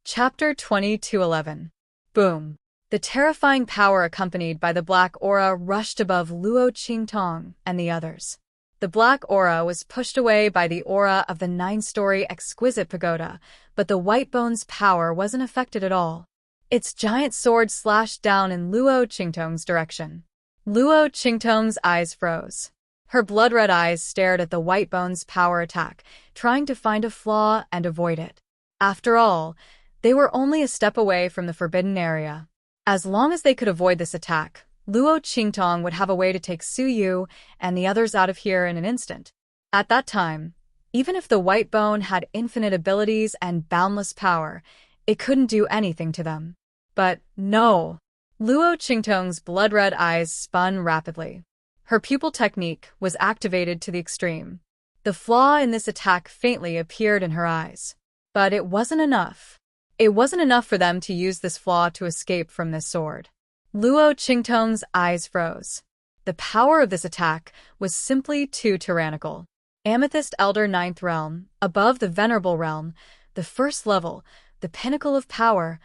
Chapter 20-11. Boom. The terrifying power accompanied by the black aura rushed above Luo Qingtong and the others. The black aura was pushed away by the aura of the 9-story exquisite pagoda, but the white bone's power wasn't affected at all. Its giant sword slashed down in Luo Qingtong's direction. Luo Qingtong's eyes froze. Her blood-red eyes stared at the white bone's power attack, trying to find a flaw and avoid it. After all, they were only a step away from the forbidden area. As long as they could avoid this attack, Luo Qingtong would have a way to take Su Yu and the others out of here in an instant. At that time, even if the white bone had infinite abilities and boundless power, it couldn't do anything to them. But no. Luo Qingtong's blood-red eyes spun rapidly. Her pupil technique was activated to the extreme. The flaw in this attack faintly appeared in her eyes. But it wasn't enough. It wasn't enough for them to use this flaw to escape from this sword. Luo Qingtong's eyes froze. The power of this attack was simply too tyrannical. Amethyst Elder Ninth Realm, above the Venerable Realm, the first level, the pinnacle of power,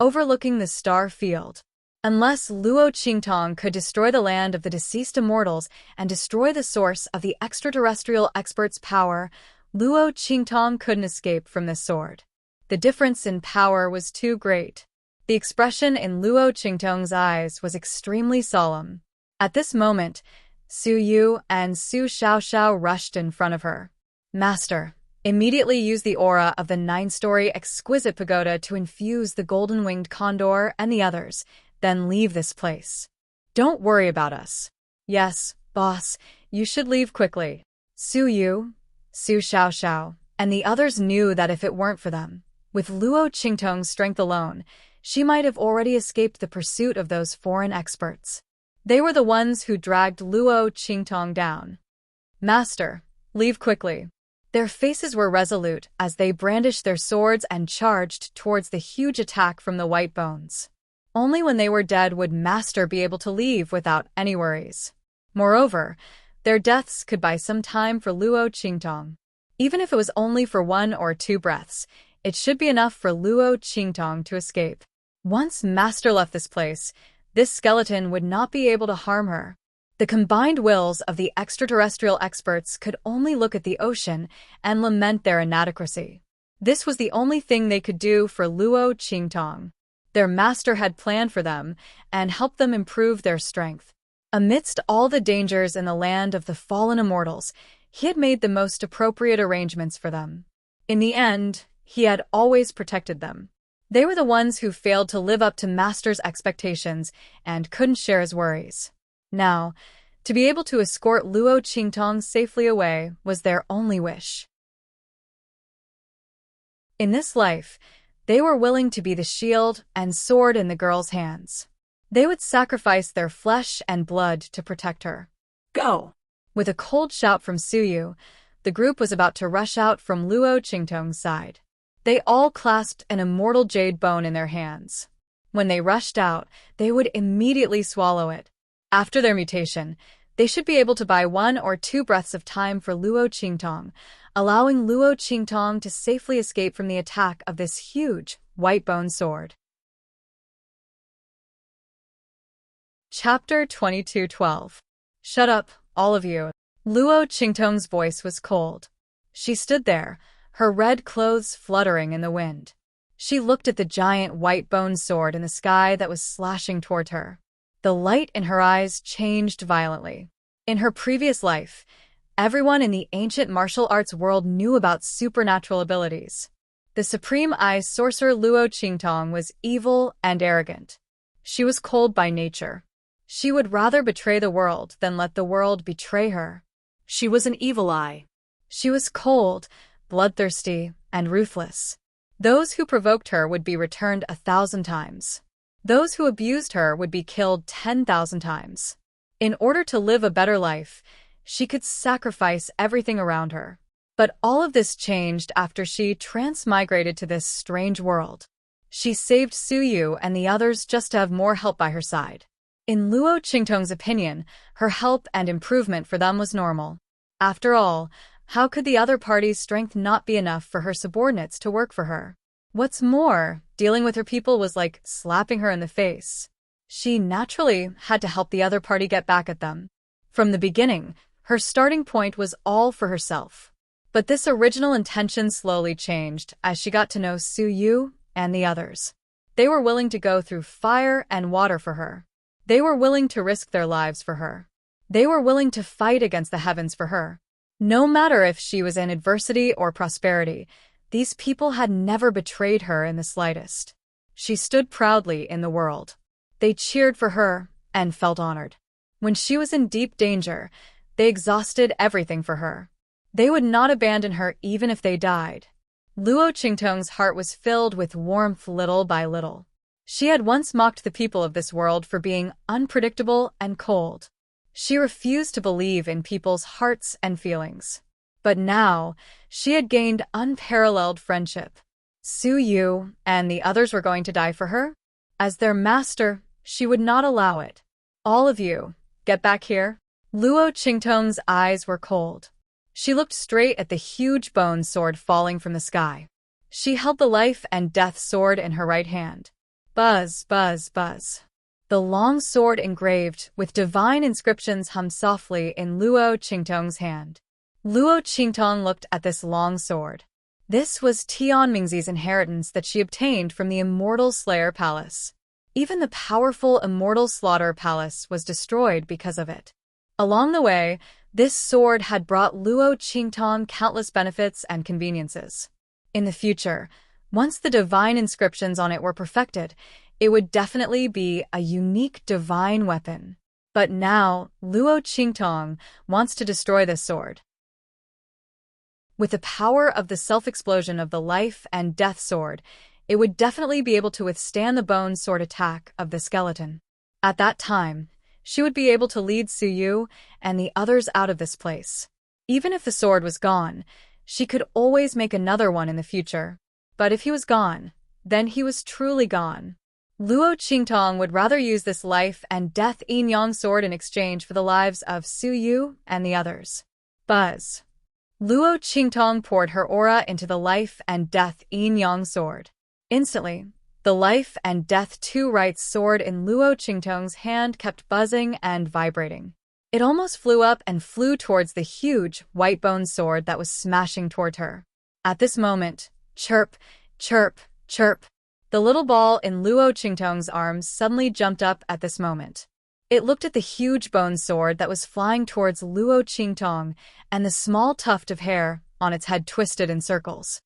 overlooking the star field. Unless Luo Qingtong could destroy the land of the deceased immortals and destroy the source of the extraterrestrial expert's power, Luo Qingtong couldn't escape from this sword. The difference in power was too great. The expression in Luo Qingtong's eyes was extremely solemn. At this moment, Su Yu and Su Xiaoxiao rushed in front of her. Master, immediately use the aura of the 9-story exquisite pagoda to infuse the golden-winged condor and the others, then leave this place. Don't worry about us. Yes, boss, you should leave quickly. Su Yu, Su Xiaoxiao, and the others knew that if it weren't for them, with Luo Qingtong's strength alone, she might have already escaped the pursuit of those foreign experts. They were the ones who dragged Luo Qingtong down. Master, leave quickly. Their faces were resolute as they brandished their swords and charged towards the huge attack from the white bones. Only when they were dead would Master be able to leave without any worries. Moreover, their deaths could buy some time for Luo Qingtong. Even if it was only for 1 or 2 breaths, it should be enough for Luo Qingtong to escape. Once Master left this place, this skeleton would not be able to harm her. The combined wills of the extraterrestrial experts could only look at the ocean and lament their inadequacy. This was the only thing they could do for Luo Qingtong. Their master had planned for them and helped them improve their strength. Amidst all the dangers in the land of the fallen immortals, he had made the most appropriate arrangements for them. In the end, he had always protected them. They were the ones who failed to live up to Master's expectations and couldn't share his worries. Now, to be able to escort Luo Qingtong safely away was their only wish. In this life, they were willing to be the shield and sword in the girl's hands. They would sacrifice their flesh and blood to protect her. Go! With a cold shout from Su Yu, the group was about to rush out from Luo Qingtong's side. They all clasped an immortal jade bone in their hands. When they rushed out, they would immediately swallow it. After their mutation, they should be able to buy 1 or 2 breaths of time for Luo Qingtong, allowing Luo Qingtong to safely escape from the attack of this huge, white bone sword. Chapter 22-12. Shut up, all of you. Luo Qingtong's voice was cold. She stood there, her red clothes fluttering in the wind. She looked at the giant white bone sword in the sky that was slashing toward her. The light in her eyes changed violently. In her previous life, everyone in the ancient martial arts world knew about supernatural abilities. The Supreme Eye Sorcerer Luo Qingtong was evil and arrogant. She was cold by nature. She would rather betray the world than let the world betray her. She was an evil eye. She was cold, bloodthirsty, and ruthless. Those who provoked her would be returned 1,000 times. Those who abused her would be killed 10,000 times. In order to live a better life, she could sacrifice everything around her. But all of this changed after she transmigrated to this strange world. She saved Su Yu and the others just to have more help by her side. In Luo Qingtong's opinion, her help and improvement for them was normal. After all, how could the other party's strength not be enough for her subordinates to work for her? What's more, Dealing with her people was like slapping her in the face. She naturally had to help the other party get back at them. From the beginning, her starting point was all for herself. But this original intention slowly changed as she got to know Su Yu and the others. They were willing to go through fire and water for her. They were willing to risk their lives for her. They were willing to fight against the heavens for her. No matter if she was in adversity or prosperity, these people had never betrayed her in the slightest. She stood proudly in the world. They cheered for her and felt honored. When she was in deep danger, they exhausted everything for her. They would not abandon her even if they died. Luo Qingtong's heart was filled with warmth little by little. She had once mocked the people of this world for being unpredictable and cold. She refused to believe in people's hearts and feelings. But now, she had gained unparalleled friendship. Su Yu and the others were going to die for her? As their master, she would not allow it. All of you, get back here. Luo Qingtong's eyes were cold. She looked straight at the huge bone sword falling from the sky. She held the life and death sword in her right hand. Buzz, buzz, buzz. The long sword engraved with divine inscriptions hummed softly in Luo Qingtong's hand. Luo Qingtong looked at this long sword. This was Tianmingzi's inheritance that she obtained from the Immortal Slayer Palace. Even the powerful Immortal Slaughter Palace was destroyed because of it. Along the way, this sword had brought Luo Qingtong countless benefits and conveniences. In the future, once the divine inscriptions on it were perfected, it would definitely be a unique divine weapon. But now, Luo Qingtong wants to destroy this sword. With the power of the self-explosion of the life and death sword, it would definitely be able to withstand the bone sword attack of the skeleton. At that time, she would be able to lead Su Yu and the others out of this place. Even if the sword was gone, she could always make another one in the future. But if he was gone, then he was truly gone. Luo Qingtong would rather use this life and death yin-yang sword in exchange for the lives of Su Yu and the others. Buzz. Luo Qingtong poured her aura into the life and death yin-yang sword. Instantly, the life and death two-right sword in Luo Qingtong's hand kept buzzing and vibrating. It almost flew up and flew towards the huge, white-bone sword that was smashing toward her. At this moment, chirp, chirp, chirp. The little ball in Luo Qingtong's arms suddenly jumped up at this moment. It looked at the huge bone sword that was flying towards Luo Qingtong, and the small tuft of hair on its head twisted in circles.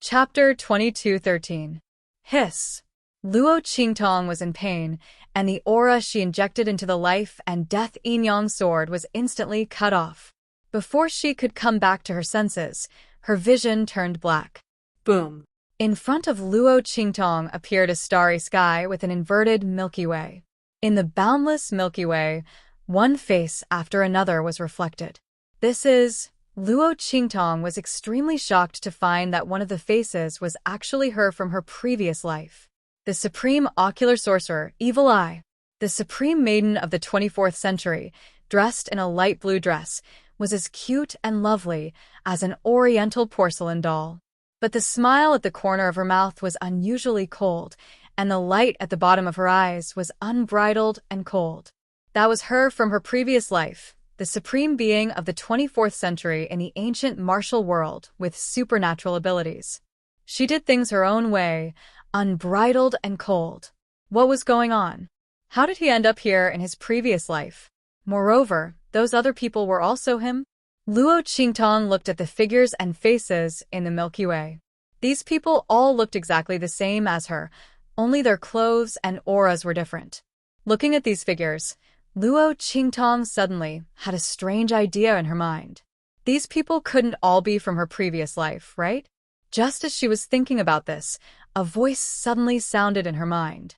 Chapter 22:13. Hiss. Luo Qingtong was in pain, and the aura she injected into the life and death yin-yang sword was instantly cut off. Before she could come back to her senses, her vision turned black. Boom. In front of Luo Qingtong appeared a starry sky with an inverted Milky Way. In the boundless Milky Way, one face after another was reflected. Luo Qingtong was extremely shocked to find that one of the faces was actually her from her previous life. The supreme ocular sorcerer, Evil Eye. The supreme maiden of the 24th century, dressed in a light blue dress, was as cute and lovely as an oriental porcelain doll. But the smile at the corner of her mouth was unusually cold, and the light at the bottom of her eyes was unbridled and cold. That was her from her previous life, the supreme being of the 24th century in the ancient martial world with supernatural abilities. She did things her own way, unbridled and cold. What was going on? How did he end up here in his previous life? Moreover, those other people were also him? Luo Qingtong looked at the figures and faces in the Milky Way. These people all looked exactly the same as her, only their clothes and auras were different. Looking at these figures, Luo Qingtong suddenly had a strange idea in her mind. These people couldn't all be from her previous life, right? Just as she was thinking about this, a voice suddenly sounded in her mind.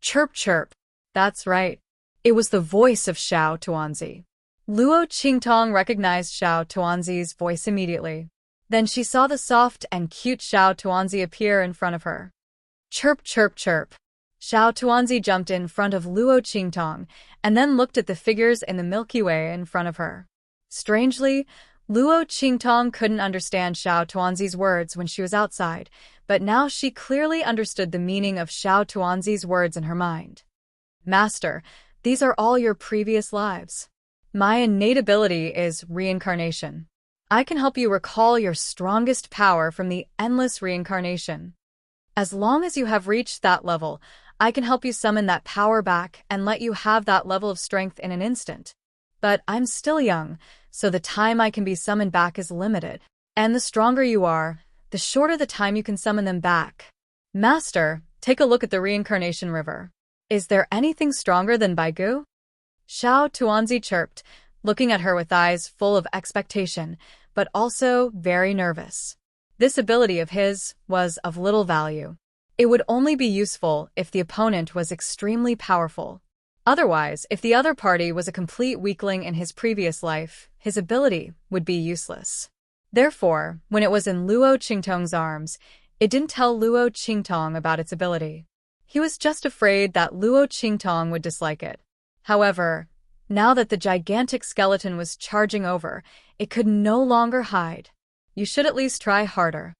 Chirp, chirp. That's right. It was the voice of Xiao Tuanzi. Luo Qingtong recognized Xiao Tuanzi's voice immediately. Then she saw the soft and cute Xiao Tuanzi appear in front of her. Chirp, chirp, chirp. Xiao Tuanzi jumped in front of Luo Qingtong and then looked at the figures in the Milky Way in front of her. Strangely, Luo Qingtong couldn't understand Xiao Tuanzi's words when she was outside, but now she clearly understood the meaning of Xiao Tuanzi's words in her mind. Master, these are all your previous lives. My innate ability is reincarnation. I can help you recall your strongest power from the endless reincarnation. As long as you have reached that level, I can help you summon that power back and let you have that level of strength in an instant. But I'm still young, so the time I can be summoned back is limited. And the stronger you are, the shorter the time you can summon them back. Master, take a look at the reincarnation river. Is there anything stronger than Baigu? Xiao Tuanzi chirped, looking at her with eyes full of expectation, but also very nervous. This ability of his was of little value. It would only be useful if the opponent was extremely powerful. Otherwise, if the other party was a complete weakling in his previous life, his ability would be useless. Therefore, when it was in Luo Qingtong's arms, it didn't tell Luo Qingtong about its ability. He was just afraid that Luo Qingtong would dislike it. However, now that the gigantic skeleton was charging over, it could no longer hide. You should at least try harder.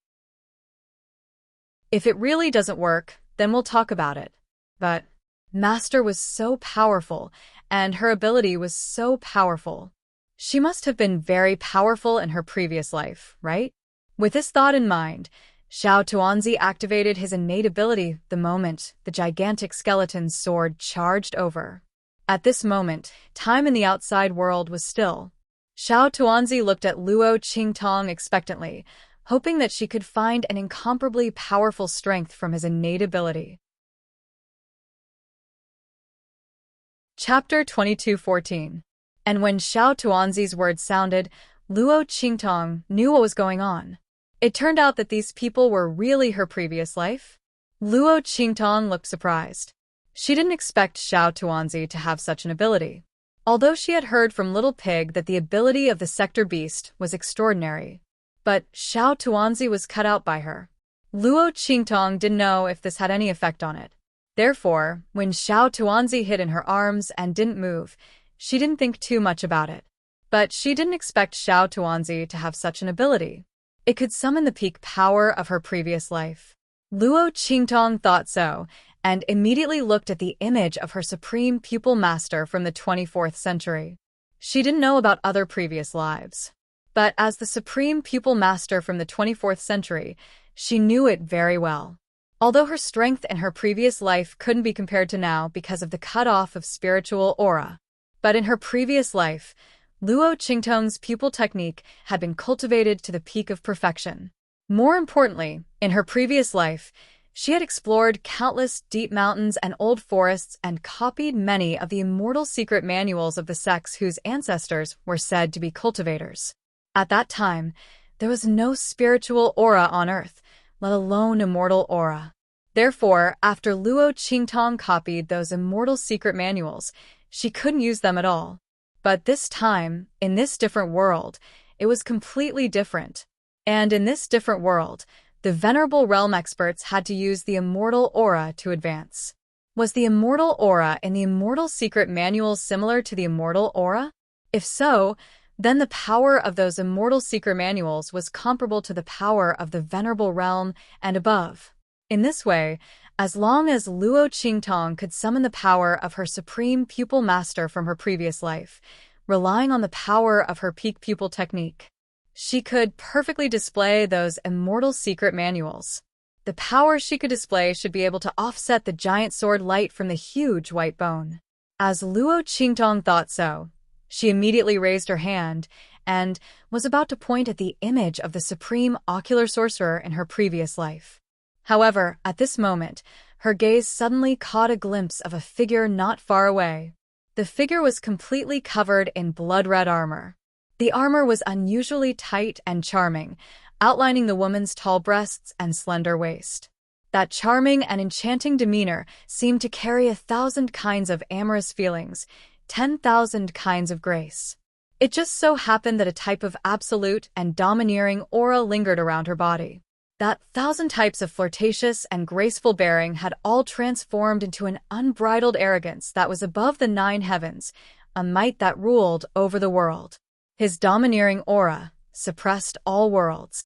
If it really doesn't work, then we'll talk about it. But Master was so powerful, and her ability was so powerful. She must have been very powerful in her previous life, right? With this thought in mind, Xiao Tuanzi activated his innate ability the moment the gigantic skeleton's sword charged over. At this moment, time in the outside world was still. Xiao Tuanzi looked at Luo Qingtong expectantly, hoping that she could find an incomparably powerful strength from his innate ability. Chapter 22:14. And when Xiao Tuanzi's words sounded, Luo Qingtong knew what was going on. It turned out that these people were really her previous life. Luo Qingtong looked surprised. She didn't expect Xiao Tuanzi to have such an ability. Although she had heard from Little Pig that the ability of the Sector Beast was extraordinary. But Xiao Tuanzi was cut out by her. Luo Qingtong didn't know if this had any effect on it. Therefore, when Xiao Tuanzi hid in her arms and didn't move, she didn't think too much about it. But she didn't expect Xiao Tuanzi to have such an ability. It could summon the peak power of her previous life. Luo Qingtong thought so, and immediately looked at the image of her supreme pupil master from the 24th century. She didn't know about other previous lives. But as the supreme pupil master from the 24th century, she knew it very well. Although her strength in her previous life couldn't be compared to now because of the cut-off of spiritual aura. But in her previous life, Luo Qingtong's pupil technique had been cultivated to the peak of perfection. More importantly, in her previous life, she had explored countless deep mountains and old forests and copied many of the immortal secret manuals of the sects whose ancestors were said to be cultivators. At that time, there was no spiritual aura on Earth, let alone immortal aura. Therefore, after Luo Qingtong copied those immortal secret manuals, she couldn't use them at all. But this time, in this different world, it was completely different. And in this different world, the Venerable Realm experts had to use the immortal aura to advance. Was the immortal aura in the immortal secret manuals similar to the immortal aura? If so, then the power of those immortal secret manuals was comparable to the power of the Venerable Realm and above. In this way, as long as Luo Qingtong could summon the power of her supreme pupil master from her previous life, relying on the power of her peak pupil technique, she could perfectly display those immortal secret manuals. The power she could display should be able to offset the giant sword light from the huge white bone. As Luo Qingtong thought so, she immediately raised her hand and was about to point at the image of the supreme ocular sorcerer in her previous life. However, at this moment, her gaze suddenly caught a glimpse of a figure not far away. The figure was completely covered in blood-red armor. The armor was unusually tight and charming, outlining the woman's tall breasts and slender waist. That charming and enchanting demeanor seemed to carry 1,000 kinds of amorous feelings, 10,000 kinds of grace. It just so happened that a type of absolute and domineering aura lingered around her body. That 1,000 types of flirtatious and graceful bearing had all transformed into an unbridled arrogance that was above the 9 heavens, a might that ruled over the world. His domineering aura suppressed all worlds.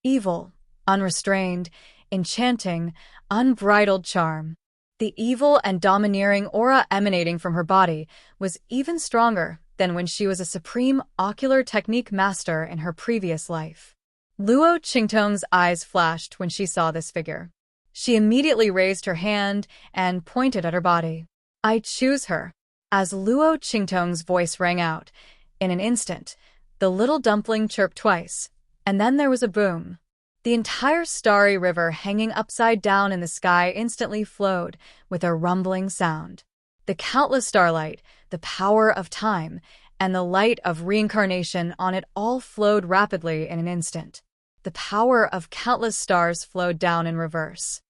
Evil, unrestrained, enchanting, unbridled charm. The evil and domineering aura emanating from her body was even stronger than when she was a supreme ocular technique master in her previous life. Luo Qingtong's eyes flashed when she saw this figure. She immediately raised her hand and pointed at her body. "I choose her." As Luo Qingtong's voice rang out, in an instant, the little dumpling chirped twice, and then there was a boom. The entire starry river hanging upside down in the sky instantly flowed with a rumbling sound. The countless starlight, the power of time, and the light of reincarnation on it all flowed rapidly in an instant. The power of countless stars flowed down in reverse.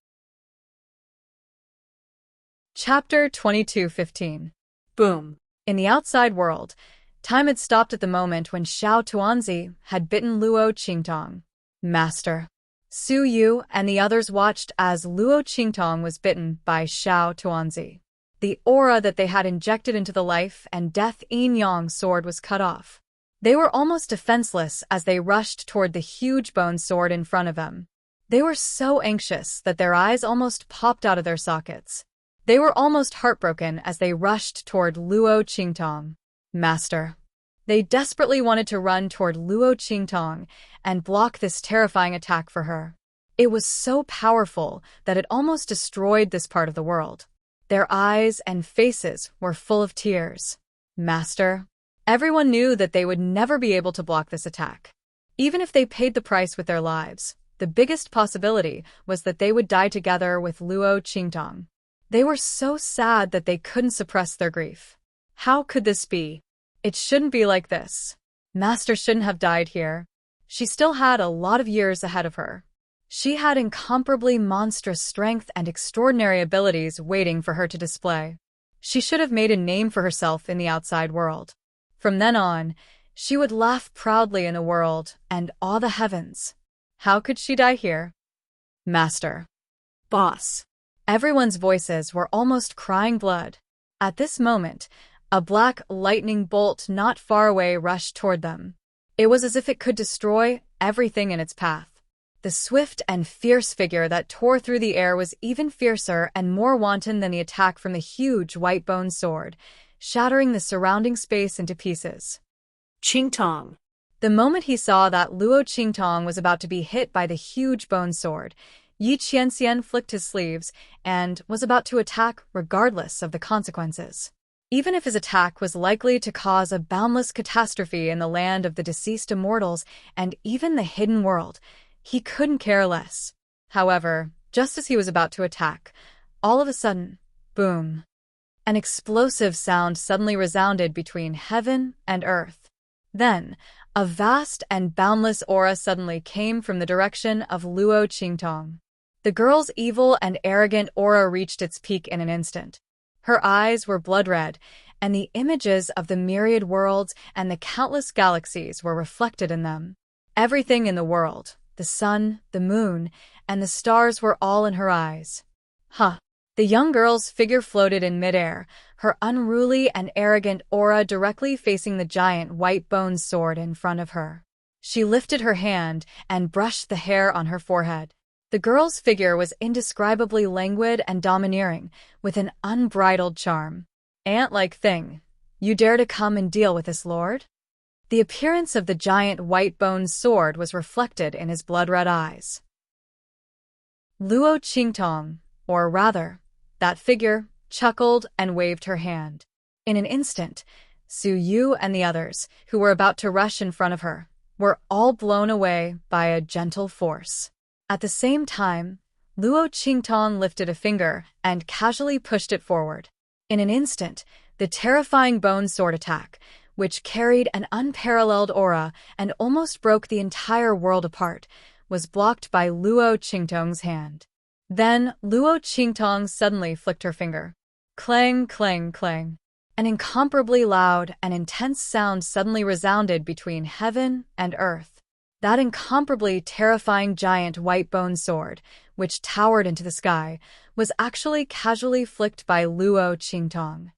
Chapter 22:15. Boom. In the outside world, time had stopped at the moment when Xiao Tuanzi had bitten Luo Qingtong. Master. Su Yu and the others watched as Luo Qingtong was bitten by Xiao Tuanzi. The aura that they had injected into the life and death yin-yang sword was cut off. They were almost defenseless as they rushed toward the huge bone sword in front of them. They were so anxious that their eyes almost popped out of their sockets. They were almost heartbroken as they rushed toward Luo Qingtong. Master. They desperately wanted to run toward Luo Qingtong and block this terrifying attack for her. It was so powerful that it almost destroyed this part of the world. Their eyes and faces were full of tears. Master. Everyone knew that they would never be able to block this attack. Even if they paid the price with their lives, the biggest possibility was that they would die together with Luo Qingtong. They were so sad that they couldn't suppress their grief. How could this be? It shouldn't be like this. Master shouldn't have died here. She still had a lot of years ahead of her. She had incomparably monstrous strength and extraordinary abilities waiting for her to display. She should have made a name for herself in the outside world. From then on, she would laugh proudly in the world and awe the heavens. How could she die here? Master. Boss. Everyone's voices were almost crying blood. At this moment, a black lightning bolt not far away rushed toward them. It was as if it could destroy everything in its path. The swift and fierce figure that tore through the air was even fiercer and more wanton than the attack from the huge white bone sword, shattering the surrounding space into pieces. Qingtong. The moment he saw that Luo Qingtong was about to be hit by the huge bone sword, Yi Qianxian flicked his sleeves and was about to attack regardless of the consequences. Even if his attack was likely to cause a boundless catastrophe in the land of the deceased immortals and even the hidden world, he couldn't care less. However, just as he was about to attack, all of a sudden, boom. An explosive sound suddenly resounded between heaven and earth. Then, a vast and boundless aura suddenly came from the direction of Luo Qingtong. The girl's evil and arrogant aura reached its peak in an instant. Her eyes were blood red, and the images of the myriad worlds and the countless galaxies were reflected in them. Everything in the world, the sun, the moon, and the stars were all in her eyes. Huh. The young girl's figure floated in midair, her unruly and arrogant aura directly facing the giant white bone sword in front of her. She lifted her hand and brushed the hair on her forehead. The girl's figure was indescribably languid and domineering, with an unbridled charm. Ant-like thing, you dare to come and deal with this lord? The appearance of the giant white bone sword was reflected in his blood-red eyes. Luo Qingtong, or rather, that figure, chuckled and waved her hand. In an instant, Su Yu and the others, who were about to rush in front of her, were all blown away by a gentle force. At the same time, Luo Qingtong lifted a finger and casually pushed it forward. In an instant, the terrifying bone sword attack, which carried an unparalleled aura and almost broke the entire world apart, was blocked by Luo Qingtong's hand. Then Luo Qingtong suddenly flicked her finger. Clang, clang, clang. An incomparably loud and intense sound suddenly resounded between heaven and earth. That incomparably terrifying giant white bone sword, which towered into the sky, was actually casually flicked by Luo Qingtong.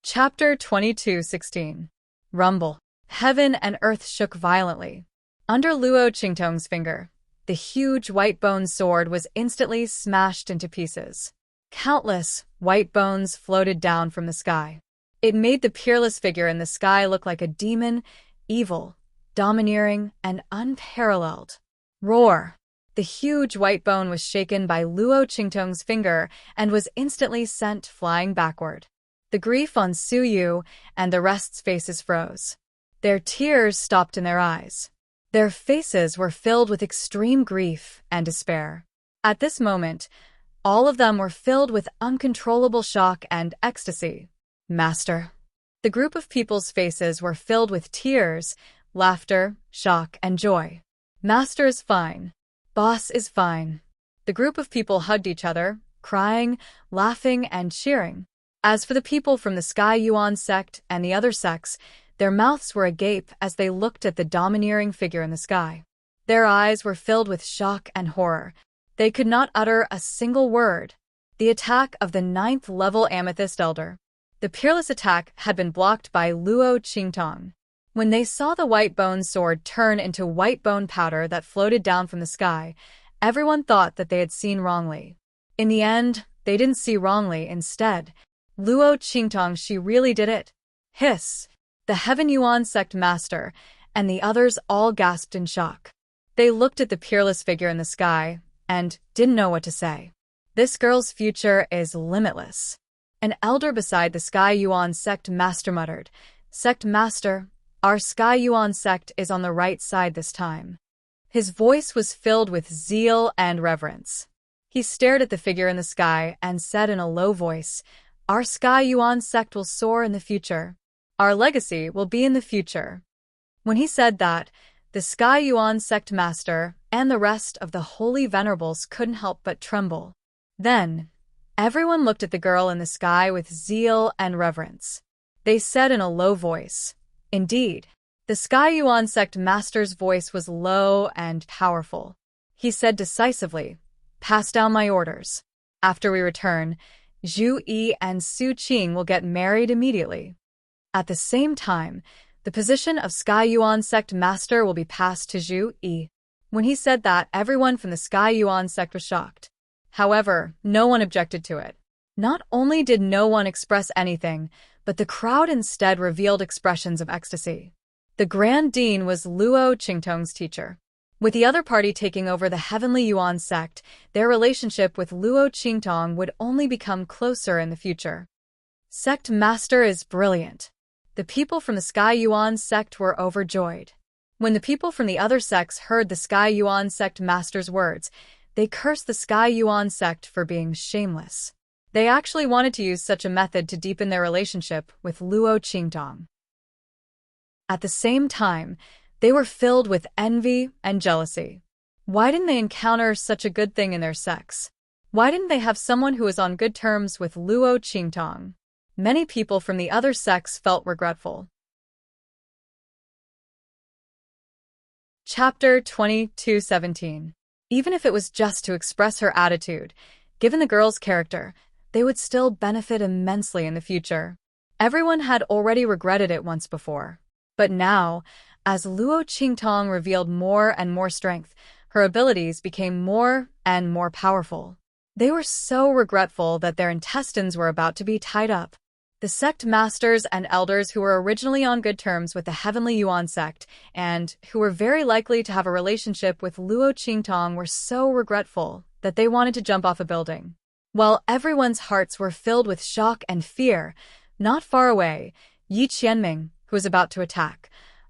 Chapter 22:16. Rumble. Heaven and earth shook violently. Under Luo Qingtong's finger, the huge white bone sword was instantly smashed into pieces. Countless white bones floated down from the sky. It made the peerless figure in the sky look like a demon, evil, domineering, and unparalleled. Roar! The huge white bone was shaken by Luo Qingtong's finger and was instantly sent flying backward. The grief on Su Yu and the rest's faces froze. Their tears stopped in their eyes. Their faces were filled with extreme grief and despair. At this moment, all of them were filled with uncontrollable shock and ecstasy. Master. The group of people's faces were filled with tears, laughter, shock, and joy. Master is fine. Boss is fine. The group of people hugged each other, crying, laughing, and cheering. As for the people from the Sky Yuan sect and the other sects, their mouths were agape as they looked at the domineering figure in the sky. Their eyes were filled with shock and horror. They could not utter a single word. The attack of the 9th-level Amethyst Elder. The peerless attack had been blocked by Luo Qingtong. When they saw the white bone sword turn into white bone powder that floated down from the sky, everyone thought that they had seen wrongly. In the end, they didn't see wrongly. Instead, Luo Qingtong, she really did it. Hiss! The Heaven Yuan sect master and the others all gasped in shock. They looked at the peerless figure in the sky and didn't know what to say. This girl's future is limitless. An elder beside the Sky Yuan sect master muttered, "Sect master, our Sky Yuan sect is on the right side this time." His voice was filled with zeal and reverence. He stared at the figure in the sky and said in a low voice, "Our Sky Yuan sect will soar in the future. Our legacy will be in the future." When he said that, the Sky Yuan sect master and the rest of the holy venerables couldn't help but tremble. Then, everyone looked at the girl in the sky with zeal and reverence. They said in a low voice, "Indeed." The Sky Yuan sect master's voice was low and powerful. He said decisively, "Pass down my orders. After we return, Zhu Yi and Su Qing will get married immediately. At the same time, the position of Sky Yuan sect master will be passed to Zhu Yi." When he said that, everyone from the Sky Yuan sect was shocked. However, no one objected to it. Not only did no one express anything, but the crowd instead revealed expressions of ecstasy. The Grand Dean was Luo Qingtong's teacher. With the other party taking over the Heavenly Yuan sect, their relationship with Luo Qingtong would only become closer in the future. Sect master is brilliant. The people from the Sky Yuan sect were overjoyed. When the people from the other sects heard the Sky Yuan sect master's words, they cursed the Sky Yuan sect for being shameless. They actually wanted to use such a method to deepen their relationship with Luo Qingtong. At the same time, they were filled with envy and jealousy. Why didn't they encounter such a good thing in their sects? Why didn't they have someone who was on good terms with Luo Qingtong? Many people from the other sects felt regretful. Chapter 22:17. Even if it was just to express her attitude, given the girl's character, they would still benefit immensely in the future. Everyone had already regretted it once before. But now, as Luo Qingtong revealed more and more strength, her abilities became more and more powerful. They were so regretful that their intestines were about to be tied up. The sect masters and elders who were originally on good terms with the Heavenly Yuan sect and who were very likely to have a relationship with Luo Qingtong were so regretful that they wanted to jump off a building. While everyone's hearts were filled with shock and fear, not far away, Yi Qianming, who was about to attack,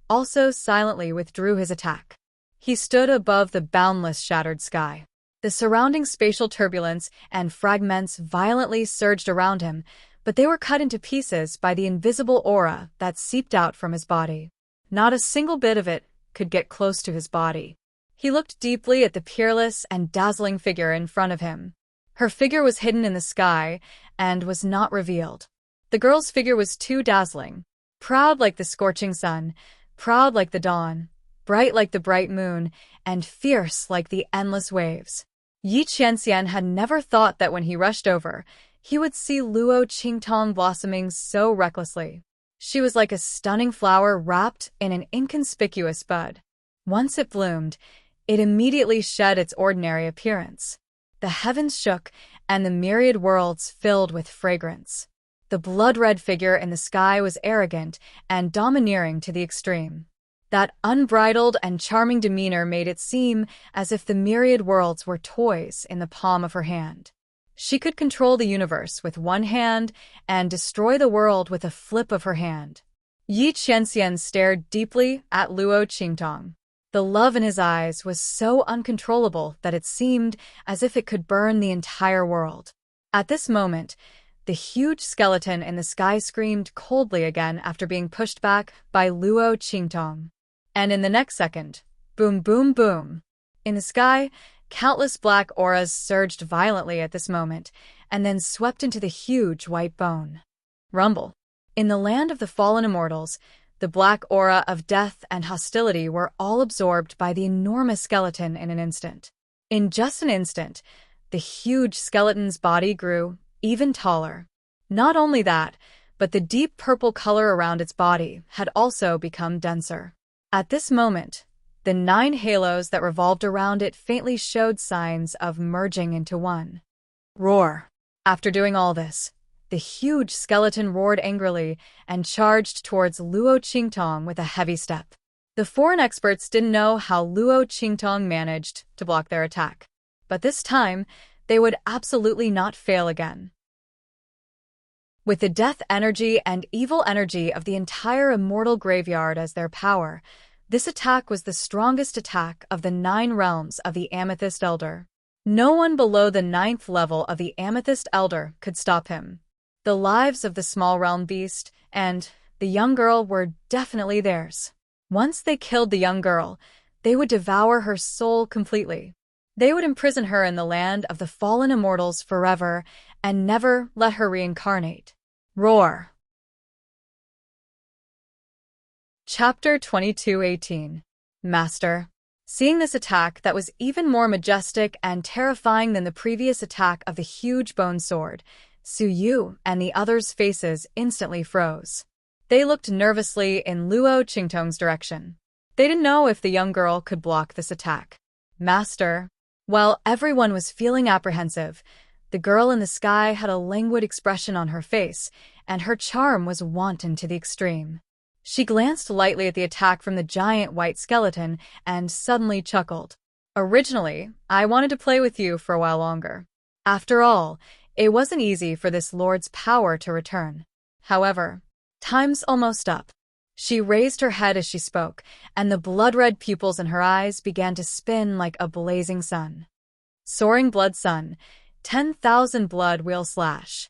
also silently withdrew his attack. He stood above the boundless shattered sky. The surrounding spatial turbulence and fragments violently surged around him, but they were cut into pieces by the invisible aura that seeped out from his body. Not a single bit of it could get close to his body. He looked deeply at the peerless and dazzling figure in front of him. Her figure was hidden in the sky and was not revealed. The girl's figure was too dazzling, proud like the scorching sun, proud like the dawn, bright like the bright moon, and fierce like the endless waves. Yi Qianxian had never thought that when he rushed over, he would see Luo Qingtong blossoming so recklessly. She was like a stunning flower wrapped in an inconspicuous bud. Once it bloomed, it immediately shed its ordinary appearance. The heavens shook, and the myriad worlds filled with fragrance. The blood-red figure in the sky was arrogant and domineering to the extreme. That unbridled and charming demeanor made it seem as if the myriad worlds were toys in the palm of her hand. She could control the universe with one hand and destroy the world with a flip of her hand. Yi Qianxian stared deeply at Luo Qingtong. The love in his eyes was so uncontrollable that it seemed as if it could burn the entire world. At this moment, the huge skeleton in the sky screamed coldly again after being pushed back by Luo Qingtong. And in the next second, boom, boom, boom. In the sky, countless black auras surged violently at this moment, and then swept into the huge white bone. Rumble. In the land of the fallen immortals, the black aura of death and hostility were all absorbed by the enormous skeleton in an instant. In just an instant, the huge skeleton's body grew even taller. Not only that, but the deep purple color around its body had also become denser. At this moment, the 9 halos that revolved around it faintly showed signs of merging into one. Roar! After doing all this, the huge skeleton roared angrily and charged towards Luo Qingtong with a heavy step. The foreign experts didn't know how Luo Qingtong managed to block their attack, but this time, they would absolutely not fail again. With the death energy and evil energy of the entire immortal graveyard as their power, this attack was the strongest attack of the 9 realms of the Amethyst Elder. No one below the 9th level of the Amethyst Elder could stop him. The lives of the small realm beast and the young girl were definitely theirs. Once they killed the young girl, they would devour her soul completely. They would imprison her in the land of the fallen immortals forever and never let her reincarnate. Roar! Chapter 22:18. Master. Seeing this attack that was even more majestic and terrifying than the previous attack of the huge bone sword, Su Yu and the others' faces instantly froze. They looked nervously in Luo Qingtong's direction. They didn't know if the young girl could block this attack. Master. While everyone was feeling apprehensive, the girl in the sky had a languid expression on her face, and her charm was wanton to the extreme. She glanced lightly at the attack from the giant white skeleton and suddenly chuckled. Originally, I wanted to play with you for a while longer. After all, it wasn't easy for this lord's power to return. However, time's almost up. She raised her head as she spoke, and the blood-red pupils in her eyes began to spin like a blazing sun. Soaring blood sun, 10,000 blood wheel slash.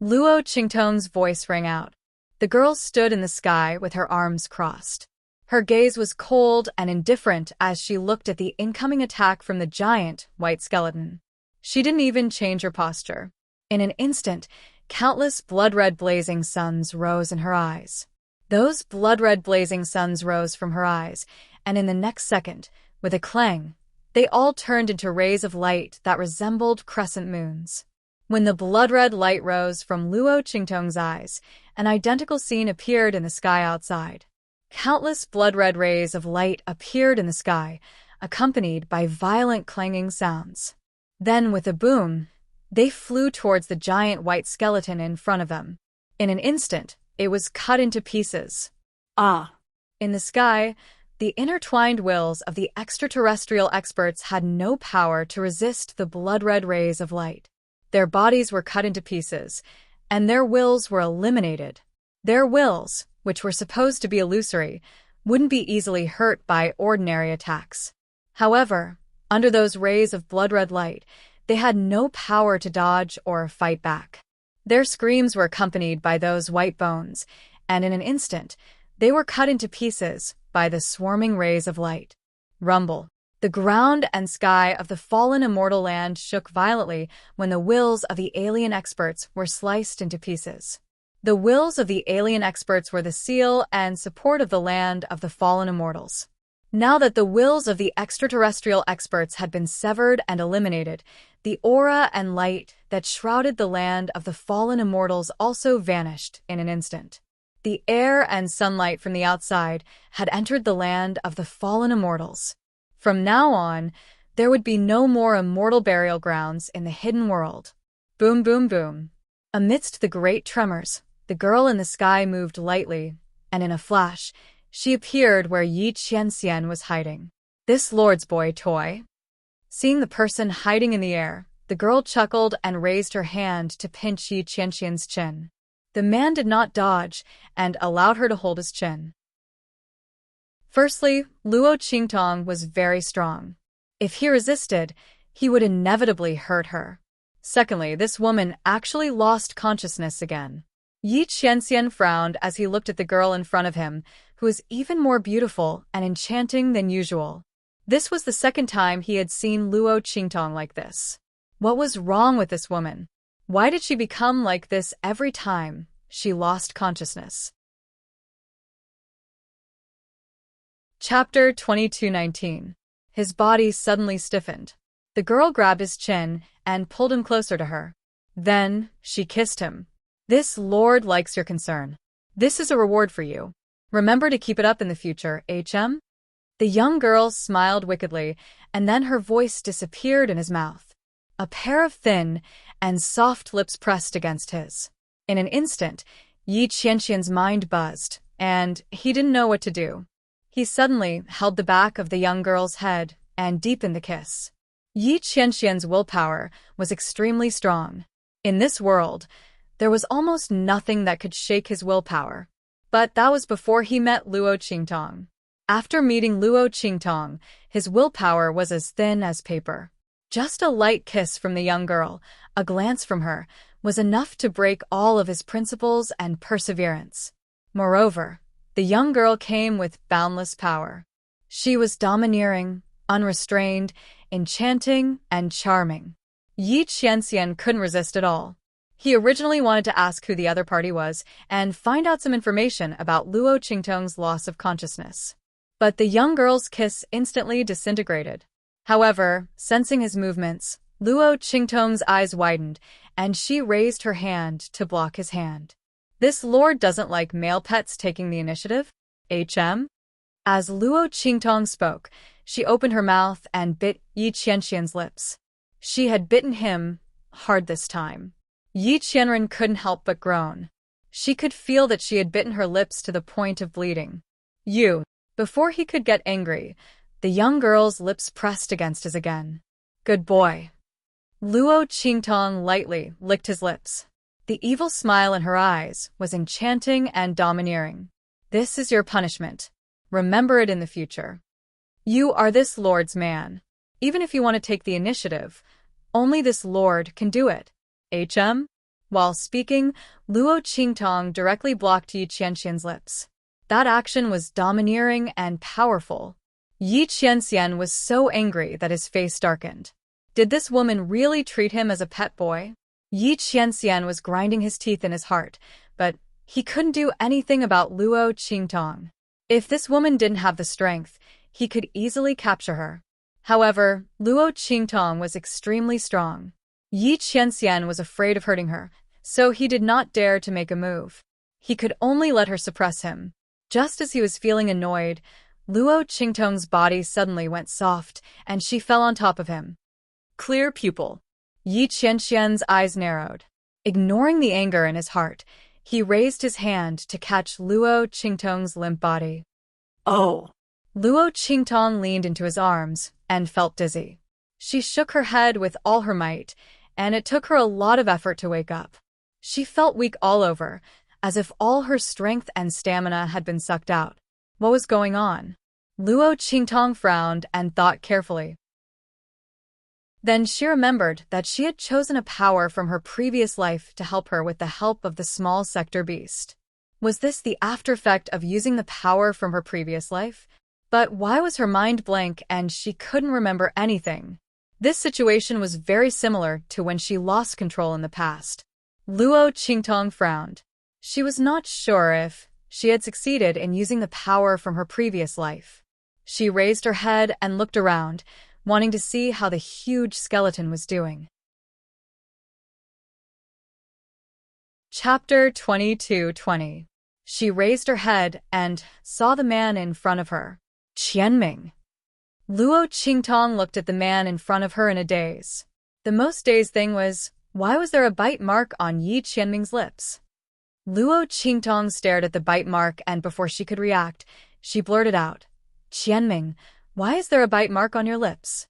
Luo Qingtong's voice rang out. The girl stood in the sky with her arms crossed. Her gaze was cold and indifferent as she looked at the incoming attack from the giant white skeleton. She didn't even change her posture. In an instant, countless blood-red blazing suns rose in her eyes. Those blood-red blazing suns rose from her eyes, and in the next second, with a clang, they all turned into rays of light that resembled crescent moons. When the blood-red light rose from Luo Qingtong's eyes, an identical scene appeared in the sky outside. Countless blood-red rays of light appeared in the sky, accompanied by violent clanging sounds. Then, with a boom, they flew towards the giant white skeleton in front of them. In an instant, it was cut into pieces. Ah! In the sky, the intertwined wills of the extraterrestrial experts had no power to resist the blood-red rays of light. Their bodies were cut into pieces, and their wills were eliminated. Their wills, which were supposed to be illusory, wouldn't be easily hurt by ordinary attacks. However, under those rays of blood-red light, they had no power to dodge or fight back. Their screams were accompanied by those white bones, and in an instant, they were cut into pieces by the swarming rays of light. Rumble. The ground and sky of the fallen immortal land shook violently when the wills of the alien experts were sliced into pieces. The wills of the alien experts were the seal and support of the land of the fallen immortals. Now that the wills of the extraterrestrial experts had been severed and eliminated, the aura and light that shrouded the land of the fallen immortals also vanished in an instant. The air and sunlight from the outside had entered the land of the fallen immortals. From now on, there would be no more immortal burial grounds in the hidden world. Boom, boom, boom. Amidst the great tremors, the girl in the sky moved lightly, and in a flash, she appeared where Yi Qianxian was hiding. This Lord's boy toy. Seeing the person hiding in the air, the girl chuckled and raised her hand to pinch Yi Qianxian's chin. The man did not dodge and allowed her to hold his chin. Firstly, Luo Qingtong was very strong. If he resisted, he would inevitably hurt her. Secondly, this woman actually lost consciousness again. Yi Qianxian frowned as he looked at the girl in front of him, who was even more beautiful and enchanting than usual. This was the second time he had seen Luo Qingtong like this. What was wrong with this woman? Why did she become like this every time she lost consciousness? Chapter 22:19. His body suddenly stiffened. The girl grabbed his chin and pulled him closer to her. Then she kissed him. This lord likes your concern. This is a reward for you. Remember to keep it up in the future, HM? The young girl smiled wickedly, and then her voice disappeared in his mouth. A pair of thin and soft lips pressed against his. In an instant, Yi Qianxian's mind buzzed, and he didn't know what to do. He suddenly held the back of the young girl's head and deepened the kiss. Yi Qianxian's willpower was extremely strong. In this world, there was almost nothing that could shake his willpower. But that was before he met Luo Qingtong. After meeting Luo Qingtong, his willpower was as thin as paper. Just a light kiss from the young girl, a glance from her, was enough to break all of his principles and perseverance. Moreover, the young girl came with boundless power. She was domineering, unrestrained, enchanting, and charming. Yi Qianxian couldn't resist at all. He originally wanted to ask who the other party was and find out some information about Luo Qingtong's loss of consciousness. But the young girl's kiss instantly disintegrated. However, sensing his movements, Luo Qingtong's eyes widened, and she raised her hand to block his hand. This lord doesn't like male pets taking the initiative? HM? As Luo Qingtong spoke, she opened her mouth and bit Yi Qianxian's lips. She had bitten him hard this time. Yi Qianren couldn't help but groan. She could feel that she had bitten her lips to the point of bleeding. You. Before he could get angry, the young girl's lips pressed against his again. Good boy. Luo Qingtong lightly licked his lips. The evil smile in her eyes was enchanting and domineering. This is your punishment. Remember it in the future. You are this lord's man. Even if you want to take the initiative, only this lord can do it. HM? While speaking, Luo Qingtong directly blocked Yi Qianxian's lips. That action was domineering and powerful. Yi Qianxian was so angry that his face darkened. Did this woman really treat him as a pet boy? Yi Qianxian was grinding his teeth in his heart, but he couldn't do anything about Luo Qingtong. If this woman didn't have the strength, he could easily capture her. However, Luo Qingtong was extremely strong. Yi Qianxian was afraid of hurting her, so he did not dare to make a move. He could only let her suppress him. Just as he was feeling annoyed, Luo Qingtong's body suddenly went soft, and she fell on top of him. Clear pupil. Yi Qianxian's eyes narrowed. Ignoring the anger in his heart, he raised his hand to catch Luo Qingtong's limp body. Oh! Luo Qingtong leaned into his arms and felt dizzy. She shook her head with all her might, and it took her a lot of effort to wake up. She felt weak all over, as if all her strength and stamina had been sucked out. What was going on? Luo Qingtong frowned and thought carefully. Then she remembered that she had chosen a power from her previous life to help her with the help of the small sector beast. Was this the aftereffect of using the power from her previous life? But why was her mind blank and she couldn't remember anything? This situation was very similar to when she lost control in the past. Luo Qingtong frowned. She was not sure if she had succeeded in using the power from her previous life. She raised her head and looked around, wanting to see how the huge skeleton was doing. Chapter 22:20. She raised her head and saw the man in front of her. Qianming. Luo Qingtong looked at the man in front of her in a daze. The most dazed thing was, why was there a bite mark on Yi Qianming's lips? Luo Qingtong stared at the bite mark, and before she could react, she blurted out, Qianming, why is there a bite mark on your lips?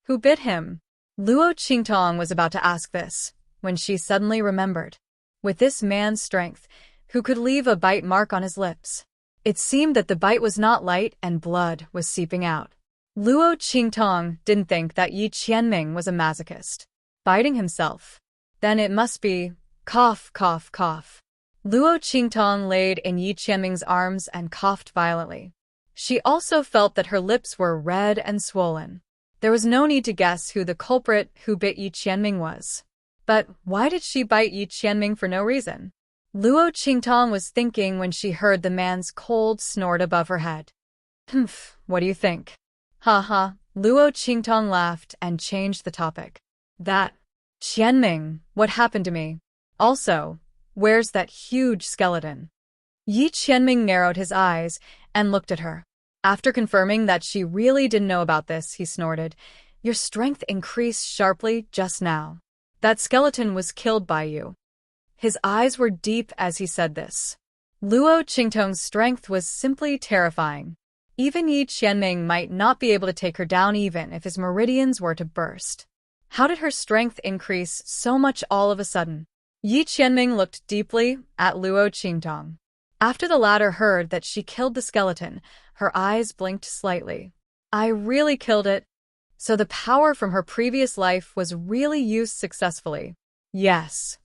Who bit him? Luo Qingtong was about to ask this, when she suddenly remembered. With this man's strength, who could leave a bite mark on his lips? It seemed that the bite was not light and blood was seeping out. Luo Qingtong didn't think that Yi Qianming was a masochist. Biting himself. Then it must be, cough, cough, cough. Luo Qingtong laid in Yi Qianming's arms and coughed violently. She also felt that her lips were red and swollen. There was no need to guess who the culprit who bit Yi Qianming was. But why did she bite Yi Qianming for no reason? Luo Qingtong was thinking when she heard the man's cold snort above her head. Humph, what do you think? Ha ha, Luo Qingtong laughed and changed the topic. That, Qianming, what happened to me? Also, where's that huge skeleton? Yi Qianming narrowed his eyes and looked at her. After confirming that she really didn't know about this, he snorted, your strength increased sharply just now. That skeleton was killed by you. His eyes were deep as he said this. Luo Qingtong's strength was simply terrifying. Even Yi Qianming might not be able to take her down even if his meridians were to burst. How did her strength increase so much all of a sudden? Yi Qianming looked deeply at Luo Qingtong. After the latter heard that she killed the skeleton, her eyes blinked slightly. I really killed it. So the power from her previous life was really used successfully. Yes.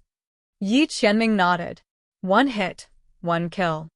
Yi Qianming nodded. One hit, one kill.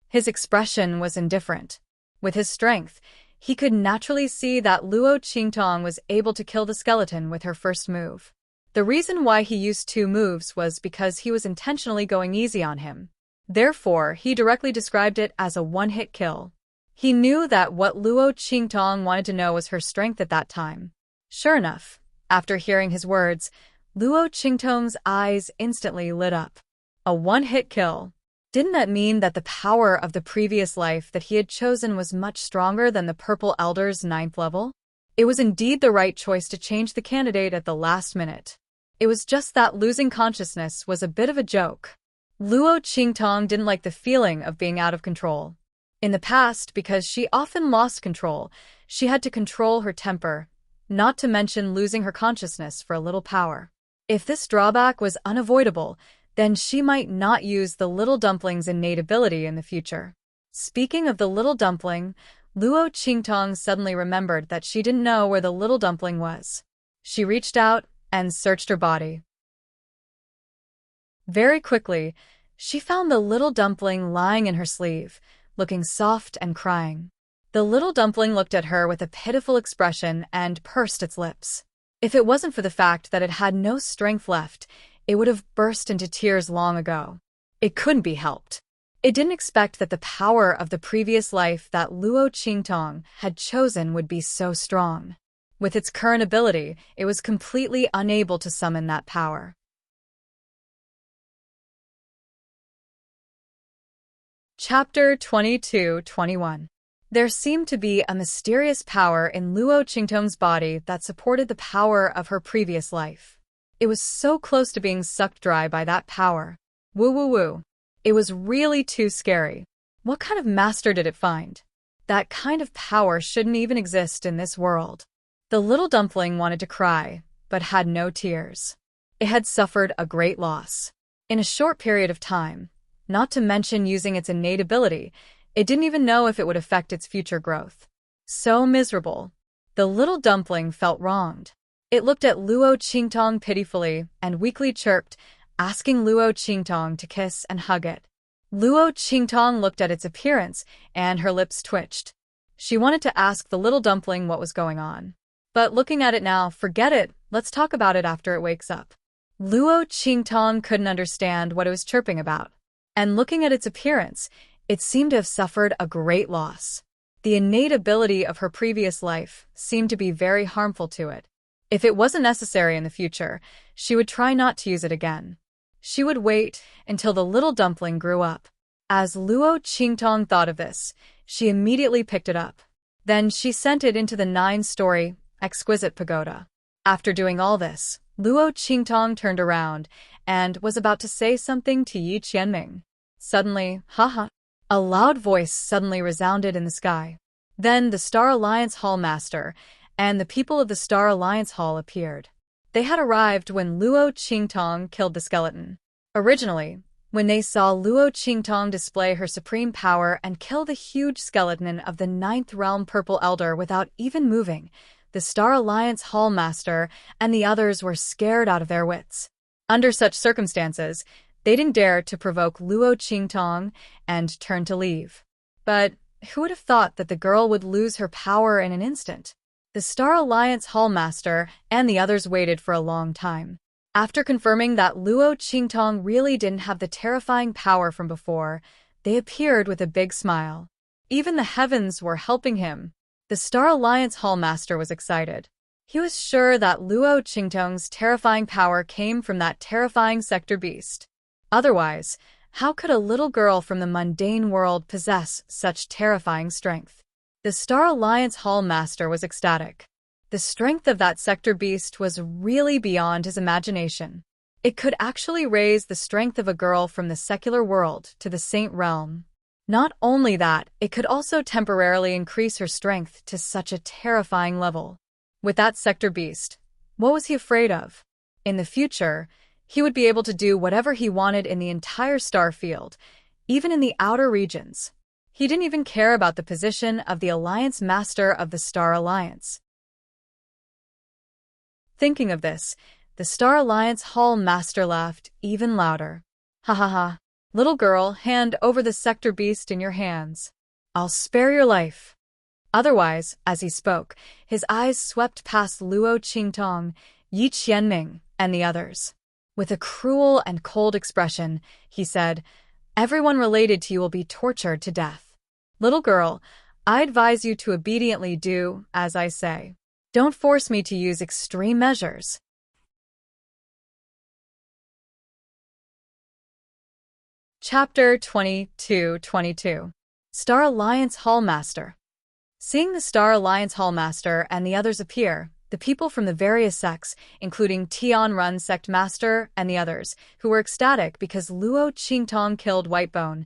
His expression was indifferent. With his strength, he could naturally see that Luo Qingtong was able to kill the skeleton with her first move. The reason why he used 2 moves was because he was intentionally going easy on him. Therefore, he directly described it as a one-hit kill. He knew that what Luo Qingtong wanted to know was her strength at that time. Sure enough, after hearing his words, Luo Qingtong's eyes instantly lit up. A one-hit kill. Didn't that mean that the power of the previous life that he had chosen was much stronger than the Purple Elder's 9th level? It was indeed the right choice to change the candidate at the last minute. It was just that losing consciousness was a bit of a joke. Luo Qingtong didn't like the feeling of being out of control. In the past, because she often lost control, she had to control her temper, not to mention losing her consciousness for a little power. If this drawback was unavoidable, then she might not use the little dumpling's innate ability in the future. Speaking of the little dumpling, Luo Qingtong suddenly remembered that she didn't know where the little dumpling was. She reached out and searched her body. Very quickly, she found the little dumpling lying in her sleeve, looking soft and crying. The little dumpling looked at her with a pitiful expression and pursed its lips. If it wasn't for the fact that it had no strength left, it would have burst into tears long ago. It couldn't be helped. It didn't expect that the power of the previous life that Luo Qingtong had chosen would be so strong. With its current ability, it was completely unable to summon that power. Chapter 22:21. There seemed to be a mysterious power in Luo Qingtong's body that supported the power of her previous life. It was so close to being sucked dry by that power. Woo woo woo. It was really too scary. What kind of master did it find? That kind of power shouldn't even exist in this world. The little dumpling wanted to cry, but had no tears. It had suffered a great loss. In a short period of time, not to mention using its innate ability, it didn't even know if it would affect its future growth. So miserable. The little dumpling felt wronged. It looked at Luo Qingtong pitifully and weakly chirped, asking Luo Qingtong to kiss and hug it. Luo Qingtong looked at its appearance, and her lips twitched. She wanted to ask the little dumpling what was going on. But looking at it now, forget it, let's talk about it after it wakes up. Luo Qingtong couldn't understand what it was chirping about. And looking at its appearance, it seemed to have suffered a great loss. The innate ability of her previous life seemed to be very harmful to it. If it wasn't necessary in the future, she would try not to use it again. She would wait until the little dumpling grew up. As Luo Qingtong thought of this, she immediately picked it up. Then she sent it into the 9-story, exquisite pagoda. After doing all this, Luo Qingtong turned around and was about to say something to Yi Qianming. Suddenly, haha, a loud voice suddenly resounded in the sky. Then the Star Alliance Hall Master and the people of the Star Alliance Hall appeared. They had arrived when Luo Qingtong killed the skeleton. Originally, when they saw Luo Qingtong display her supreme power and kill the huge skeleton of the 9th Realm Purple Elder without even moving, the Star Alliance Hall Master and the others were scared out of their wits. Under such circumstances, they didn't dare to provoke Luo Qingtong and turned to leave. But who would have thought that the girl would lose her power in an instant? The Star Alliance Hall Master and the others waited for a long time. After confirming that Luo Qingtong really didn't have the terrifying power from before, they appeared with a big smile. Even the heavens were helping him. The Star Alliance Hall Master was excited. He was sure that Luo Qingtong's terrifying power came from that terrifying sector beast. Otherwise, how could a little girl from the mundane world possess such terrifying strength? The Star Alliance Hall Master was ecstatic. The strength of that sector beast was really beyond his imagination. It could actually raise the strength of a girl from the secular world to the Saint Realm. Not only that, it could also temporarily increase her strength to such a terrifying level. With that sector beast, what was he afraid of? In the future, he would be able to do whatever he wanted in the entire star field, even in the outer regions. He didn't even care about the position of the Alliance Master of the Star Alliance. Thinking of this, the Star Alliance Hall Master laughed even louder. Ha ha ha. Little girl, hand over the sector beast in your hands. I'll spare your life. Otherwise, as he spoke, his eyes swept past Luo Qingtong, Yi Qianming, and the others. With a cruel and cold expression, he said, "Everyone related to you will be tortured to death. Little girl, I advise you to obediently do as I say. Don't force me to use extreme measures." Chapter 22. Star Alliance Hall Master. Seeing the Star Alliance Hall Master and the others appear, the people from the various sects, including Tianrun Sect Master and the others, who were ecstatic because Luo Qingtong killed Whitebone,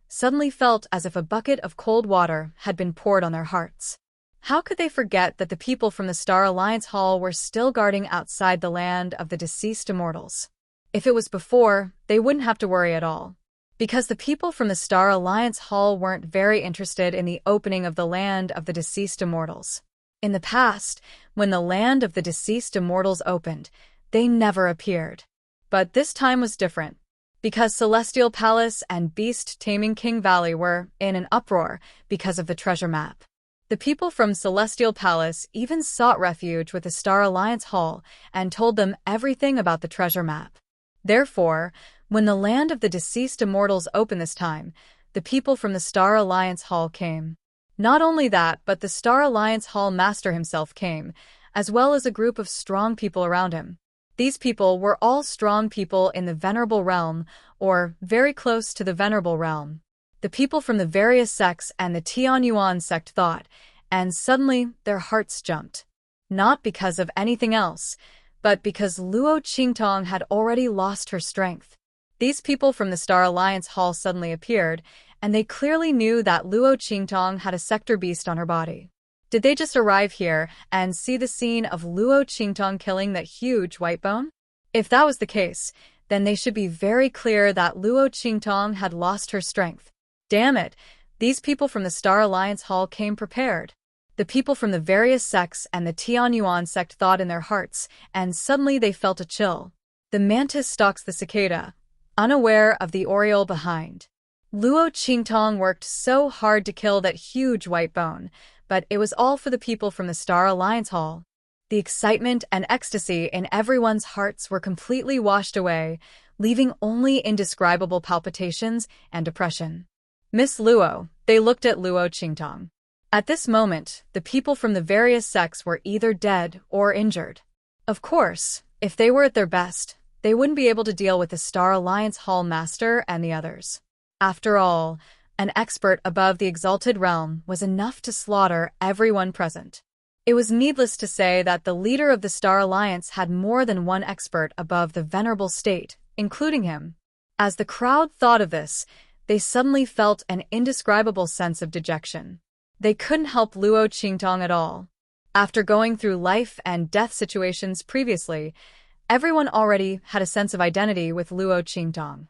suddenly felt as if a bucket of cold water had been poured on their hearts. How could they forget that the people from the Star Alliance Hall were still guarding outside the land of the deceased immortals? If it was before, they wouldn't have to worry at all. Because the people from the Star Alliance Hall weren't very interested in the opening of the land of the deceased immortals. In the past, when the land of the deceased immortals opened, they never appeared. But this time was different. Because Celestial Palace and Beast Taming King Valley were in an uproar because of the treasure map. The people from Celestial Palace even sought refuge with the Star Alliance Hall and told them everything about the treasure map. Therefore, when the land of the deceased immortals opened this time, the people from the Star Alliance Hall came. Not only that, but the Star Alliance Hall Master himself came, as well as a group of strong people around him. These people were all strong people in the Venerable Realm, or very close to the Venerable Realm. The people from the various sects and the Tianyuan sect thought, and suddenly their hearts jumped. Not because of anything else, but because Luo Qingtong had already lost her strength. These people from the Star Alliance Hall suddenly appeared, and they clearly knew that Luo Qingtong had a sector beast on her body. Did they just arrive here and see the scene of Luo Qingtong killing that huge Whitebone? If that was the case, then they should be very clear that Luo Qingtong had lost her strength. Damn it, these people from the Star Alliance Hall came prepared. The people from the various sects and the Tianyuan sect thought in their hearts, and suddenly they felt a chill. The mantis stalks the cicada, unaware of the oriole behind. Luo Qingtong worked so hard to kill that huge Whitebone, but it was all for the people from the Star Alliance Hall. The excitement and ecstasy in everyone's hearts were completely washed away, leaving only indescribable palpitations and depression. Miss Luo, they looked at Luo Qingtong. At this moment, the people from the various sects were either dead or injured. Of course, if they were at their best, they wouldn't be able to deal with the Star Alliance Hall Master and the others. After all, an expert above the Exalted Realm was enough to slaughter everyone present. It was needless to say that the leader of the Star Alliance had more than one expert above the Venerable State, including him. As the crowd thought of this, they suddenly felt an indescribable sense of dejection. They couldn't help Luo Qingtong at all. After going through life and death situations previously, everyone already had a sense of identity with Luo Qingtong.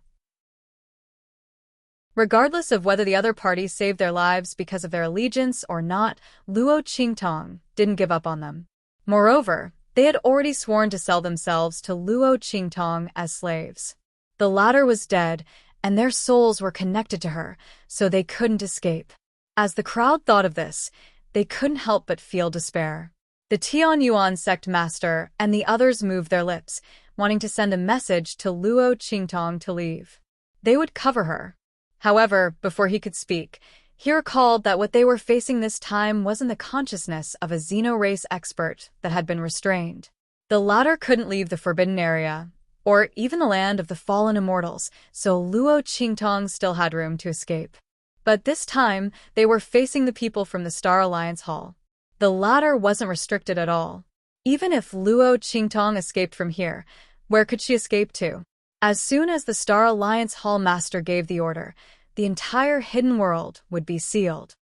Regardless of whether the other party saved their lives because of their allegiance or not, Luo Qingtong didn't give up on them. Moreover, they had already sworn to sell themselves to Luo Qingtong as slaves. The latter was dead, and their souls were connected to her, so they couldn't escape. As the crowd thought of this, they couldn't help but feel despair. The Tianyuan sect master and the others moved their lips, wanting to send a message to Luo Qingtong to leave. They would cover her. However, before he could speak, he recalled that what they were facing this time wasn't the consciousness of a xeno-race expert that had been restrained. The latter couldn't leave the Forbidden Area, or even the land of the fallen immortals, so Luo Qingtong still had room to escape. But this time, they were facing the people from the Star Alliance Hall. The latter wasn't restricted at all. Even if Luo Qingtong escaped from here, where could she escape to? As soon as the Star Alliance Hall Master gave the order, the entire hidden world would be sealed.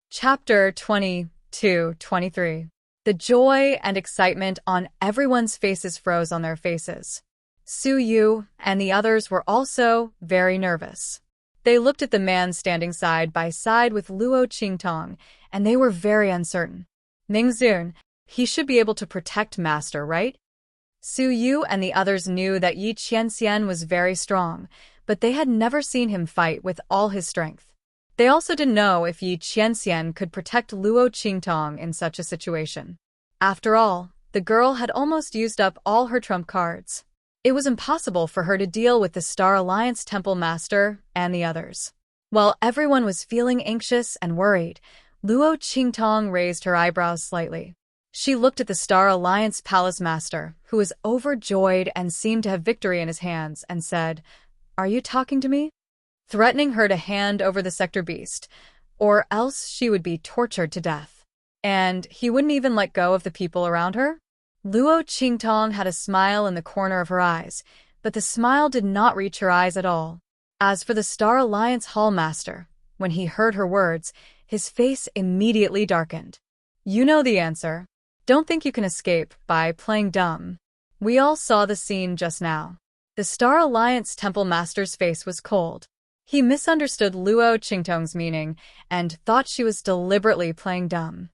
Chapter 22-23. The joy and excitement on everyone's faces froze on their faces. Su Yu and the others were also very nervous. They looked at the man standing side by side with Luo Qingtong, and they were very uncertain. Mingzun, he should be able to protect Master, right? Su Yu and the others knew that Yi Qianxian was very strong, but they had never seen him fight with all his strength. They also didn't know if Yi Qianxian could protect Luo Qingtong in such a situation. After all, the girl had almost used up all her trump cards. It was impossible for her to deal with the Star Alliance Temple Master and the others. While everyone was feeling anxious and worried, Luo Qingtong raised her eyebrows slightly. She looked at the Star Alliance Palace Master, who was overjoyed and seemed to have victory in his hands, and said, "Are you talking to me?" Threatening her to hand over the Sector Beast, or else she would be tortured to death. And he wouldn't even let go of the people around her? Luo Qingtong had a smile in the corner of her eyes, but the smile did not reach her eyes at all. As for the Star Alliance Hall Master, when he heard her words, his face immediately darkened. "You know the answer. Don't think you can escape by playing dumb. We all saw the scene just now." The Star Alliance Temple Master's face was cold. He misunderstood Luo Qingtong's meaning and thought she was deliberately playing dumb.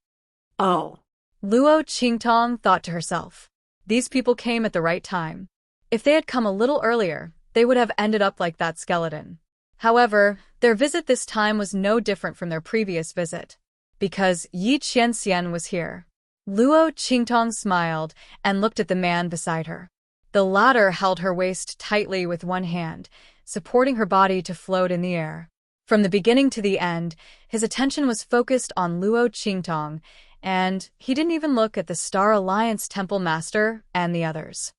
Oh. Luo Qingtong thought to herself. These people came at the right time. If they had come a little earlier, they would have ended up like that skeleton. However, their visit this time was no different from their previous visit. Because Yi Qianxian was here. Luo Qingtong smiled and looked at the man beside her. The latter held her waist tightly with one hand, supporting her body to float in the air. From the beginning to the end, his attention was focused on Luo Qingtong, and he didn't even look at the Star Alliance Temple Master and the others.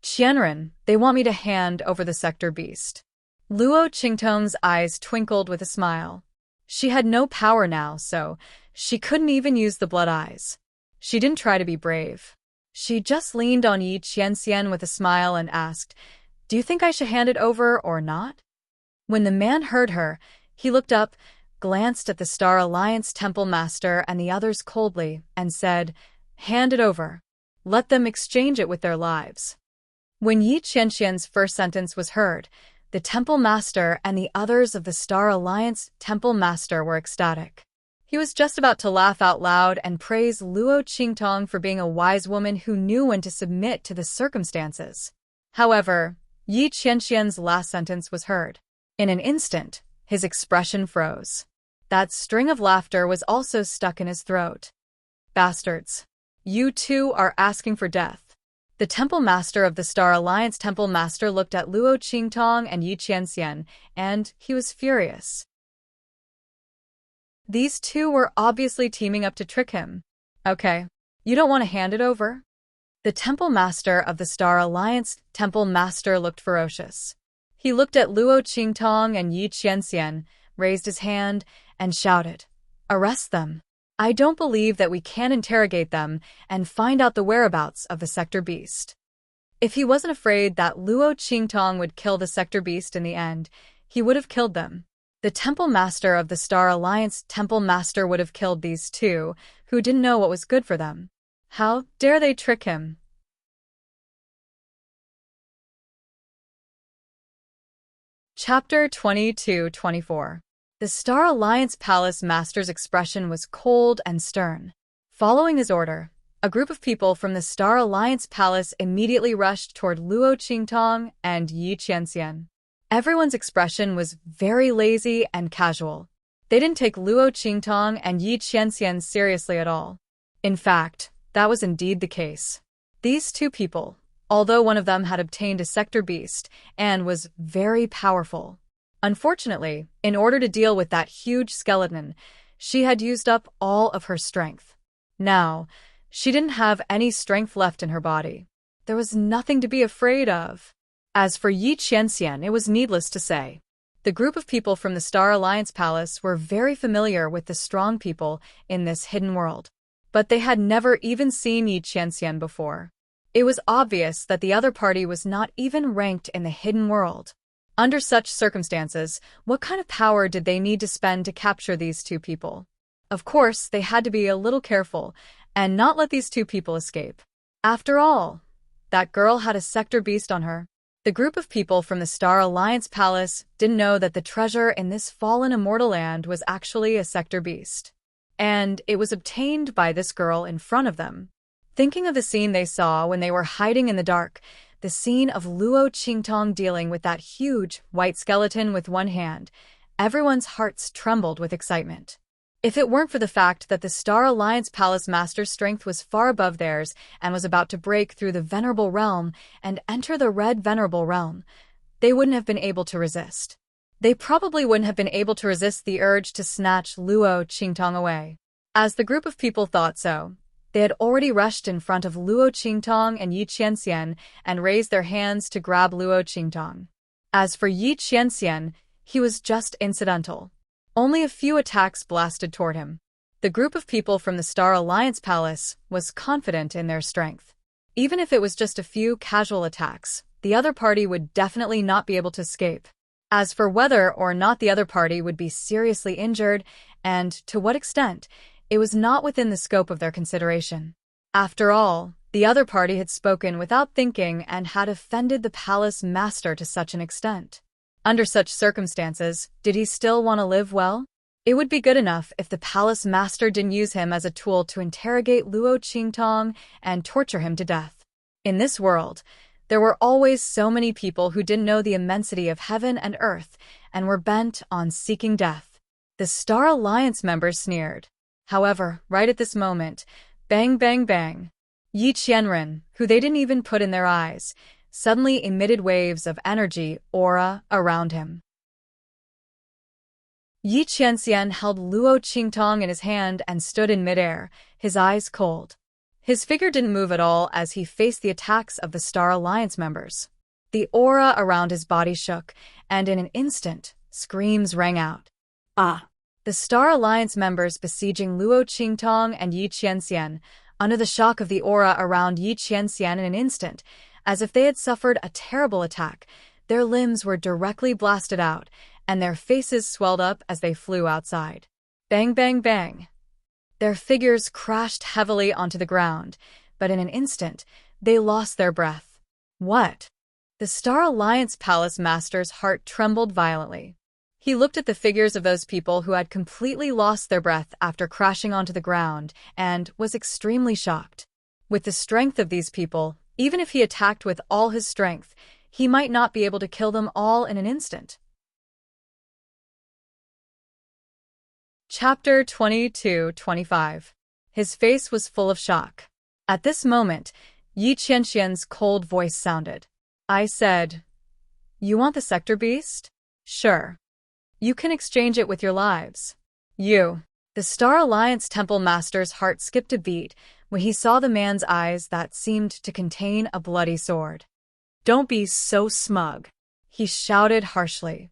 "Qianren, they want me to hand over the Sector Beast." Luo Qingtong's eyes twinkled with a smile. She had no power now, so she couldn't even use the blood eyes. She didn't try to be brave. She just leaned on Yi Qianxian with a smile and asked, "Do you think I should hand it over or not?" When the man heard her, he looked up, glanced at the Star Alliance Temple Master and the others coldly, and said, "Hand it over. Let them exchange it with their lives." When Yi Qianxian's first sentence was heard, the Temple Master and the others of the Star Alliance Temple Master were ecstatic. He was just about to laugh out loud and praise Luo Qingtong for being a wise woman who knew when to submit to the circumstances. However, Yi Qianxian's last sentence was heard. In an instant, his expression froze. That string of laughter was also stuck in his throat. "Bastards. You two are asking for death. The Temple Master of the Star Alliance Temple Master looked at Luo Qingtong and Yi Qianxian, and he was furious. These two were obviously teaming up to trick him. Okay, you don't want to hand it over? The Temple Master of the Star Alliance Temple Master looked ferocious. He looked at Luo Qingtong and Yi Qianxian, raised his hand, and shouted, "Arrest them! I don't believe that we can interrogate them and find out the whereabouts of the Sector Beast." If he wasn't afraid that Luo Qingtong would kill the Sector Beast in the end, he would have killed them. The Temple Master of the Star Alliance Temple Master would have killed these two, who didn't know what was good for them. How dare they trick him? Chapter 22-24. The Star Alliance Palace Master's expression was cold and stern. Following his order, a group of people from the Star Alliance Palace immediately rushed toward Luo Qingtong and Yi Qianxian. Everyone's expression was very lazy and casual. They didn't take Luo Qingtong and Yi Qianxian seriously at all. In fact, that was indeed the case. These two people, although one of them had obtained a Sector Beast and was very powerful, unfortunately, in order to deal with that huge skeleton, she had used up all of her strength. Now, she didn't have any strength left in her body. There was nothing to be afraid of. As for Yi Qianxian, it was needless to say. The group of people from the Star Alliance Palace were very familiar with the strong people in this hidden world, but they had never even seen Yi Qianxian before. It was obvious that the other party was not even ranked in the hidden world. Under such circumstances, what kind of power did they need to spend to capture these two people? Of course, they had to be a little careful and not let these two people escape. After all, that girl had a Sector Beast on her. The group of people from the Star Alliance Palace didn't know that the treasure in this fallen immortal land was actually a Sector Beast. And it was obtained by this girl in front of them. Thinking of the scene they saw when they were hiding in the dark, the scene of Luo Qingtong dealing with that huge white skeleton with one hand, everyone's hearts trembled with excitement. If it weren't for the fact that the Star Alliance Palace Master's strength was far above theirs and was about to break through the Venerable Realm and enter the Red Venerable Realm, they wouldn't have been able to resist. They probably wouldn't have been able to resist the urge to snatch Luo Qingtong away. As the group of people thought so, they had already rushed in front of Luo Qingtong and Yi Qianxian and raised their hands to grab Luo Qingtong. As for Yi Qianxian, he was just incidental. Only a few attacks blasted toward him. The group of people from the Star Alliance Palace was confident in their strength. Even if it was just a few casual attacks, the other party would definitely not be able to escape. As for whether or not the other party would be seriously injured, and to what extent, it was not within the scope of their consideration. After all, the other party had spoken without thinking and had offended the palace master to such an extent. Under such circumstances, did he still want to live well? It would be good enough if the palace master didn't use him as a tool to interrogate Luo Qingtong and torture him to death. In this world, there were always so many people who didn't know the immensity of heaven and earth and were bent on seeking death. The Star Alliance members sneered. However, right at this moment, bang bang bang, Yi Qianren, who they didn't even put in their eyes, suddenly emitted waves of energy aura around him. Yi Qianxian held Luo Qingtong in his hand and stood in midair, his eyes cold. His figure didn't move at all as he faced the attacks of the Star Alliance members. The aura around his body shook, and in an instant, screams rang out. Ah! The Star Alliance members besieging Luo Qingtong and Yi Qianxian, under the shock of the aura around Yi Qianxian in an instant, as if they had suffered a terrible attack, their limbs were directly blasted out, and their faces swelled up as they flew outside. Bang bang bang! Their figures crashed heavily onto the ground, but in an instant, they lost their breath. What? The Star Alliance Palace Master's heart trembled violently. He looked at the figures of those people who had completely lost their breath after crashing onto the ground and was extremely shocked. With the strength of these people, even if he attacked with all his strength, he might not be able to kill them all in an instant. Chapter 22-25. His face was full of shock. At this moment, Yi Qianxian's cold voice sounded. I said, "You want the sector beast? Sure. You can exchange it with your lives." The Star Alliance Temple Master's heart skipped a beat when he saw the man's eyes that seemed to contain a bloody sword. "Don't be so smug," he shouted harshly.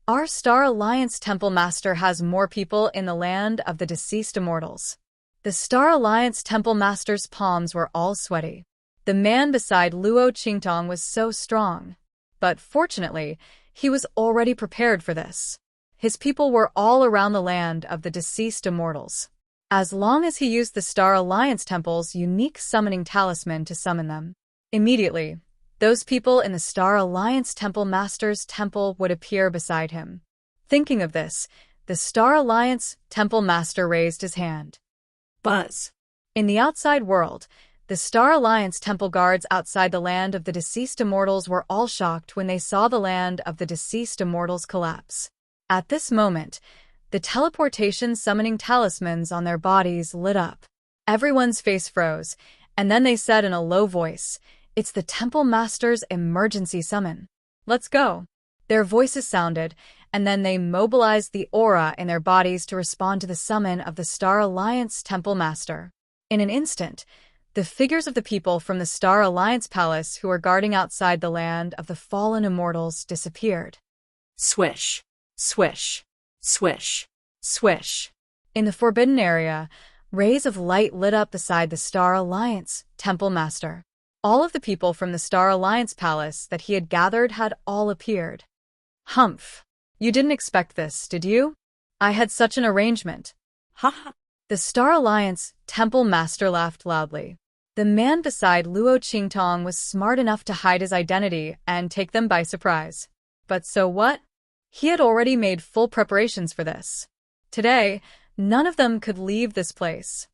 "Our Star Alliance Temple Master has more people in the land of the deceased immortals." The Star Alliance Temple Master's palms were all sweaty. The man beside Luo Qingtong was so strong. But fortunately, he was already prepared for this. His people were all around the land of the deceased immortals. As long as he used the Star Alliance Temple's unique summoning talisman to summon them, immediately, those people in the Star Alliance Temple Master's temple would appear beside him. Thinking of this, the Star Alliance Temple Master raised his hand. Buzz. In the outside world, the Star Alliance Temple guards outside the land of the deceased immortals were all shocked when they saw the land of the deceased immortals collapse. At this moment, the teleportation summoning talismans on their bodies lit up. Everyone's face froze, and then they said in a low voice, "It's the Temple Master's emergency summon. Let's go." Their voices sounded, and then they mobilized the aura in their bodies to respond to the summon of the Star Alliance Temple Master. In an instant, the figures of the people from the Star Alliance Palace who were guarding outside the land of the fallen immortals disappeared. Swish, swish, swish, swish. In the forbidden area, rays of light lit up beside the Star Alliance Temple Master. All of the people from the Star Alliance Palace that he had gathered had all appeared. Humph. You didn't expect this, did you? I had such an arrangement. Ha ha. The Star Alliance Temple Master laughed loudly. The man beside Luo Qingtong was smart enough to hide his identity and take them by surprise. But so what? He had already made full preparations for this. Today, none of them could leave this place.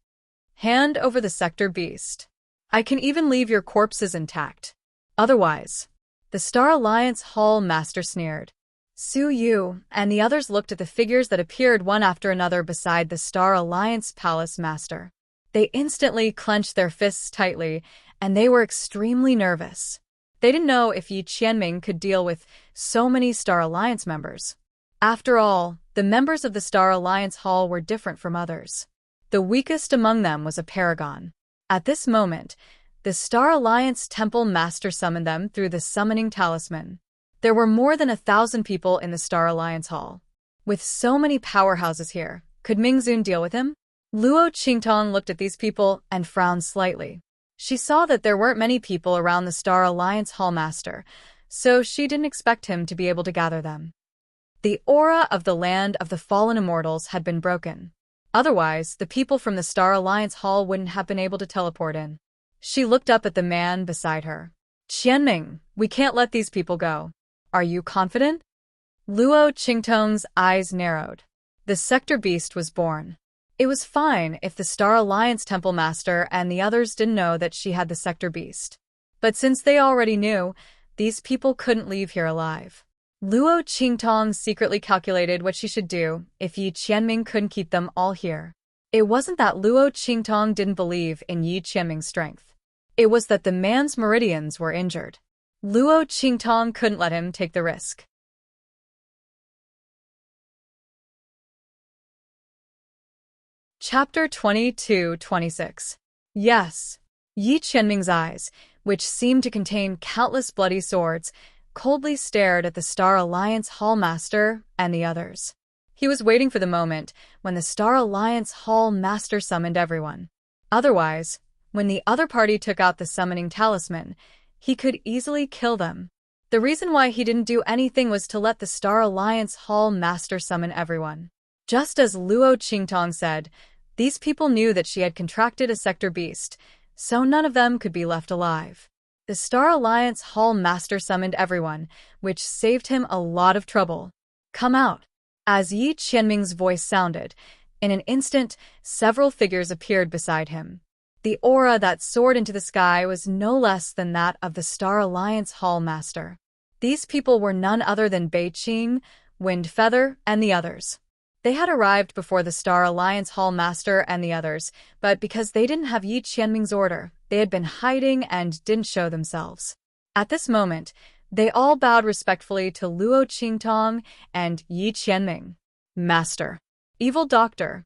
Hand over the sector beast. I can even leave your corpses intact. Otherwise, the Star Alliance Hall Master sneered. Su Yu and the others looked at the figures that appeared one after another beside the Star Alliance Palace Master. They instantly clenched their fists tightly, and they were extremely nervous. They didn't know if Yi Qianming could deal with so many Star Alliance members. After all, the members of the Star Alliance Hall were different from others. The weakest among them was a paragon. At this moment, the Star Alliance Temple Master summoned them through the summoning talisman. There were more than 1,000 people in the Star Alliance Hall. With so many powerhouses here, could Mingzun deal with him? Luo Qingtong looked at these people and frowned slightly. She saw that there weren't many people around the Star Alliance Hall Master, so she didn't expect him to be able to gather them. The aura of the land of the fallen immortals had been broken. Otherwise, the people from the Star Alliance Hall wouldn't have been able to teleport in. She looked up at the man beside her. Qianming, we can't let these people go. Are you confident? Luo Qingtong's eyes narrowed. The sector beast was born. It was fine if the Star Alliance Temple Master and the others didn't know that she had the sector beast. But since they already knew, these people couldn't leave here alive. Luo Qingtong secretly calculated what she should do if Yi Qianming couldn't keep them all here. It wasn't that Luo Qingtong didn't believe in Yi Qianming's strength. It was that the man's meridians were injured. Luo Qingtong couldn't let him take the risk. Chapter 22-26. Yes. Yi Qianming's eyes, which seemed to contain countless bloody swords, coldly stared at the Star Alliance Hall Master and the others. He was waiting for the moment when the Star Alliance Hall Master summoned everyone. Otherwise, when the other party took out the summoning talisman, he could easily kill them. The reason why he didn't do anything was to let the Star Alliance Hall Master summon everyone. Just as Luo Qingtong said, these people knew that she had contracted a sector beast, so none of them could be left alive. The Star Alliance Hall Master summoned everyone, which saved him a lot of trouble. Come out. As Yi Qianming's voice sounded, in an instant, several figures appeared beside him. The aura that soared into the sky was no less than that of the Star Alliance Hall Master. These people were none other than Bei Qing, Wind Feather, and the others. They had arrived before the Star Alliance Hall Master and the others, but because they didn't have Yi Qianming's order, they had been hiding and didn't show themselves. At this moment, they all bowed respectfully to Luo Qingtong and Yi Qianming. Master. Evil Doctor.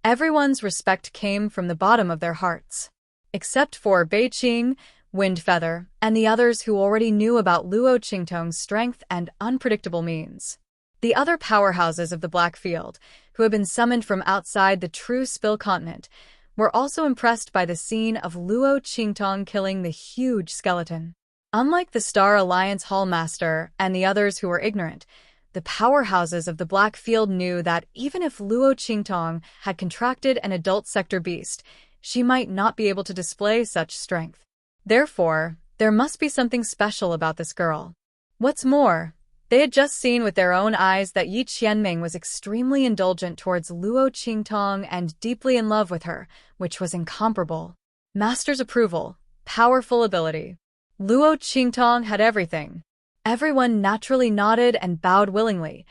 Everyone's respect came from the bottom of their hearts. Except for Beiqing, Windfeather, and the others who already knew about Luo Qingtong's strength and unpredictable means. The other powerhouses of the Black Field, who had been summoned from outside the true Spill Continent, were also impressed by the scene of Luo Qingtong killing the huge skeleton. Unlike the Star Alliance Hall Master and the others who were ignorant, the powerhouses of the Black Field knew that even if Luo Qingtong had contracted an adult sector beast, she might not be able to display such strength. Therefore, there must be something special about this girl. What's more, they had just seen with their own eyes that Yi Qianming was extremely indulgent towards Luo Qingtong and deeply in love with her, which was incomparable. Master's approval, powerful ability. Luo Qingtong had everything. Everyone naturally nodded and bowed willingly,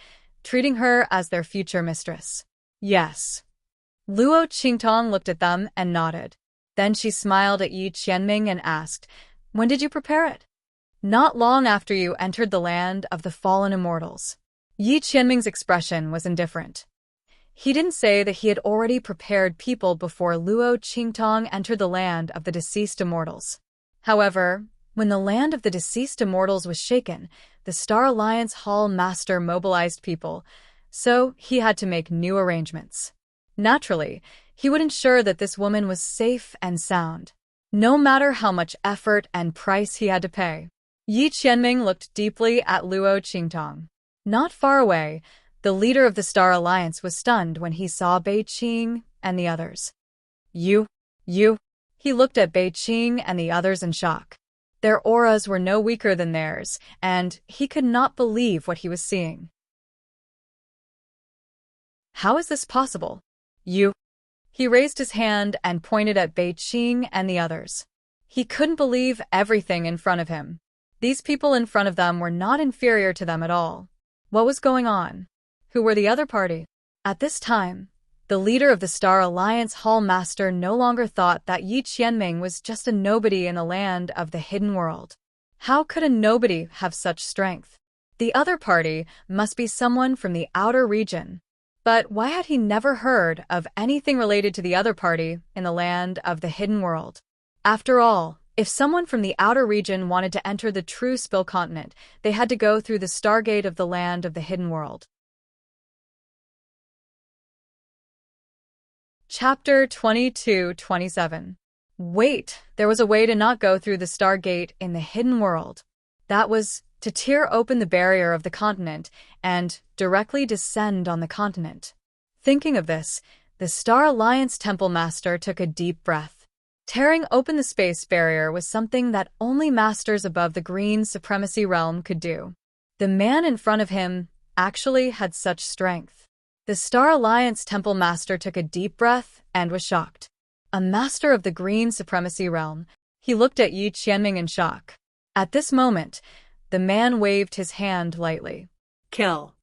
treating her as their future mistress. Yes. Luo Qingtong looked at them and nodded. Then she smiled at Yi Qianming and asked, "When did you prepare it?" "Not long after you entered the land of the fallen immortals." Yi Qianming's expression was indifferent. He didn't say that he had already prepared people before Luo Qingtong entered the land of the deceased immortals. However, when the land of the deceased immortals was shaken, the Star Alliance Hall Master mobilized people, so he had to make new arrangements. Naturally, he would ensure that this woman was safe and sound, no matter how much effort and price he had to pay. Yi Qianming looked deeply at Luo Qingtong. Not far away, the leader of the Star Alliance was stunned when he saw Beiqing and the others. You. He looked at Beiqing and the others in shock. Their auras were no weaker than theirs, and he could not believe what he was seeing. How is this possible? You. He raised his hand and pointed at Beiqing and the others. He couldn't believe everything in front of him. These people in front of them were not inferior to them at all. What was going on? Who were the other party? At this time, the leader of the Star Alliance Hall Master no longer thought that Yi Qianming was just a nobody in the land of the hidden world. How could a nobody have such strength? The other party must be someone from the outer region. But why had he never heard of anything related to the other party in the land of the hidden world? After all, if someone from the outer region wanted to enter the true Spill Continent, they had to go through the Stargate of the land of the hidden world. Chapter 22-27. Wait, there was a way to not go through the Stargate in the hidden world. That was to tear open the barrier of the continent and directly descend on the continent. Thinking of this, the Star Alliance Temple Master took a deep breath. Tearing open the space barrier was something that only masters above the Green Supremacy realm could do. The man in front of him actually had such strength. The Star Alliance Temple Master took a deep breath and was shocked. A master of the Green Supremacy realm, he looked at Yi Qianming in shock. At this moment, the man waved his hand lightly. Kill.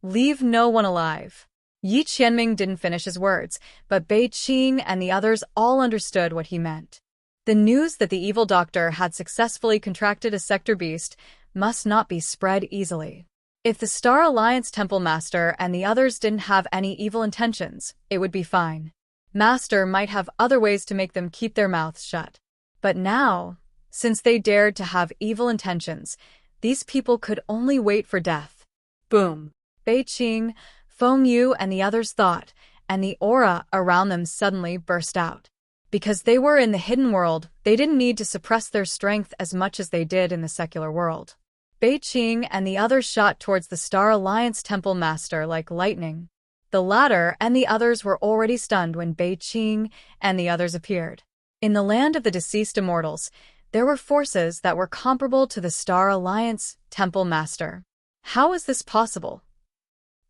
Leave no one alive. Yi Qianming didn't finish his words, but Beiqing and the others all understood what he meant. The news that the evil doctor had successfully contracted a sector beast must not be spread easily. If the Star Alliance Temple Master and the others didn't have any evil intentions, it would be fine. Master might have other ways to make them keep their mouths shut. But now, since they dared to have evil intentions, these people could only wait for death. Boom. Beiqing, Feng Yu and the others thought, and the aura around them suddenly burst out. Because they were in the hidden world, they didn't need to suppress their strength as much as they did in the secular world. Beiqing and the others shot towards the Star Alliance Temple Master like lightning. The latter and the others were already stunned when Beiqing and the others appeared. In the land of the deceased immortals, there were forces that were comparable to the Star Alliance Temple Master. How is this possible?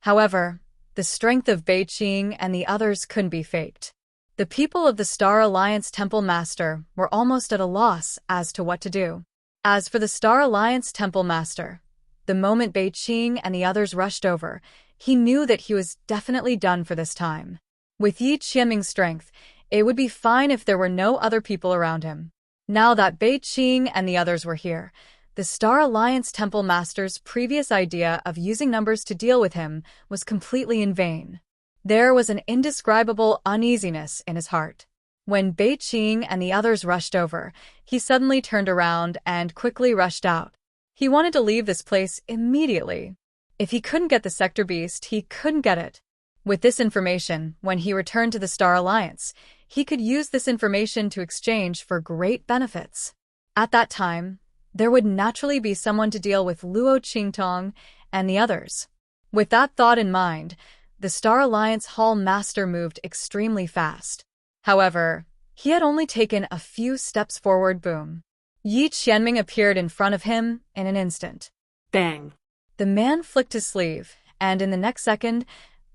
However, the strength of Beiqing and the others couldn't be faked. The people of the Star Alliance Temple Master were almost at a loss as to what to do. As for the Star Alliance Temple Master, the moment Beiqing and the others rushed over, He knew that he was definitely done for this time. With Yi Qianming's strength, it would be fine if there were no other people around him. Now that Bei Qing and the others were here, the Star Alliance Temple Master's previous idea of using numbers to deal with him was completely in vain. There was an indescribable uneasiness in his heart. When Bei Qing and the others rushed over, he suddenly turned around and quickly rushed out. He wanted to leave this place immediately. If he couldn't get the Sector Beast, he couldn't get it. With this information, when he returned to the Star Alliance, he could use this information to exchange for great benefits. At that time, there would naturally be someone to deal with Luo Qingtong and the others. With that thought in mind, the Star Alliance Hall Master moved extremely fast. However, he had only taken a few steps forward. Boom. Yi Qianming appeared in front of him in an instant. Bang. The man flicked his sleeve, and in the next second,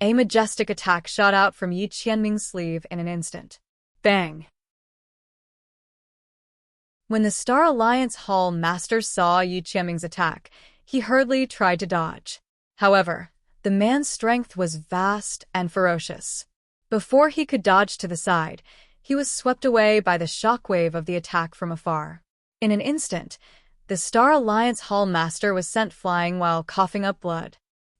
a majestic attack shot out from Yi Qianming's sleeve in an instant. Bang. When the Star Alliance Hall Master saw Yi Qianming's attack, he hurriedly tried to dodge. However, the man's strength was vast and ferocious. Before he could dodge to the side, he was swept away by the shockwave of the attack from afar. In an instant, the Star Alliance Hall Master was sent flying while coughing up blood.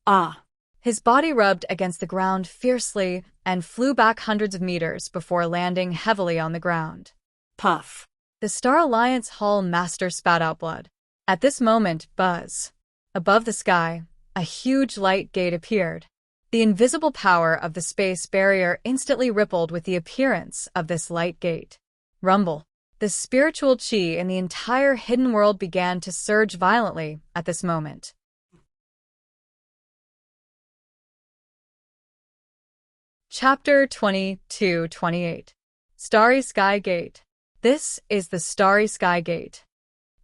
Ah! His body rubbed against the ground fiercely and flew back hundreds of meters before landing heavily on the ground. Puff! The Star Alliance Hall Master spat out blood. At this moment, buzz. Above the sky, a huge light gate appeared. The invisible power of the space barrier instantly rippled with the appearance of this light gate. Rumble. The spiritual qi in the entire hidden world began to surge violently at this moment. Chapter 22-28. Starry Sky Gate. This is the Starry Sky Gate.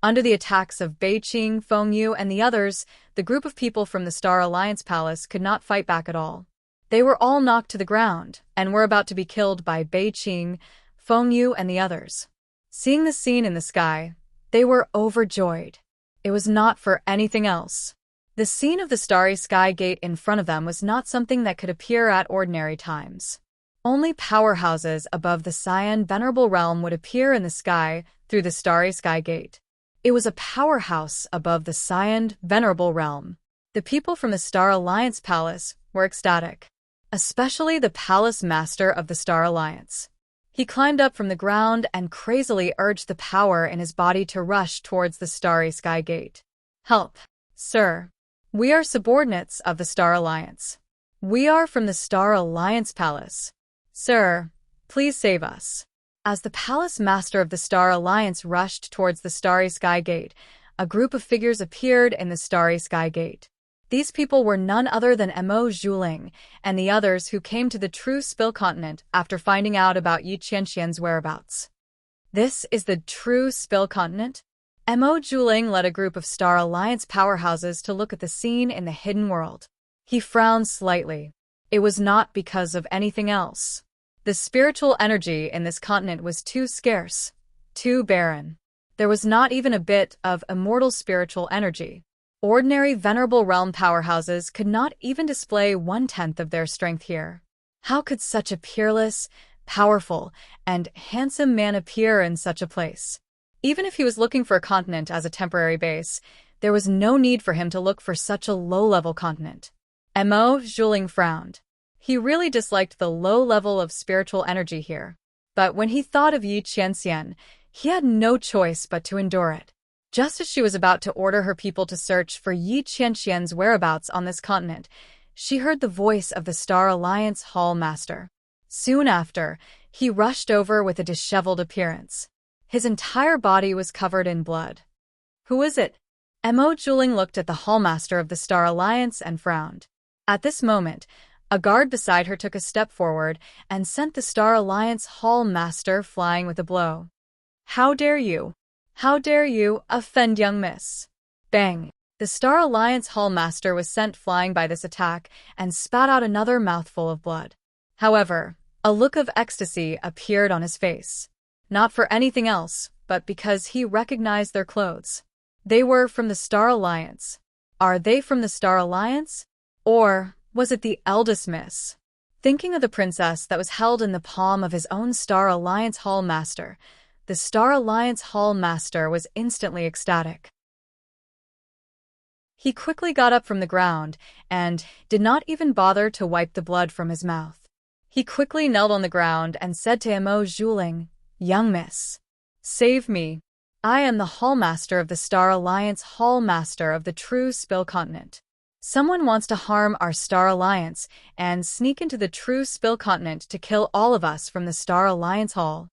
Under the attacks of Bei Qing, Feng Yu, and the others, the group of people from the Star Alliance Palace could not fight back at all. They were all knocked to the ground and were about to be killed by Bei Qing, Feng Yu, and the others. Seeing the scene in the sky, they were overjoyed. It was not for anything else. The scene of the Starry Sky Gate in front of them was not something that could appear at ordinary times. Only powerhouses above the Cyan Venerable Realm would appear in the sky through the Starry Sky Gate. It was a powerhouse above the Cyan Venerable Realm. The people from the Star Alliance Palace were ecstatic, especially the Palace Master of the Star Alliance. He climbed up from the ground and crazily urged the power in his body to rush towards the Starry Sky Gate. Help, sir. We are subordinates of the Star Alliance. We are from the Star Alliance Palace. Sir, please save us. As the Palace Master of the Star Alliance rushed towards the Starry Sky Gate, a group of figures appeared in the Starry Sky Gate. These people were none other than Mo Zhuling and the others who came to the True Spill Continent after finding out about Yi Qianxian's whereabouts. This is the True Spill Continent? Mo Zhuling led a group of Star Alliance powerhouses to look at the scene in the hidden world. He frowned slightly. It was not because of anything else. The spiritual energy in this continent was too scarce, too barren. There was not even a bit of immortal spiritual energy. Ordinary Venerable Realm powerhouses could not even display 1/10 of their strength here. How could such a peerless, powerful, and handsome man appear in such a place? Even if he was looking for a continent as a temporary base, there was no need for him to look for such a low-level continent. Mo Zhuling frowned. He really disliked the low level of spiritual energy here. But when he thought of Yi Qianxian, he had no choice but to endure it. Just as she was about to order her people to search for Yi Qianxian's whereabouts on this continent, she heard the voice of the Star Alliance Hall Master. Soon after, he rushed over with a disheveled appearance. His entire body was covered in blood. Who is it? Mo Zhuling looked at the Hall Master of the Star Alliance and frowned. At this moment, a guard beside her took a step forward and sent the Star Alliance Hall Master flying with a blow. How dare you? How dare you offend young miss? Bang! The Star Alliance Hall Master was sent flying by this attack and spat out another mouthful of blood. However, a look of ecstasy appeared on his face. Not for anything else, but because he recognized their clothes. They were from the Star Alliance. Are they from the Star Alliance? Or Was it the eldest miss? Thinking of the princess that was held in the palm of his own Star Alliance Hall Master, the Star Alliance Hall Master was instantly ecstatic. He quickly got up from the ground and did not even bother to wipe the blood from his mouth. He quickly knelt on the ground and said to Immerse Juling, "Young miss, save me. I am the Hallmaster of the Star Alliance, Hallmaster of the true Spill Continent. Someone wants to harm our Star Alliance and sneak into the true Spill Continent to kill all of us from the Star Alliance Hall."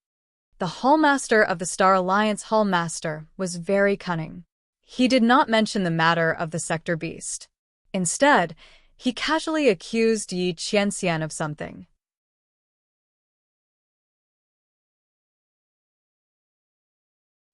The Hallmaster of the Star Alliance Hallmaster was very cunning. He did not mention the matter of the Sector Beast. Instead, he casually accused Yi Qianxian of something.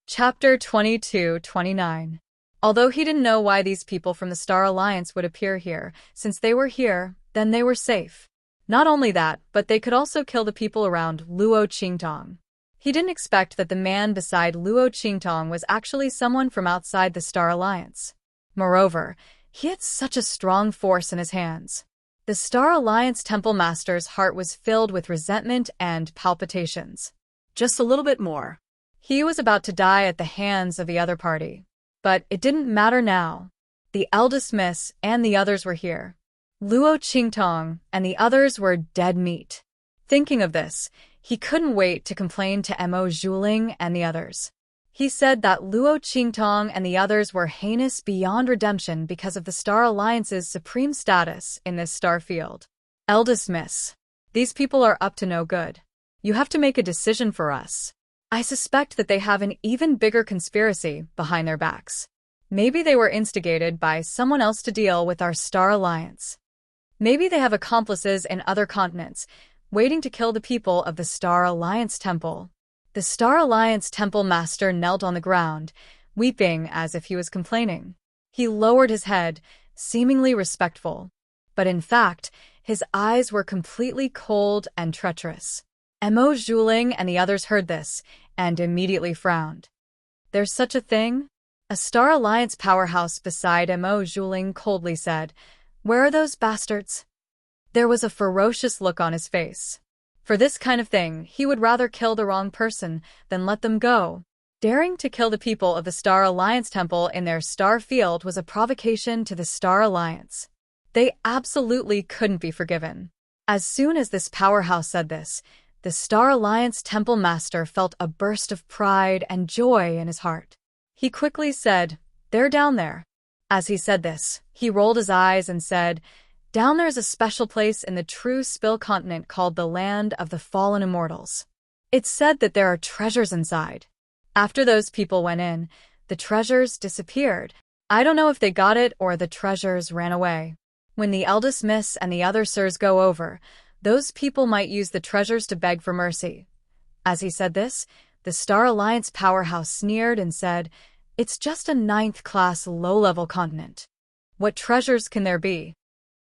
Chapter 22-29. Although he didn't know why these people from the Star Alliance would appear here, since they were here, then they were safe. Not only that, but they could also kill the people around Luo Qingtong. He didn't expect that the man beside Luo Qingtong was actually someone from outside the Star Alliance. Moreover, he had such a strong force in his hands. The Star Alliance Temple Master's heart was filled with resentment and palpitations. Just a little bit more. He was about to die at the hands of the other party. But it didn't matter now. The eldest miss and the others were here. Luo Qingtong and the others were dead meat. Thinking of this, he couldn't wait to complain to Immerse Juling and the others. He said that Luo Qingtong and the others were heinous beyond redemption because of the Star Alliance's supreme status in this star field. Eldest miss, these people are up to no good. You have to make a decision for us. I suspect that they have an even bigger conspiracy behind their backs. Maybe they were instigated by someone else to deal with our Star Alliance. Maybe they have accomplices in other continents, waiting to kill the people of the Star Alliance Temple. The Star Alliance Temple Master knelt on the ground, weeping as if he was complaining. He lowered his head, seemingly respectful. But in fact, his eyes were completely cold and treacherous. Immerse Juling and the others heard this, and immediately frowned. "There's such a thing?" A Star Alliance powerhouse beside Immerse Juling coldly said, "Where are those bastards?" There was a ferocious look on his face. For this kind of thing, he would rather kill the wrong person than let them go. Daring to kill the people of the Star Alliance Temple in their star field was a provocation to the Star Alliance. They absolutely couldn't be forgiven. As soon as this powerhouse said this, the Star Alliance Temple Master felt a burst of pride and joy in his heart. He quickly said, "They're down there." As he said this, he rolled his eyes and said, "Down there is a special place in the true Spill Continent called the Land of the Fallen Immortals. It's said that there are treasures inside." After those people went in, the treasures disappeared. I don't know if they got it or the treasures ran away. When the eldest miss and the other sirs go over, those people might use the treasures to beg for mercy. As he said this, the Star Alliance powerhouse sneered and said, "It's just a 9th-class low-level continent. What treasures can there be?"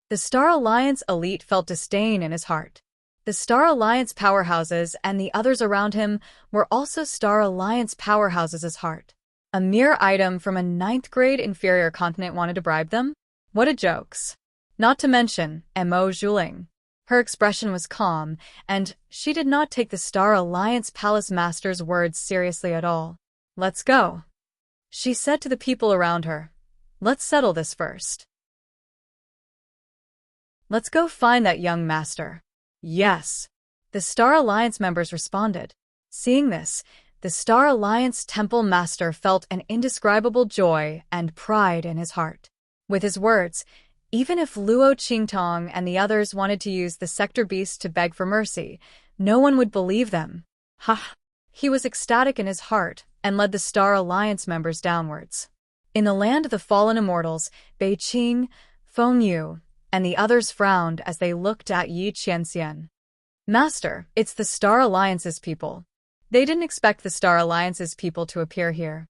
The Star Alliance elite felt disdain in his heart. The Star Alliance powerhouses and the others around him were also Star Alliance powerhouses' heart. A mere item from a 9th-grade inferior continent wanted to bribe them? What a jokes. Not to mention Immerse Juling. Her expression was calm, and she did not take the Star Alliance Palace Master's words seriously at all. "Let's go," she said to the people around her. "Let's settle this first. Let's go find that young master." "Yes," the Star Alliance members responded. Seeing this, the Star Alliance Temple Master felt an indescribable joy and pride in his heart. With his words, even if Luo Qingtong and the others wanted to use the Sector Beast to beg for mercy, no one would believe them. Ha! He was ecstatic in his heart and led the Star Alliance members downwards. In the land of the fallen immortals, Bei Qing, Feng Yu, and the others frowned as they looked at Yi Qianxian. "Master, it's the Star Alliance's people." They didn't expect the Star Alliance's people to appear here.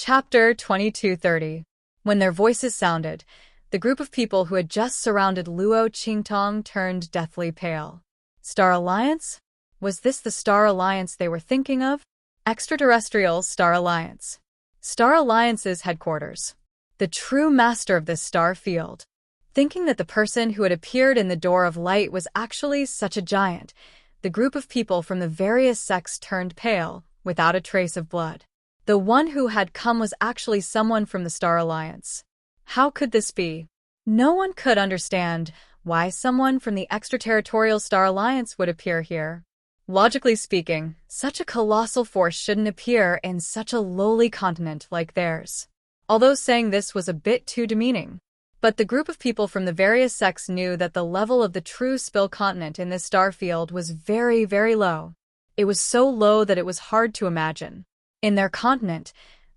Chapter 22-30. When their voices sounded, the group of people who had just surrounded Luo Qingtong turned deathly pale. Star Alliance? Was this the Star Alliance they were thinking of? Extraterrestrial Star Alliance. Star Alliance's headquarters. the true master of this star field. Thinking that the person who had appeared in the door of light was actually such a giant, the group of people from the various sects turned pale, without a trace of blood. The one who had come was actually someone from the Star Alliance. How could this be? No one could understand why someone from the extraterritorial Star Alliance would appear here. Logically speaking, such a colossal force shouldn't appear in such a lowly continent like theirs. Although saying this was a bit too demeaning. But the group of people from the various sects knew that the level of the true spill continent in this star field was very, very low. It was so low that it was hard to imagine. In their continent,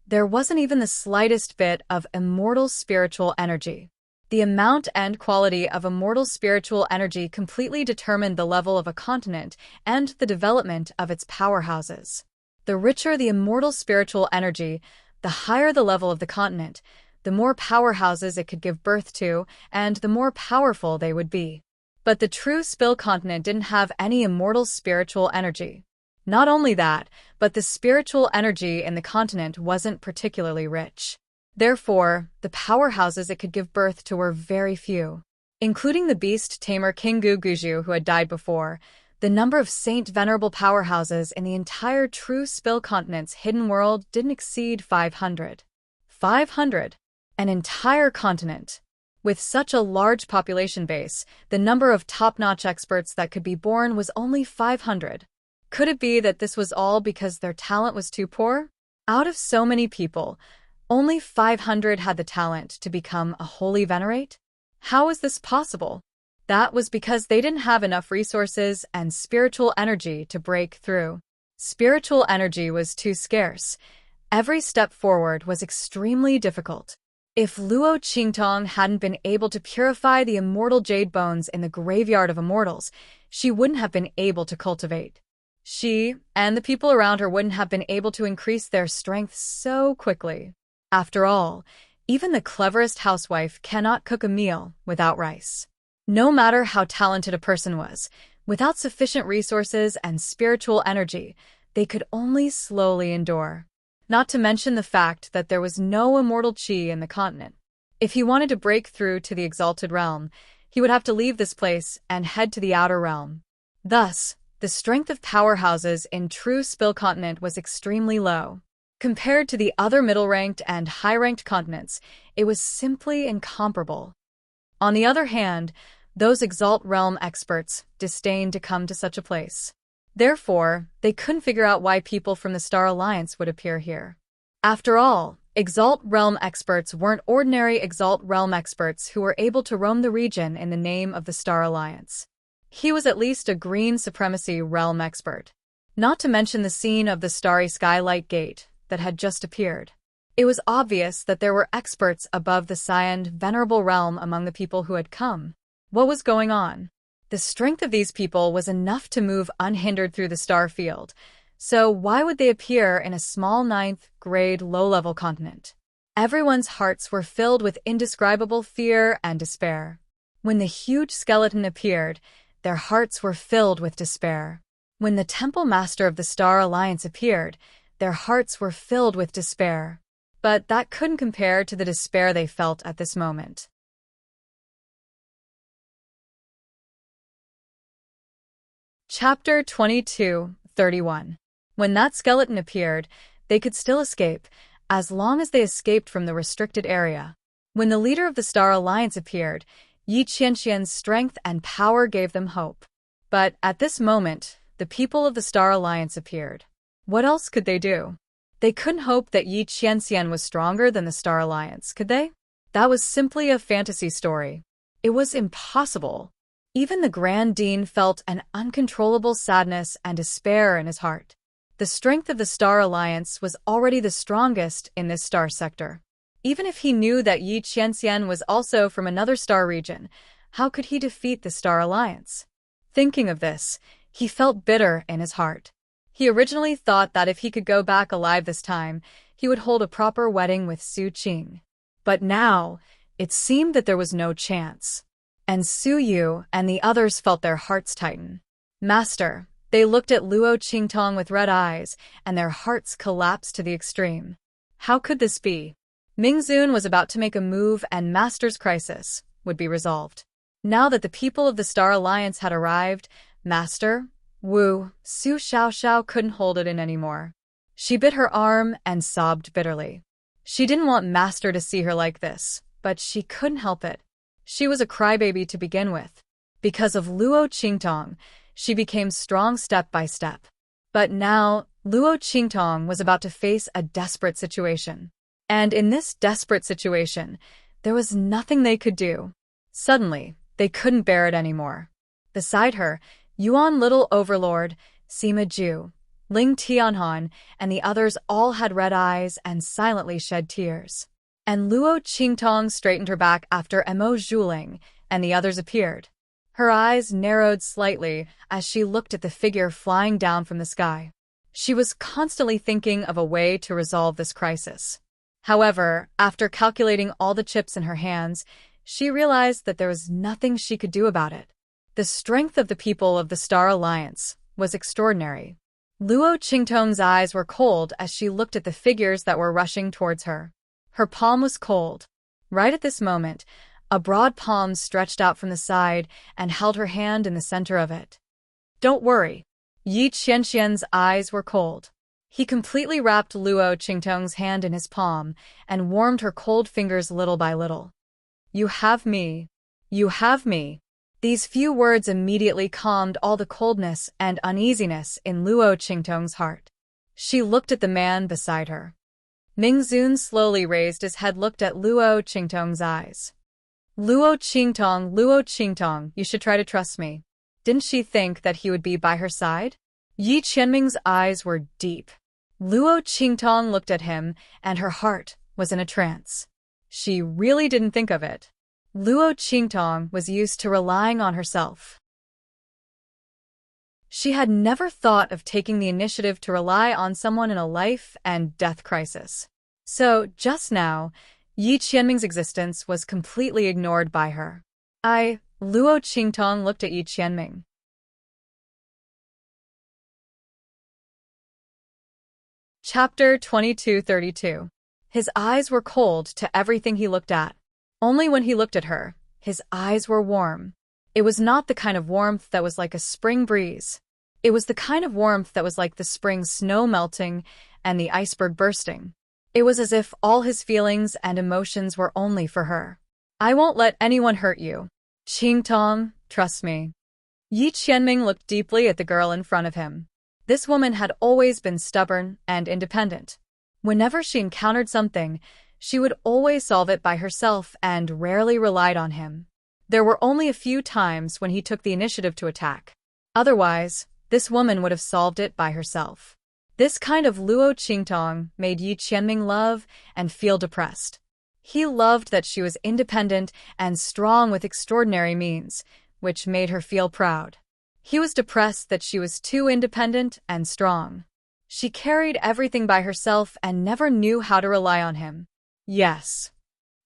there wasn't even the slightest bit of immortal spiritual energy. The amount and quality of immortal spiritual energy completely determined the level of a continent and the development of its powerhouses. The richer the immortal spiritual energy, the higher the level of the continent, the more powerhouses it could give birth to, and the more powerful they would be. But the true Spill continent didn't have any immortal spiritual energy. Not only that, but the spiritual energy in the continent wasn't particularly rich. Therefore, the powerhouses it could give birth to were very few. Including the beast tamer King Guguju who had died before, the number of saint venerable powerhouses in the entire true Spill continent's hidden world didn't exceed 500. 500? An entire continent. With such a large population base, the number of top-notch experts that could be born was only 500. Could it be that this was all because their talent was too poor? Out of so many people, only 500 had the talent to become a holy venerate? How is this possible? That was because they didn't have enough resources and spiritual energy to break through. Spiritual energy was too scarce. Every step forward was extremely difficult. If Luo Qingtong hadn't been able to purify the immortal jade bones in the graveyard of immortals, she wouldn't have been able to cultivate. She and the people around her wouldn't have been able to increase their strength so quickly. After all, even the cleverest housewife cannot cook a meal without rice. No matter how talented a person was, without sufficient resources and spiritual energy, they could only slowly endure. Not to mention the fact that there was no immortal qi in the continent. If he wanted to break through to the exalted realm, he would have to leave this place and head to the outer realm. Thus, the strength of powerhouses in true Spill continent was extremely low. Compared to the other middle-ranked and high-ranked continents, it was simply incomparable. On the other hand, those Exalt Realm experts disdained to come to such a place. Therefore, they couldn't figure out why people from the Star Alliance would appear here. After all, Exalt Realm experts weren't ordinary Exalt Realm experts who were able to roam the region in the name of the Star Alliance. He was at least a Green Supremacy Realm expert. Not to mention the scene of the Starry Skylight Gate that had just appeared. It was obvious that there were experts above the Cyan Venerable Realm among the people who had come. What was going on? The strength of these people was enough to move unhindered through the star field, so why would they appear in a small 9th-grade low-level continent? Everyone's hearts were filled with indescribable fear and despair. When the huge skeleton appeared, their hearts were filled with despair. When the Temple Master of the Star Alliance appeared, their hearts were filled with despair. But that couldn't compare to the despair they felt at this moment. Chapter 22:31. When that skeleton appeared, they could still escape, as long as they escaped from the restricted area. When the leader of the Star Alliance appeared, Yi Qianxian's strength and power gave them hope. But at this moment, the people of the Star Alliance appeared. What else could they do? They couldn't hope that Yi Qianxian was stronger than the Star Alliance, could they? That was simply a fantasy story. It was impossible. Even the Grand Dean felt an uncontrollable sadness and despair in his heart. The strength of the Star Alliance was already the strongest in this star sector. Even if he knew that Yi Qianxian was also from another star region, how could he defeat the Star Alliance? Thinking of this, he felt bitter in his heart. He originally thought that if he could go back alive this time, he would hold a proper wedding with Su Qing. But now, it seemed that there was no chance. And Su Yu and the others felt their hearts tighten. Master, they looked at Luo Qingtong with red eyes, and their hearts collapsed to the extreme. How could this be? Mingzun was about to make a move and Master's crisis would be resolved. Now that the people of the Star Alliance had arrived, Master, Wu, Su Xiaoxiao couldn't hold it in anymore. She bit her arm and sobbed bitterly. She didn't want Master to see her like this, but she couldn't help it. She was a crybaby to begin with. Because of Luo Qingtong, she became strong step by step. But now, Luo Qingtong was about to face a desperate situation. And in this desperate situation, there was nothing they could do. Suddenly, they couldn't bear it anymore. Beside her, Yuan Little Overlord, Sima Ju, Ling Tianhan, and the others all had red eyes and silently shed tears. And Luo Qingtong straightened her back after Mo Zhuling and the others appeared. Her eyes narrowed slightly as she looked at the figure flying down from the sky. She was constantly thinking of a way to resolve this crisis. However, after calculating all the chips in her hands, she realized that there was nothing she could do about it. The strength of the people of the Star Alliance was extraordinary. Luo Qingtong's eyes were cold as she looked at the figures that were rushing towards her. Her palm was cold. Right at this moment, a broad palm stretched out from the side and held her hand in the center of it. Don't worry. Yi Qianxian's eyes were cold. He completely wrapped Luo Qingtong's hand in his palm and warmed her cold fingers little by little. You have me. You have me. These few words immediately calmed all the coldness and uneasiness in Luo Qingtong's heart. She looked at the man beside her. Mingzun slowly raised his head, looked at Luo Qingtong's eyes. Luo Qingtong, you should try to trust me. Didn't she think that he would be by her side? Yi Qianming's eyes were deep. Luo Qingtong looked at him, and her heart was in a trance. She really didn't think of it. Luo Qingtong was used to relying on herself. She had never thought of taking the initiative to rely on someone in a life and death crisis. So, just now, Yi Qianming's existence was completely ignored by her. Luo Qingtong looked at Yi Qianming. Chapter 2232. His eyes were cold to everything he looked at. Only when he looked at her, his eyes were warm. It was not the kind of warmth that was like a spring breeze. It was the kind of warmth that was like the spring snow melting and the iceberg bursting. It was as if all his feelings and emotions were only for her. I won't let anyone hurt you. Qingtong, trust me. Yi Qianming looked deeply at the girl in front of him. This woman had always been stubborn and independent. Whenever she encountered something, she would always solve it by herself and rarely relied on him. There were only a few times when he took the initiative to attack. Otherwise, this woman would have solved it by herself. This kind of Luo Qingtong made Yi Qianming love and feel depressed. He loved that she was independent and strong with extraordinary means, which made her feel proud. He was depressed that she was too independent and strong. She carried everything by herself and never knew how to rely on him. Yes.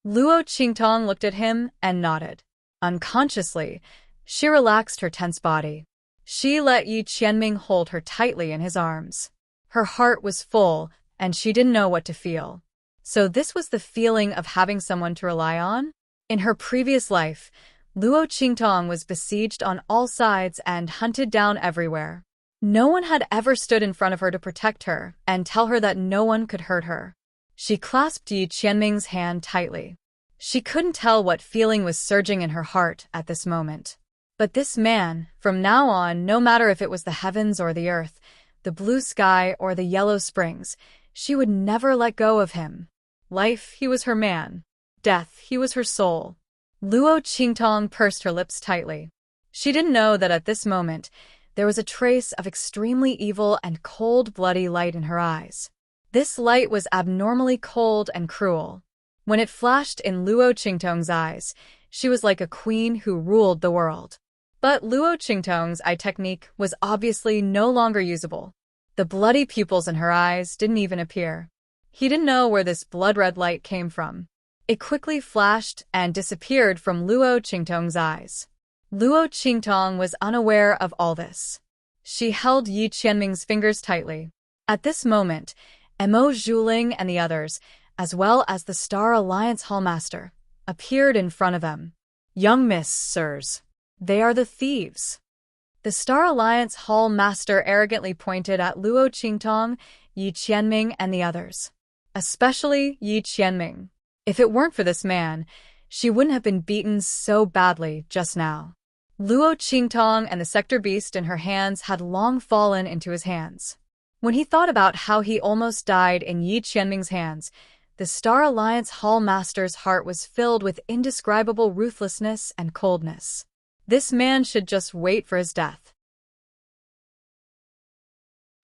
Luo Qingtong looked at him and nodded. Unconsciously, she relaxed her tense body. She let Yi Qianming hold her tightly in his arms. Her heart was full, and she didn't know what to feel. So this was the feeling of having someone to rely on? In her previous life, Luo Qingtong was besieged on all sides and hunted down everywhere. No one had ever stood in front of her to protect her and tell her that no one could hurt her. She clasped Yi Qianming's hand tightly. She couldn't tell what feeling was surging in her heart at this moment. But this man, from now on, no matter if it was the heavens or the earth, the blue sky or the yellow springs, she would never let go of him. Life, he was her man. Death, he was her soul. Luo Qingtong pursed her lips tightly. She didn't know that at this moment, there was a trace of extremely evil and cold, bloody light in her eyes. This light was abnormally cold and cruel. When it flashed in Luo Qingtong's eyes, she was like a queen who ruled the world. But Luo Qingtong's eye technique was obviously no longer usable. The bloody pupils in her eyes didn't even appear. He didn't know where this blood-red light came from. It quickly flashed and disappeared from Luo Qingtong's eyes. Luo Qingtong was unaware of all this. She held Yi Qianming's fingers tightly. At this moment, Mo Zhuling and the others, as well as the Star Alliance Hallmaster, appeared in front of them. "Young Miss, sirs, they are the thieves." The Star Alliance Hallmaster arrogantly pointed at Luo Qingtong, Yi Qianming, and the others. Especially Yi Qianming. If it weren't for this man, she wouldn't have been beaten so badly just now. Luo Qingtong and the Sector Beast in her hands had long fallen into his hands. When he thought about how he almost died in Yi Qianming's hands, the Star Alliance Hallmaster's heart was filled with indescribable ruthlessness and coldness. This man should just wait for his death.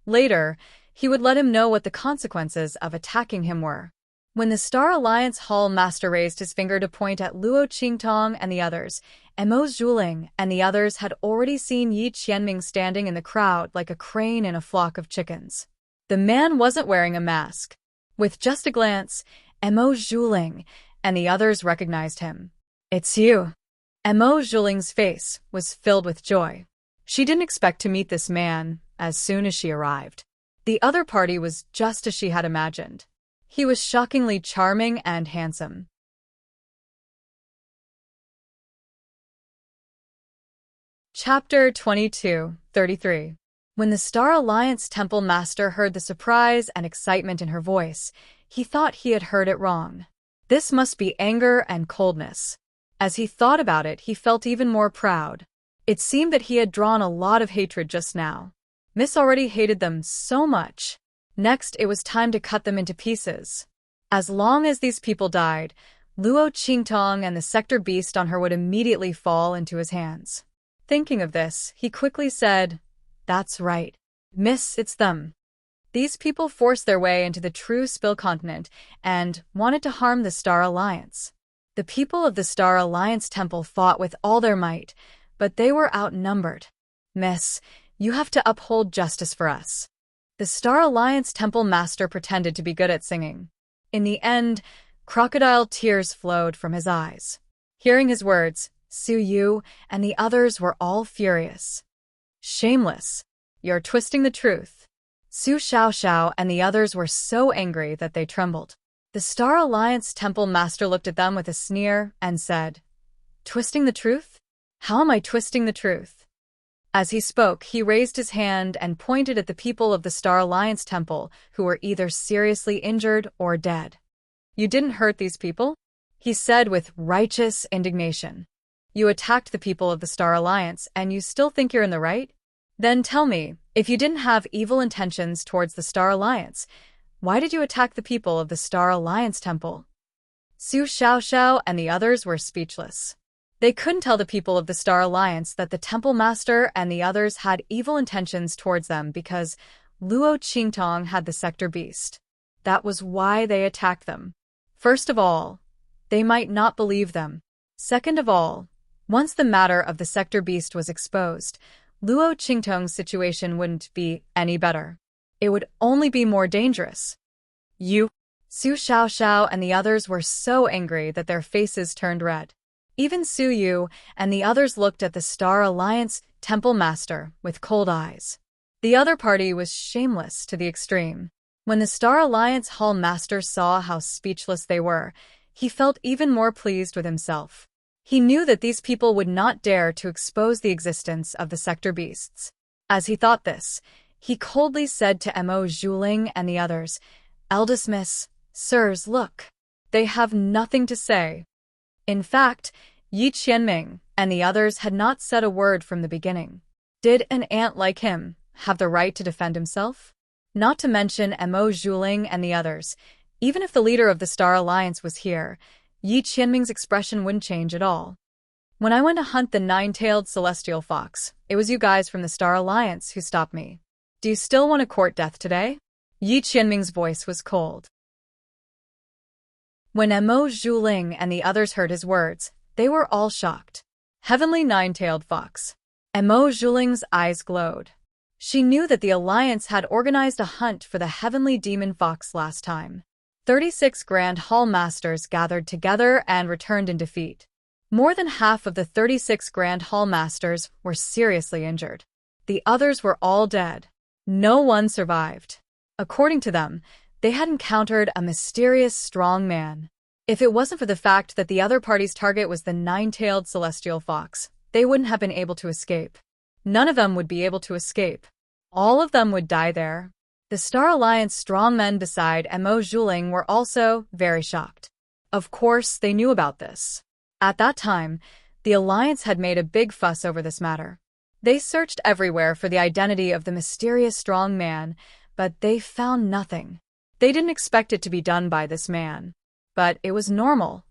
Later, he would let him know what the consequences of attacking him were. When the Star Alliance Hallmaster raised his finger to point at Luo Qingtong and the others, Mo Zhuling and the others had already seen Yi Qianming standing in the crowd like a crane in a flock of chickens. The man wasn't wearing a mask. With just a glance, Mo Zhuling and the others recognized him. "It's you." Mo Zhuling's face was filled with joy. She didn't expect to meet this man as soon as she arrived. The other party was just as she had imagined. He was shockingly charming and handsome. Chapter 22:33. When the Star Alliance Temple Master heard the surprise and excitement in her voice, he thought he had heard it wrong. This must be anger and coldness. As he thought about it, he felt even more proud. It seemed that he had drawn a lot of hatred just now. Miss already hated them so much. Next, it was time to cut them into pieces. As long as these people died, Luo Qingtong and the Sector Beast on her would immediately fall into his hands. Thinking of this, he quickly said, "That's right. Miss, it's them." These people forced their way into the true Spill Continent and wanted to harm the Star Alliance. The people of the Star Alliance Temple fought with all their might, but they were outnumbered. "Miss, you have to uphold justice for us." The Star Alliance Temple Master pretended to be good at singing. In the end, crocodile tears flowed from his eyes. Hearing his words, Su Yu and the others were all furious. "Shameless! You're twisting the truth." Su Xiaoxiao and the others were so angry that they trembled. The Star Alliance Temple Master looked at them with a sneer and said, "Twisting the truth? How am I twisting the truth?" As he spoke, he raised his hand and pointed at the people of the Star Alliance Temple who were either seriously injured or dead. "You didn't hurt these people?" he said with righteous indignation. "You attacked the people of the Star Alliance and you still think you're in the right? Then tell me, if you didn't have evil intentions towards the Star Alliance, why did you attack the people of the Star Alliance Temple?" Su Xiaoxiao and the others were speechless. They couldn't tell the people of the Star Alliance that the Temple Master and the others had evil intentions towards them because Luo Qingtong had the Sector Beast. That was why they attacked them. First of all, they might not believe them. Second of all, once the matter of the Sector Beast was exposed, Luo Qingtong's situation wouldn't be any better. It would only be more dangerous. Su Xiaoxiao and the others were so angry that their faces turned red. Even Su Yu and the others looked at the Star Alliance Temple Master with cold eyes. The other party was shameless to the extreme. When the Star Alliance Hall Master saw how speechless they were, he felt even more pleased with himself. He knew that these people would not dare to expose the existence of the Sector Beasts. As he thought this, he coldly said to Mo Zhuling and the others, "Eldest Miss, sirs, look. They have nothing to say." In fact, Yi Qianming and the others had not said a word from the beginning. Did an ant like him have the right to defend himself? Not to mention Mo Zhuling and the others. Even if the leader of the Star Alliance was here, Yi Qianming's expression wouldn't change at all. "When I went to hunt the nine-tailed celestial fox, it was you guys from the Star Alliance who stopped me. Do you still want to court death today?" Yi Qianming's voice was cold. When Mo Zhuling and the others heard his words, they were all shocked. Heavenly nine-tailed fox. Mo Zhuling's eyes glowed. She knew that the Alliance had organized a hunt for the heavenly demon fox last time. 36 Grand Hall Masters gathered together and returned in defeat. More than half of the 36 Grand Hall Masters were seriously injured. The others were all dead. No one survived. According to them, They had encountered a mysterious strong man. If it wasn't for the fact that the other party's target was the nine-tailed celestial fox, they wouldn't have been able to escape. None of them would be able to escape. All of them would die there. The Star Alliance strongmen beside Mo Zhuling were also very shocked. Of course, they knew about this. At that time, the Alliance had made a big fuss over this matter. They searched everywhere for the identity of the mysterious strong man, but they found nothing. They didn't expect it to be done by this man. But it was normal.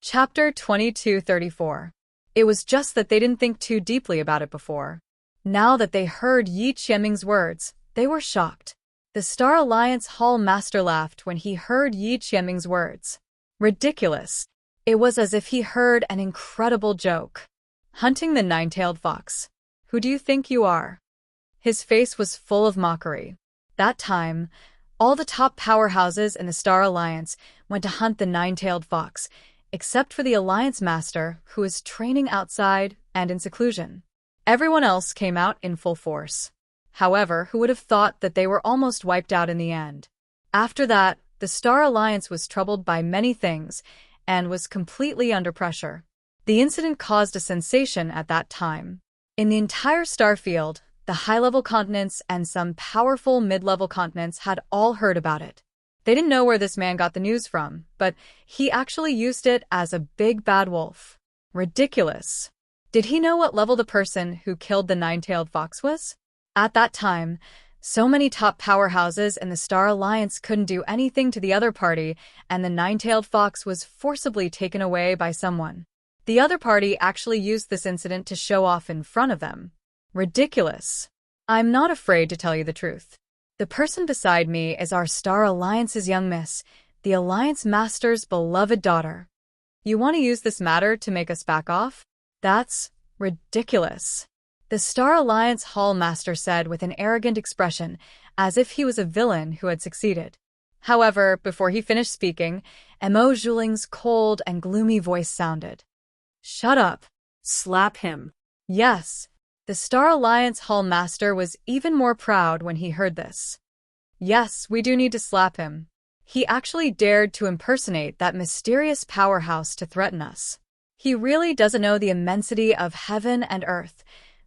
Chapter 2234. It was just that they didn't think too deeply about it before. Now that they heard Yi Qianming's words, they were shocked. The Star Alliance Hall Master laughed when he heard Yi Qianming's words. Ridiculous. It was as if he heard an incredible joke. Hunting the nine-tailed fox. Who do you think you are? His face was full of mockery. That time, all the top powerhouses in the Star Alliance went to hunt the nine-tailed fox, except for the Alliance Master, who was training outside and in seclusion. Everyone else came out in full force. However, who would have thought that they were almost wiped out in the end? After that, the Star Alliance was troubled by many things and was completely under pressure. The incident caused a sensation at that time. In the entire star field, the high-level continents and some powerful mid-level continents had all heard about it. They didn't know where this man got the news from, but he actually used it as a big bad wolf. Ridiculous. Did he know what level the person who killed the nine-tailed fox was? At that time, so many top powerhouses in the Star Alliance couldn't do anything to the other party, and the nine-tailed fox was forcibly taken away by someone. The other party actually used this incident to show off in front of them. Ridiculous. I'm not afraid to tell you the truth. The person beside me is our Star Alliance's young miss, the Alliance Master's beloved daughter. You want to use this matter to make us back off? That's ridiculous. The Star Alliance Hall Master said with an arrogant expression, as if he was a villain who had succeeded. However, before he finished speaking, Mo Zhuling's cold and gloomy voice sounded. Shut up. Slap him. Yes. The Star Alliance Hall Master was even more proud when he heard this. Yes, we do need to slap him. He actually dared to impersonate that mysterious powerhouse to threaten us. He really doesn't know the immensity of heaven and earth.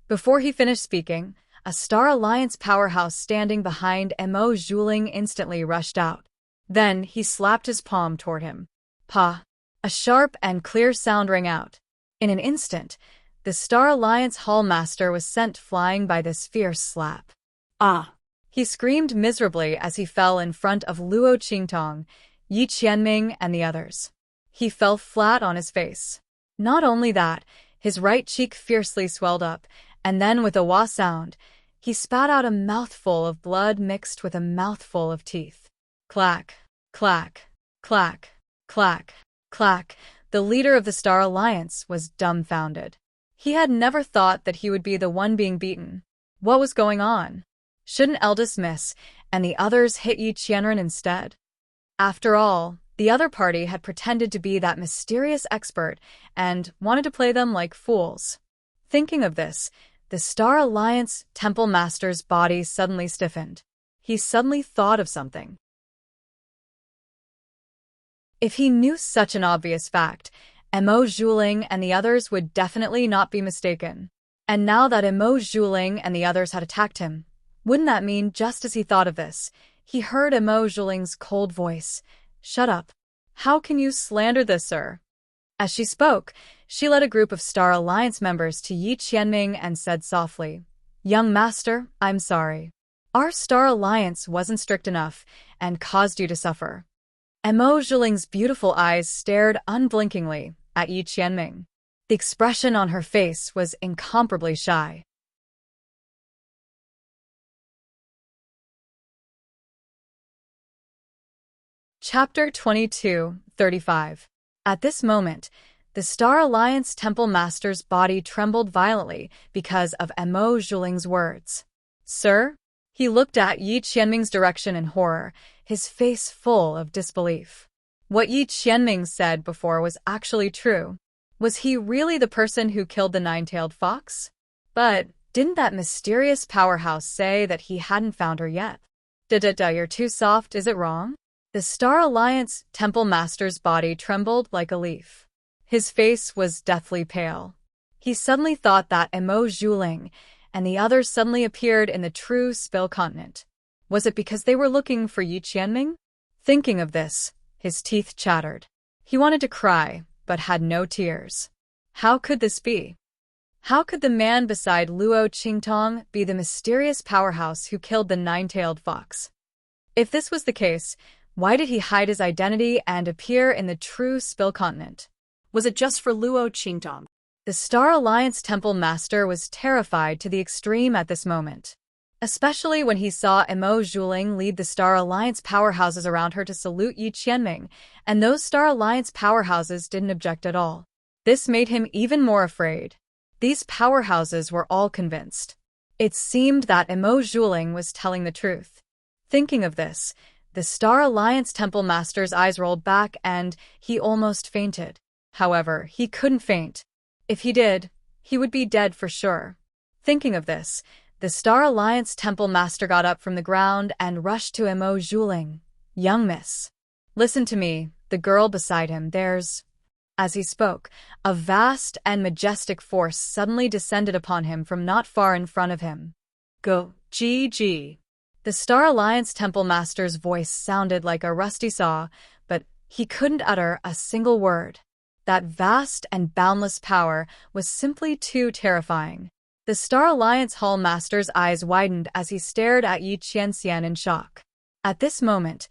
Before he finished speaking, a Star Alliance powerhouse standing behind Mo Zhuling instantly rushed out. Then he slapped his palm toward him. Pa! A sharp and clear sound rang out. In an instant, the Star Alliance Hall Master was sent flying by this fierce slap. Ah! He screamed miserably as he fell in front of Luo Qingtong, Yi Qianming, and the others. He fell flat on his face. Not only that, his right cheek fiercely swelled up, and then with a wah sound, he spat out a mouthful of blood mixed with a mouthful of teeth. Clack, clack, clack, clack, clack. The leader of the Star Alliance was dumbfounded. He had never thought that he would be the one being beaten. What was going on? Shouldn't Eldest Miss and the others hit Yi Qianren instead? After all, the other party had pretended to be that mysterious expert and wanted to play them like fools. Thinking of this, the Star Alliance Temple Master's body suddenly stiffened. He suddenly thought of something. If he knew such an obvious fact, Mo Zhuling and the others would definitely not be mistaken. And now that Mo Zhuling and the others had attacked him, wouldn't that mean just as he thought of this, he heard Mo Zhuling's cold voice. Shut up. How can you slander this, sir? As she spoke, she led a group of Star Alliance members to Yi Qianming and said softly, Young Master, I'm sorry. Our Star Alliance wasn't strict enough and caused you to suffer. Mo Zhuling's beautiful eyes stared unblinkingly at Yi Qianming. The expression on her face was incomparably shy. Chapter 2235. At this moment, the Star Alliance Temple Master's body trembled violently because of Mo Zhuling's words. Sir? He looked at Yi Qianming's direction in horror, his face full of disbelief. What Yi Qianming said before was actually true. Was he really the person who killed the nine-tailed fox? But Didn't that mysterious powerhouse say that he hadn't found her yet? Da-da-da, you're too soft, is it wrong? The Star Alliance Temple Master's body trembled like a leaf. His face was deathly pale. He suddenly thought that Emo Zhuling and the others suddenly appeared in the true Spill continent. Was it because they were looking for Yi Qianming? Thinking of this, his teeth chattered. He wanted to cry, but had no tears. How could this be? How could the man beside Luo Qingtong be the mysterious powerhouse who killed the nine-tailed fox? If this was the case, why did he hide his identity and appear in the true Spill continent? Was it just for Luo Qingtong? The Star Alliance Temple Master was terrified to the extreme at this moment, especially when he saw Emo Zhuling lead the Star Alliance powerhouses around her to salute Yi Qianming, and those Star Alliance powerhouses didn't object at all. This made him even more afraid. These powerhouses were all convinced. It seemed that Emo Zhuling was telling the truth. Thinking of this, the Star Alliance Temple Master's eyes rolled back and he almost fainted. However, he couldn't faint. If he did, he would be dead for sure. Thinking of this, the Star Alliance Temple Master got up from the ground and rushed to Emo Zhuling. "Young miss, listen to me," the girl beside him, "there's—" As he spoke, a vast and majestic force suddenly descended upon him from not far in front of him. "Go, GG." The Star Alliance Temple Master's voice sounded like a rusty saw, but he couldn't utter a single word. That vast and boundless power was simply too terrifying. The Star Alliance Hall Master's eyes widened as he stared at Yi Qianxian in shock. At this moment,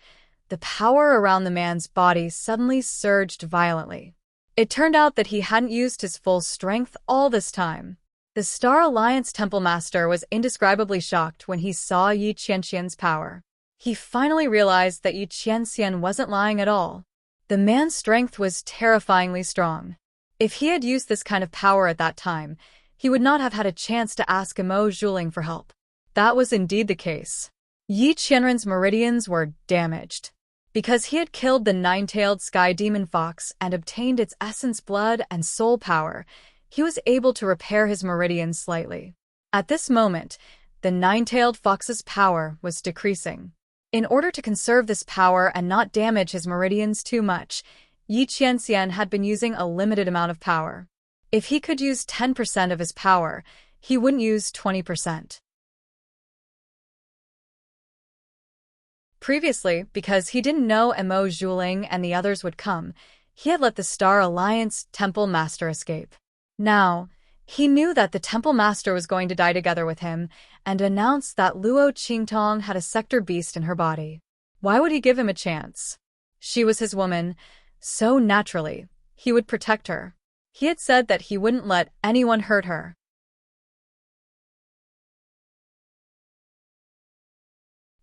the power around the man's body suddenly surged violently. It turned out that he hadn't used his full strength all this time. The Star Alliance Temple Master was indescribably shocked when he saw Yi Qianxian's power. He finally realized that Yi Qianxian wasn't lying at all. The man's strength was terrifyingly strong. If he had used this kind of power at that time, he would not have had a chance to ask Emo Zhuling for help. That was indeed the case. Yi Qianren's meridians were damaged. Because he had killed the nine-tailed sky demon fox and obtained its essence blood and soul power, he was able to repair his meridians slightly. At this moment, the nine-tailed fox's power was decreasing. In order to conserve this power and not damage his meridians too much, Yi Qianxian had been using a limited amount of power. If he could use 10% of his power, he wouldn't use 20%. Previously, because he didn't know Emo Zhuling and the others would come, he had let the Star Alliance Temple Master escape. Now, he knew that the Temple Master was going to die together with him and announced that Luo Qingtong had a sector beast in her body. Why would he give him a chance? She was his woman, so naturally, he would protect her. He had said that he wouldn't let anyone hurt her.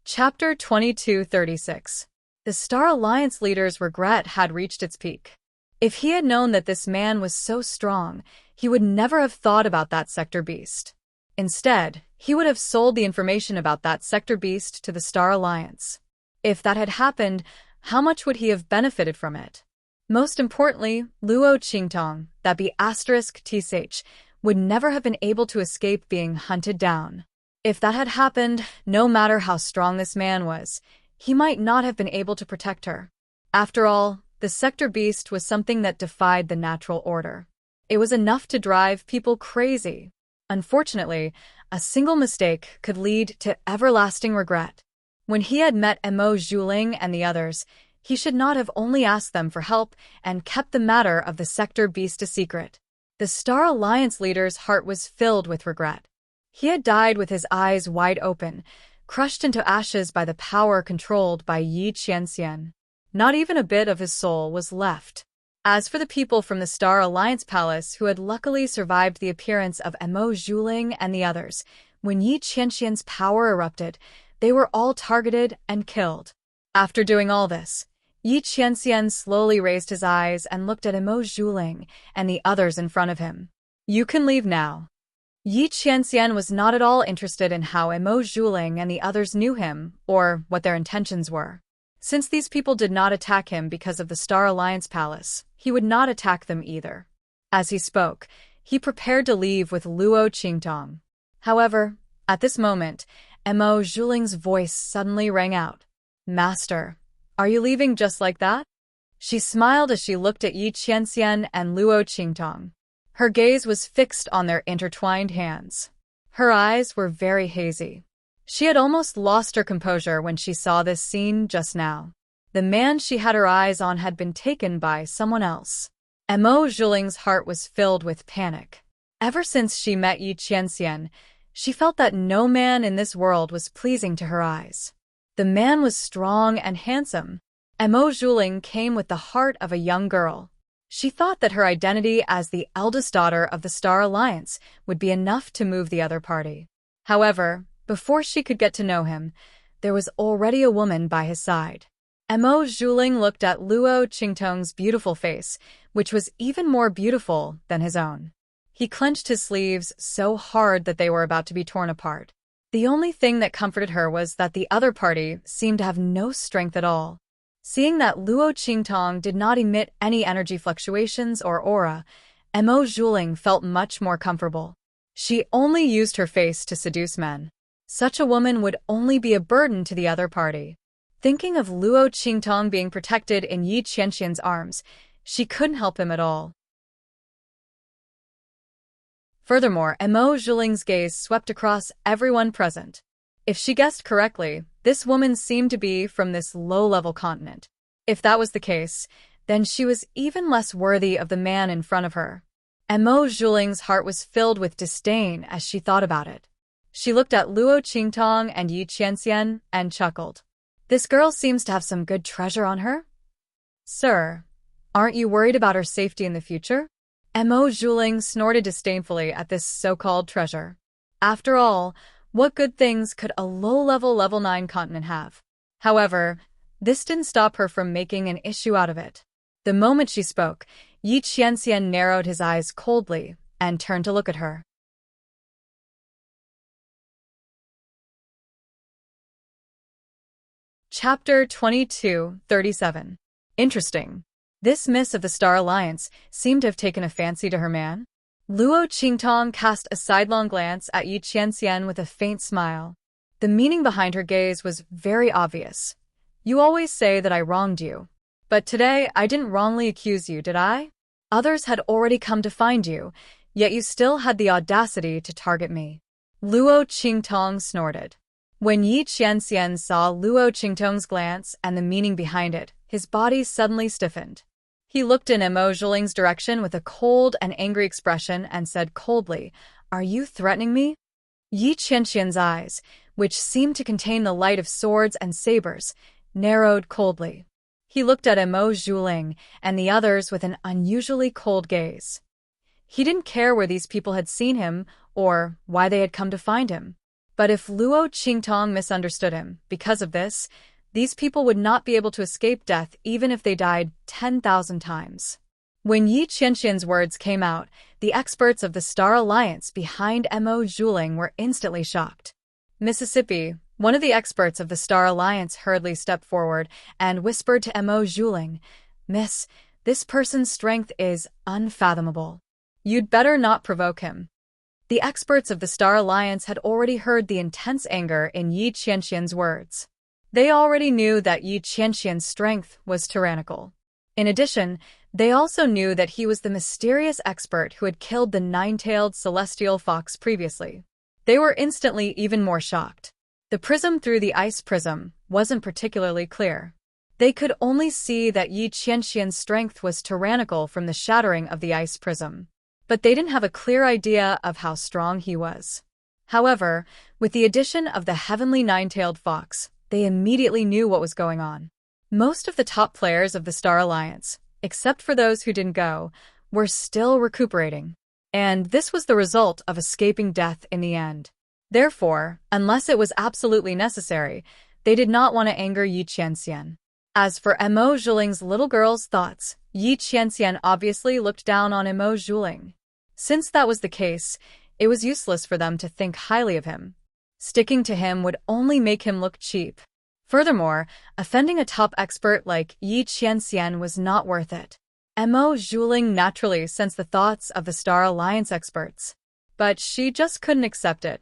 Chapter 2236. The Star Alliance leader's regret had reached its peak. If he had known that this man was so strong, he would never have thought about that sector beast. Instead, he would have sold the information about that sector beast to the Star Alliance. If that had happened, how much would he have benefited from it? Most importantly, Luo Qingtong, that be *TSH, would never have been able to escape being hunted down. If that had happened, no matter how strong this man was, he might not have been able to protect her. After all, the sector beast was something that defied the natural order. It was enough to drive people crazy. Unfortunately, a single mistake could lead to everlasting regret. When he had met Emo Zhuling and the others, he should not have only asked them for help and kept the matter of the sector beast a secret. The Star Alliance leader's heart was filled with regret. He had died with his eyes wide open, crushed into ashes by the power controlled by Yi Qianxian. Not even a bit of his soul was left. As for the people from the Star Alliance Palace who had luckily survived the appearance of Emo Zhuling and the others, when Yi Qianxian's power erupted, they were all targeted and killed. After doing all this, Yi Qianxian slowly raised his eyes and looked at Emo Zhuling and the others in front of him. "You can leave now." Yi Qianxian was not at all interested in how Emo Zhuling and the others knew him or what their intentions were. Since these people did not attack him because of the Star Alliance Palace, he would not attack them either. As he spoke, he prepared to leave with Luo Qingtong. However, at this moment, Mo Zhuling's voice suddenly rang out. Master, are you leaving just like that? She smiled as she looked at Yi Qianxian and Luo Qingtong. Her gaze was fixed on their intertwined hands. Her eyes were very hazy. She had almost lost her composure when she saw this scene just now. The man she had her eyes on had been taken by someone else. Mo Zhuling's heart was filled with panic. Ever since she met Yi Qianxian, she felt that no man in this world was pleasing to her eyes. The man was strong and handsome. Mo Zhuling came with the heart of a young girl. She thought that her identity as the eldest daughter of the Star Alliance would be enough to move the other party. However, before she could get to know him, there was already a woman by his side. Mo Zhuling looked at Luo Qingtong's beautiful face, which was even more beautiful than his own. He clenched his sleeves so hard that they were about to be torn apart. The only thing that comforted her was that the other party seemed to have no strength at all. Seeing that Luo Qingtong did not emit any energy fluctuations or aura, Mo Zhuling felt much more comfortable. She only used her face to seduce men. Such a woman would only be a burden to the other party. Thinking of Luo Qingtong being protected in Yi Qianxian's arms, she couldn't help him at all. Furthermore, Mo Zhuling's gaze swept across everyone present. If she guessed correctly, this woman seemed to be from this low-level continent. If that was the case, then she was even less worthy of the man in front of her. Mo Zhuling's heart was filled with disdain as she thought about it. She looked at Luo Qingtong and Yi Qianxian and chuckled. This girl seems to have some good treasure on her. Sir, aren't you worried about her safety in the future? Mo Zhuling snorted disdainfully at this so-called treasure. After all, what good things could a low-level level 9 continent have? However, this didn't stop her from making an issue out of it. The moment she spoke, Yi Qianxian narrowed his eyes coldly and turned to look at her. Chapter 22:37. Interesting. This miss of the Star Alliance seemed to have taken a fancy to her man. Luo Qingtong cast a sidelong glance at Yi Qianxian with a faint smile. The meaning behind her gaze was very obvious. You always say that I wronged you. But today I didn't wrongly accuse you, did I? Others had already come to find you, yet you still had the audacity to target me. Luo Qingtong snorted. When Yi Qianxian saw Luo Qingtong's glance and the meaning behind it, his body suddenly stiffened. He looked in Mo Zhuling's direction with a cold and angry expression and said coldly, Are you threatening me? Yi Qianxian's eyes, which seemed to contain the light of swords and sabers, narrowed coldly. He looked at Mo Zhuling and the others with an unusually cold gaze. He didn't care where these people had seen him or why they had come to find him. But if Luo Qingtong misunderstood him, because of this, these people would not be able to escape death even if they died 10,000 times. When Yi Qianxian's words came out, the experts of the Star Alliance behind Mo Zhuling were instantly shocked. Mississippi, one of the experts of the Star Alliance, hurriedly stepped forward and whispered to Mo Zhuling, Miss, this person's strength is unfathomable. You'd better not provoke him. The experts of the Star Alliance had already heard the intense anger in Yi Qianxian's words. They already knew that Yi Qianxian's strength was tyrannical. In addition, they also knew that he was the mysterious expert who had killed the nine-tailed celestial fox previously. They were instantly even more shocked. The prism through the ice prism wasn't particularly clear. They could only see that Yi Qianxian's strength was tyrannical from the shattering of the ice prism. But they didn't have a clear idea of how strong he was. However, with the addition of the heavenly nine-tailed fox, they immediately knew what was going on. Most of the top players of the Star Alliance, except for those who didn't go, were still recuperating. And this was the result of escaping death in the end. Therefore, unless it was absolutely necessary, they did not want to anger Yi Qianxian. As for Mo Zhuling's little girl's thoughts, Yi Qianxian obviously looked down on Mo Zhuling. Since that was the case, it was useless for them to think highly of him. Sticking to him would only make him look cheap. Furthermore, offending a top expert like Yi Qianxian was not worth it. Mo Zhuling naturally sensed the thoughts of the Star Alliance experts. But she just couldn't accept it.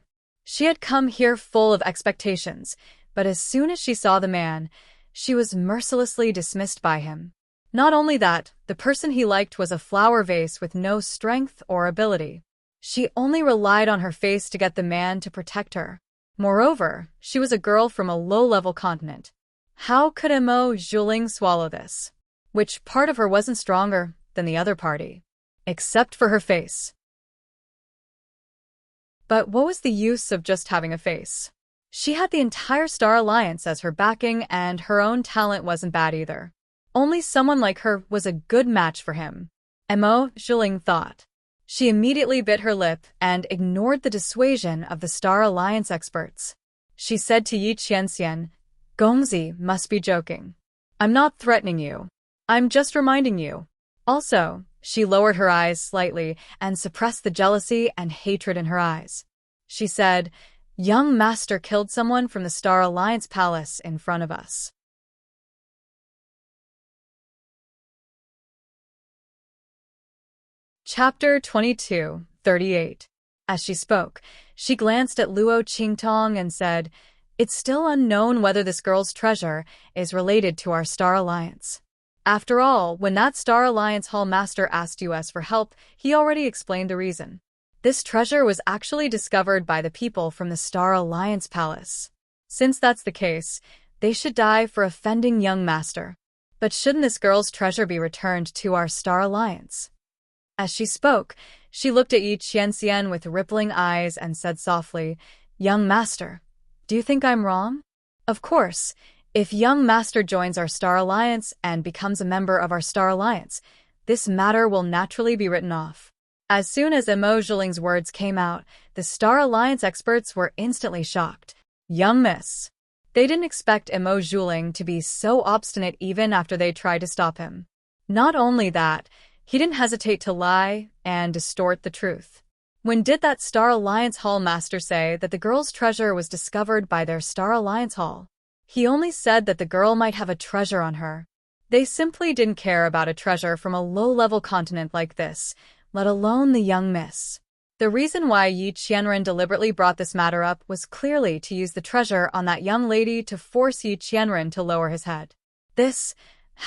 She had come here full of expectations, but as soon as she saw the man, she was mercilessly dismissed by him. Not only that, the person he liked was a flower vase with no strength or ability. She only relied on her face to get the man to protect her. Moreover, she was a girl from a low-level continent. How could Emo Zhuling swallow this? Which part of her wasn't stronger than the other party? Except for her face. But what was the use of just having a face? She had the entire Star Alliance as her backing, and her own talent wasn't bad either. Only someone like her was a good match for him, Emo Zhuling thought. She immediately bit her lip and ignored the dissuasion of the Star Alliance experts. She said to Yi Qianxian, "Gongzi must be joking. I'm not threatening you. I'm just reminding you." Also, she lowered her eyes slightly and suppressed the jealousy and hatred in her eyes. She said, "Young master killed someone from the Star Alliance palace in front of us." Chapter 22:38. As she spoke, she glanced at Luo Qingtong and said, "It's still unknown whether this girl's treasure is related to our Star Alliance. After all, when that Star Alliance Hall Master asked us for help, he already explained the reason. This treasure was actually discovered by the people from the Star Alliance Palace. Since that's the case, they should die for offending young master. But shouldn't this girl's treasure be returned to our Star Alliance?" As she spoke, she looked at Yi Qianxian with rippling eyes and said softly, "Young master, do you think I'm wrong? Of course, if young master joins our Star Alliance and becomes a member of our Star Alliance, this matter will naturally be written off." As soon as Emo Zhuling's words came out, the Star Alliance experts were instantly shocked. Young miss. They didn't expect Emo Zhuling to be so obstinate even after they tried to stop him. Not only that, he didn't hesitate to lie and distort the truth. When did that Star Alliance Hall Master say that the girl's treasure was discovered by their Star Alliance Hall? He only said that the girl might have a treasure on her. They simply didn't care about a treasure from a low-level continent like this, let alone the young miss. The reason why Yi Qianren deliberately brought this matter up was clearly to use the treasure on that young lady to force Yi Qianren to lower his head.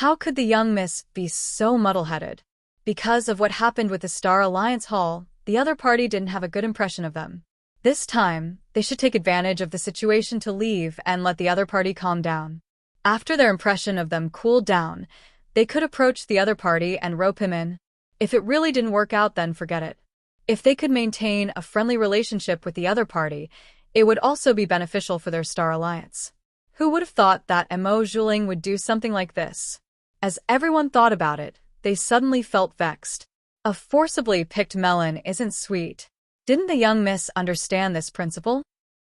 How could the young miss be so muddle-headed? Because of what happened with the Star Alliance Hall, the other party didn't have a good impression of them. This time, they should take advantage of the situation to leave and let the other party calm down. After their impression of them cooled down, they could approach the other party and rope him in. If it really didn't work out, then forget it. If they could maintain a friendly relationship with the other party, it would also be beneficial for their Star Alliance. Who would have thought that Emo Zhuling would do something like this? As everyone thought about it, they suddenly felt vexed. A forcibly picked melon isn't sweet. Didn't the young miss understand this principle?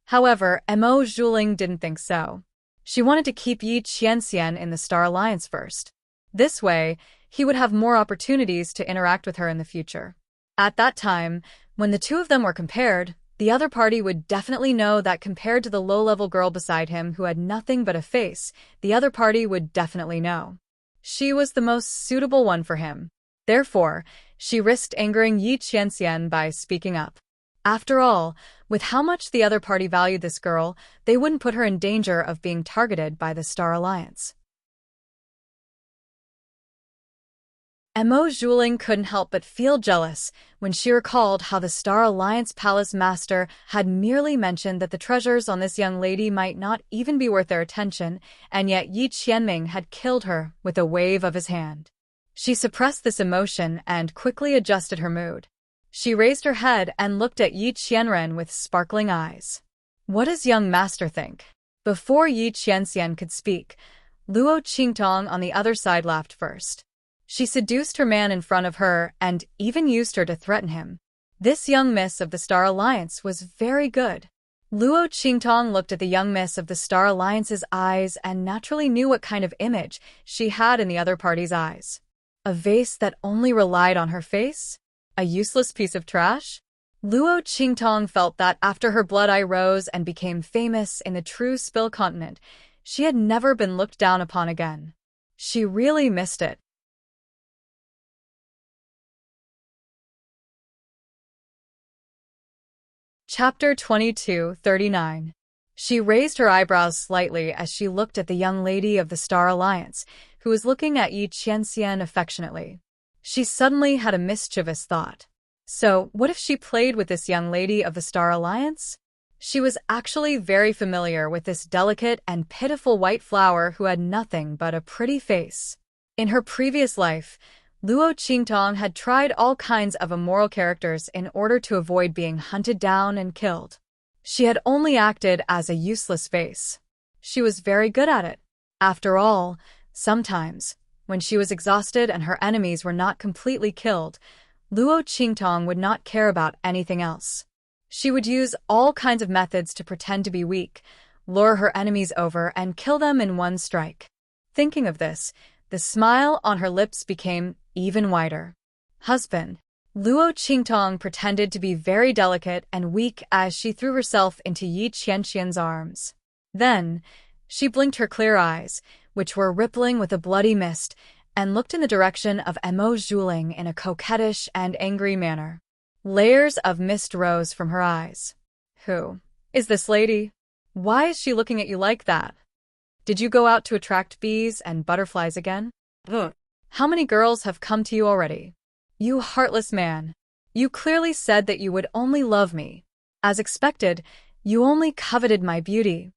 However, Emo Zhuling didn't think so. She wanted to keep Yi Qianxian in the Star Alliance first. This way, he would have more opportunities to interact with her in the future. At that time, when the two of them were compared, the other party would definitely know that compared to the low-level girl beside him who had nothing but a face, the other party would definitely know. She was the most suitable one for him. Therefore, she risked angering Yi Qianxian by speaking up. After all, with how much the other party valued this girl, they wouldn't put her in danger of being targeted by the Star Alliance. Emo Zhuling couldn't help but feel jealous when she recalled how the Star Alliance Palace Master had merely mentioned that the treasures on this young lady might not even be worth their attention, and yet Yi Qianming had killed her with a wave of his hand. She suppressed this emotion and quickly adjusted her mood. She raised her head and looked at Yi Qianren with sparkling eyes. What does young master think? Before Yi Qianxian could speak, Luo Qingtong on the other side laughed first. She seduced her man in front of her and even used her to threaten him. This young miss of the Star Alliance was very good. Luo Qingtong looked at the young miss of the Star Alliance's eyes and naturally knew what kind of image she had in the other party's eyes. A vase that only relied on her face? A useless piece of trash? Luo Qingtong felt that after her blood eye rose and became famous in the true Spill continent, she had never been looked down upon again. She really missed it. Chapter 22:39. She raised her eyebrows slightly as she looked at the young lady of the Star Alliance, who was looking at Yi Qianxian affectionately. She suddenly had a mischievous thought. So, what if she played with this young lady of the Star Alliance? She was actually very familiar with this delicate and pitiful white flower who had nothing but a pretty face. In her previous life, Luo Qingtong had tried all kinds of immoral characters in order to avoid being hunted down and killed. She had only acted as a useless face. She was very good at it. After all, sometimes, when she was exhausted and her enemies were not completely killed, Luo Qingtong would not care about anything else. She would use all kinds of methods to pretend to be weak, lure her enemies over, and kill them in one strike. Thinking of this, the smile on her lips became even wider. Husband. Luo Qingtong pretended to be very delicate and weak as she threw herself into Yi Qianxian's arms. Then, she blinked her clear eyes, which were rippling with a bloody mist, and looked in the direction of Emo Zhuling in a coquettish and angry manner. Layers of mist rose from her eyes. Who is this lady? Why is she looking at you like that? Did you go out to attract bees and butterflies again? Ugh. How many girls have come to you already? You heartless man. You clearly said that you would only love me. As expected, you only coveted my beauty.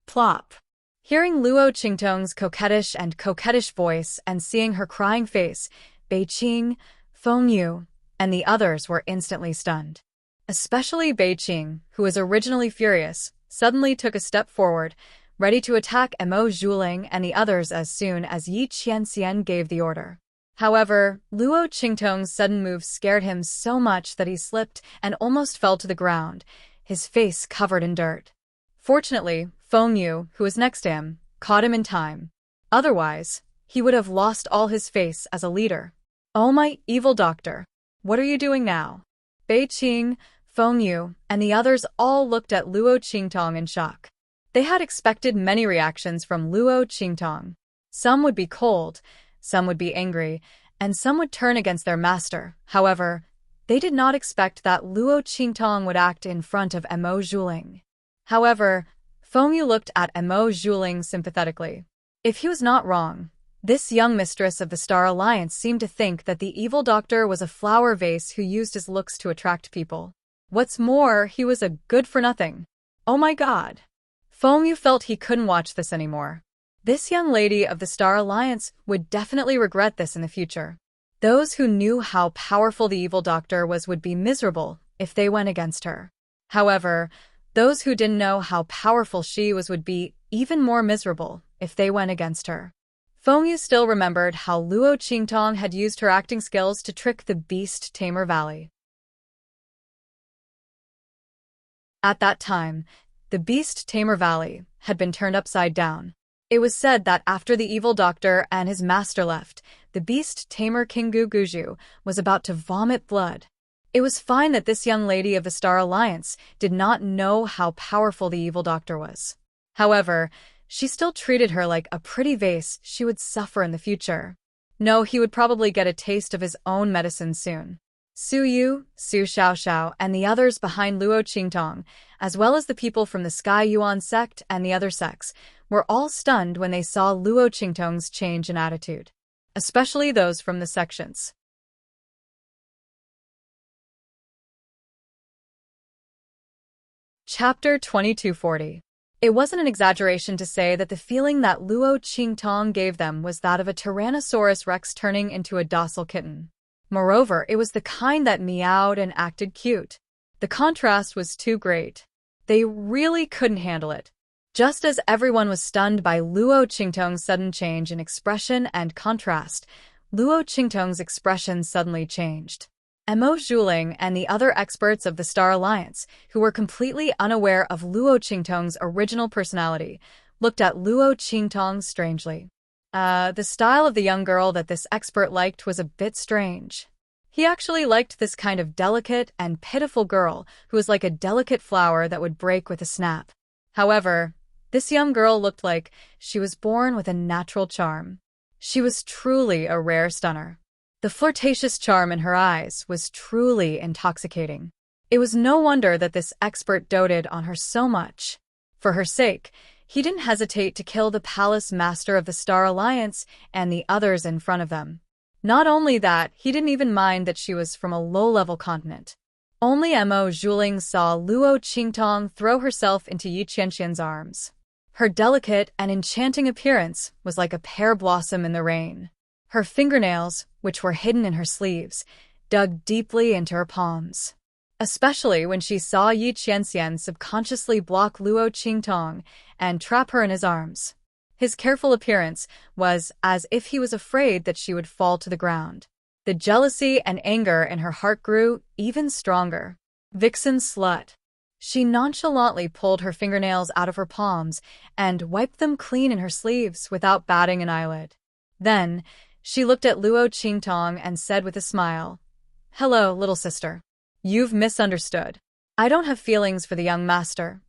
Plop. Hearing Luo Qingtong's coquettish voice and seeing her crying face, Bei Qing, Feng Yu, and the others were instantly stunned. Especially Bei Qing, who was originally furious, suddenly took a step forward, ready to attack Emo Zhuling and the others as soon as Yi Qianxian gave the order. However, Luo Qingtong's sudden move scared him so much that he slipped and almost fell to the ground, his face covered in dirt. Fortunately, Feng Yu, who was next to him, caught him in time. Otherwise, he would have lost all his face as a leader. Oh my evil doctor! What are you doing now? Bei Qing, Feng Yu, and the others all looked at Luo Qingtong in shock. They had expected many reactions from Luo Qingtong. Some would be cold, some would be angry, and some would turn against their master. However, they did not expect that Luo Qingtong would act in front of Emo Zhuling. However, Feng Yu looked at Emo Zhuling sympathetically. If he was not wrong, this young mistress of the Star Alliance seemed to think that the evil doctor was a flower vase who used his looks to attract people. What's more, he was a good-for-nothing. Oh my god! Feng Yu felt he couldn't watch this anymore. This young lady of the Star Alliance would definitely regret this in the future. Those who knew how powerful the evil doctor was would be miserable if they went against her. However, those who didn't know how powerful she was would be even more miserable if they went against her. Feng Yu still remembered how Luo Qingtong had used her acting skills to trick the Beast Tamer Valley. At that time, the Beast Tamer Valley had been turned upside down. It was said that after the evil doctor and his master left, the Beast Tamer King Guguju was about to vomit blood. It was fine that this young lady of the Star Alliance did not know how powerful the evil doctor was. However, she still treated her like a pretty vase she would suffer in the future. No, he would probably get a taste of his own medicine soon. Su Yu, Su Xiaoxiao, and the others behind Luo Qingtong, as well as the people from the Sky Yuan sect and the other sects, were all stunned when they saw Luo Qingtong's change in attitude. Especially those from the sections. Chapter 2240. It wasn't an exaggeration to say that the feeling that Luo Qingtong gave them was that of a Tyrannosaurus Rex turning into a docile kitten. Moreover, it was the kind that meowed and acted cute. The contrast was too great. They really couldn't handle it. Just as everyone was stunned by Luo Qingtong's sudden change in expression and contrast, Luo Qingtong's expression suddenly changed. Emo Zhuling and the other experts of the Star Alliance, who were completely unaware of Luo Qingtong's original personality, looked at Luo Qingtong strangely. The style of the young girl that this expert liked was a bit strange. He actually liked this kind of delicate and pitiful girl who was like a delicate flower that would break with a snap. However, this young girl looked like she was born with a natural charm. She was truly a rare stunner. The flirtatious charm in her eyes was truly intoxicating. It was no wonder that this expert doted on her so much. For her sake, he didn't hesitate to kill the palace master of the Star Alliance and the others in front of them. Not only that, he didn't even mind that she was from a low-level continent. Only Mo Zhuling saw Luo Qingtong throw herself into Yi Qianxian's arms. Her delicate and enchanting appearance was like a pear blossom in the rain. Her fingernails, which were hidden in her sleeves, dug deeply into her palms. Especially when she saw Yi Qianxian subconsciously block Luo Qingtong and trap her in his arms. His careful appearance was as if he was afraid that she would fall to the ground. The jealousy and anger in her heart grew even stronger. Vixen slut. She nonchalantly pulled her fingernails out of her palms and wiped them clean in her sleeves without batting an eyelid. Then, she looked at Luo Qingtong and said with a smile, "Hello, little sister. You've misunderstood. I don't have feelings for the young master."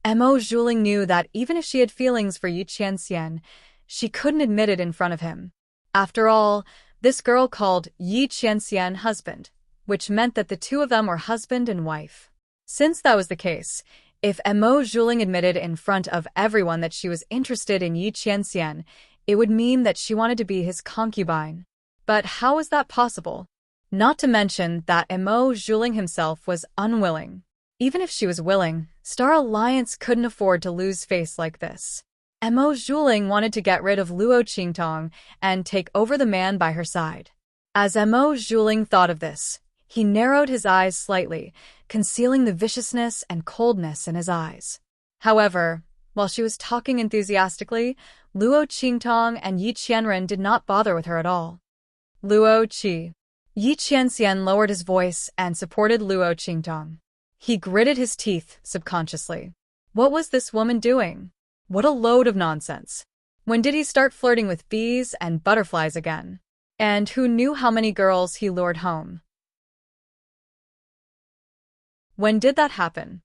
Mo Zhuling knew that even if she had feelings for Yi Qianxian, she couldn't admit it in front of him. After all, this girl called Yi Qianxian husband, which meant that the two of them were husband and wife. Since that was the case, if Mo Zhuling admitted in front of everyone that she was interested in Yi Qianxian, it would mean that she wanted to be his concubine. But how was that possible? Not to mention that Mo Zhuling himself was unwilling. Even if she was willing, Star Alliance couldn't afford to lose face like this. Mo Zhuling wanted to get rid of Luo Qingtong and take over the man by her side. As Mo Zhuling thought of this, he narrowed his eyes slightly, concealing the viciousness and coldness in his eyes. However, while she was talking enthusiastically, Luo Qingtong and Yi Qianren did not bother with her at all. Luo Qi. Yi Qianxian lowered his voice and supported Luo Qingtong. He gritted his teeth subconsciously. What was this woman doing? What a load of nonsense. When did he start flirting with bees and butterflies again? And who knew how many girls he lured home? When did that happen?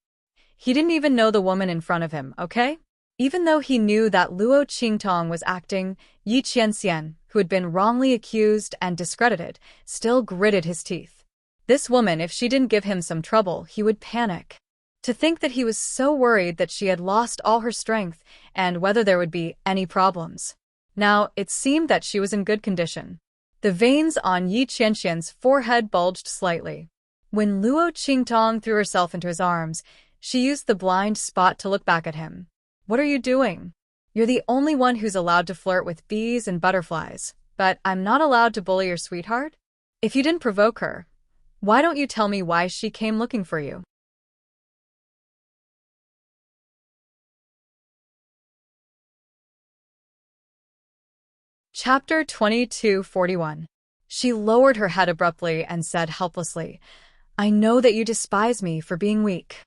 He didn't even know the woman in front of him, okay? Even though he knew that Luo Qingtong was acting, Yi Qianxian, who had been wrongly accused and discredited, still gritted his teeth. This woman, if she didn't give him some trouble, he would panic. To think that he was so worried that she had lost all her strength and whether there would be any problems. Now, it seemed that she was in good condition. The veins on Yi Qianxian's forehead bulged slightly. When Luo Qingtong threw herself into his arms, she used the blind spot to look back at him. What are you doing? You're the only one who's allowed to flirt with bees and butterflies, but I'm not allowed to bully your sweetheart? If you didn't provoke her, why don't you tell me why she came looking for you? Chapter 2241. She lowered her head abruptly and said helplessly, "I know that you despise me for being weak.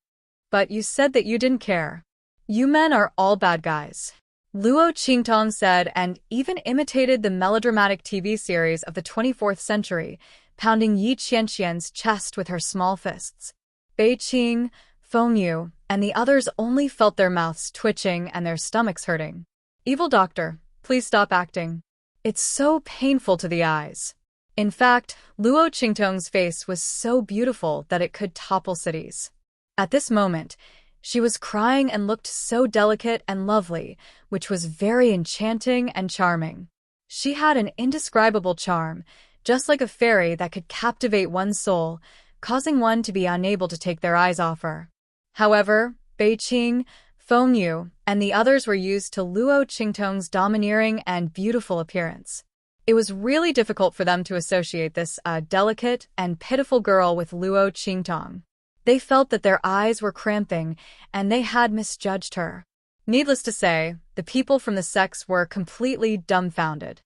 But you said that you didn't care. You men are all bad guys." Luo Qingtong said and even imitated the melodramatic TV series of the 24th century, pounding Yi Qianxian's chest with her small fists. Bei Qing, Feng Yu, and the others only felt their mouths twitching and their stomachs hurting. "Evil doctor, please stop acting. It's so painful to the eyes." In fact, Luo Qingtong's face was so beautiful that it could topple cities. At this moment, she was crying and looked so delicate and lovely, which was very enchanting and charming. She had an indescribable charm, just like a fairy that could captivate one's soul, causing one to be unable to take their eyes off her. However, Bei Qing, Feng Yu, and the others were used to Luo Qingtong's domineering and beautiful appearance. It was really difficult for them to associate this delicate and pitiful girl with Luo Qingtong. They felt that their eyes were cramping, and they had misjudged her. Needless to say, the people from the sects were completely dumbfounded.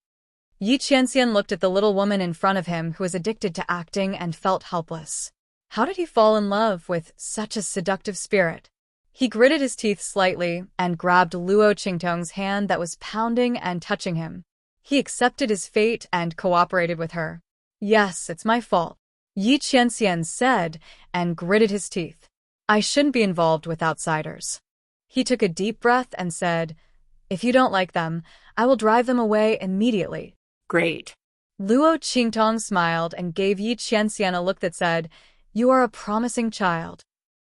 Yi Qianxian looked at the little woman in front of him who was addicted to acting and felt helpless. How did he fall in love with such a seductive spirit? He gritted his teeth slightly and grabbed Luo Qingtong's hand that was pounding and touching him. He accepted his fate and cooperated with her. "Yes, it's my fault," Yi Qianxian said and gritted his teeth. "I shouldn't be involved with outsiders." He took a deep breath and said, "If you don't like them, I will drive them away immediately." Great. Luo Qingtong smiled and gave Yi Qianxian a look that said, You are a promising child."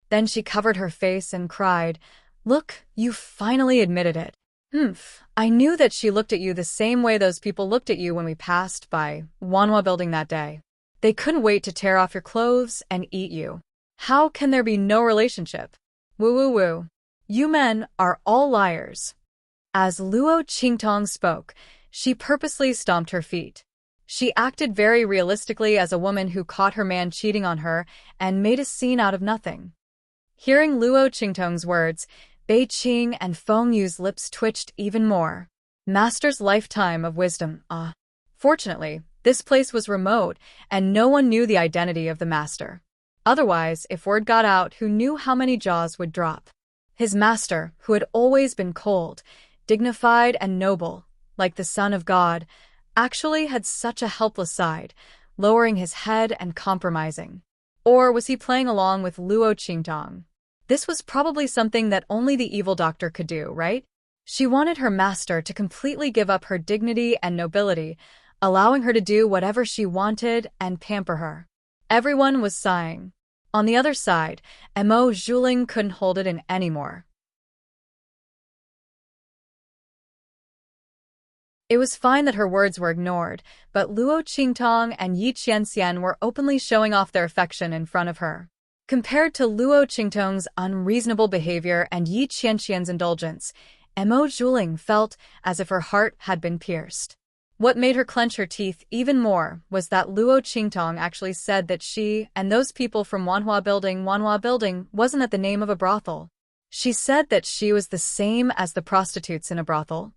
Then she covered her face and cried, "Look, you finally admitted it." "Humph, I knew that she looked at you the same way those people looked at you when we passed by Wanhua Building that day. They couldn't wait to tear off your clothes and eat you. How can there be no relationship? Woo woo woo. You men are all liars." As Luo Qingtong spoke, she purposely stomped her feet. She acted very realistically as a woman who caught her man cheating on her and made a scene out of nothing. Hearing Luo Qingtong's words, Bei Qing and Feng Yu's lips twitched even more. Master's lifetime of wisdom, ah. Fortunately, this place was remote, and no one knew the identity of the master. Otherwise, if word got out, who knew how many jaws would drop? His master, who had always been cold, dignified and noble, like the Son of God, actually had such a helpless side, lowering his head and compromising. Or was he playing along with Luo Qingtong? This was probably something that only the evil doctor could do, right? She wanted her master to completely give up her dignity and nobility, allowing her to do whatever she wanted and pamper her. Everyone was sighing. On the other side, Mo Zhuling couldn't hold it in anymore. It was fine that her words were ignored, but Luo Qingtong and Yi Qianxian were openly showing off their affection in front of her. Compared to Luo Qingtong's unreasonable behavior and Yi Qianxian's indulgence, Mo Zhuling felt as if her heart had been pierced. What made her clench her teeth even more was that Luo Qingtong actually said that she and those people from Wanhua Building wasn't at the name of a brothel. She said that she was the same as the prostitutes in a brothel.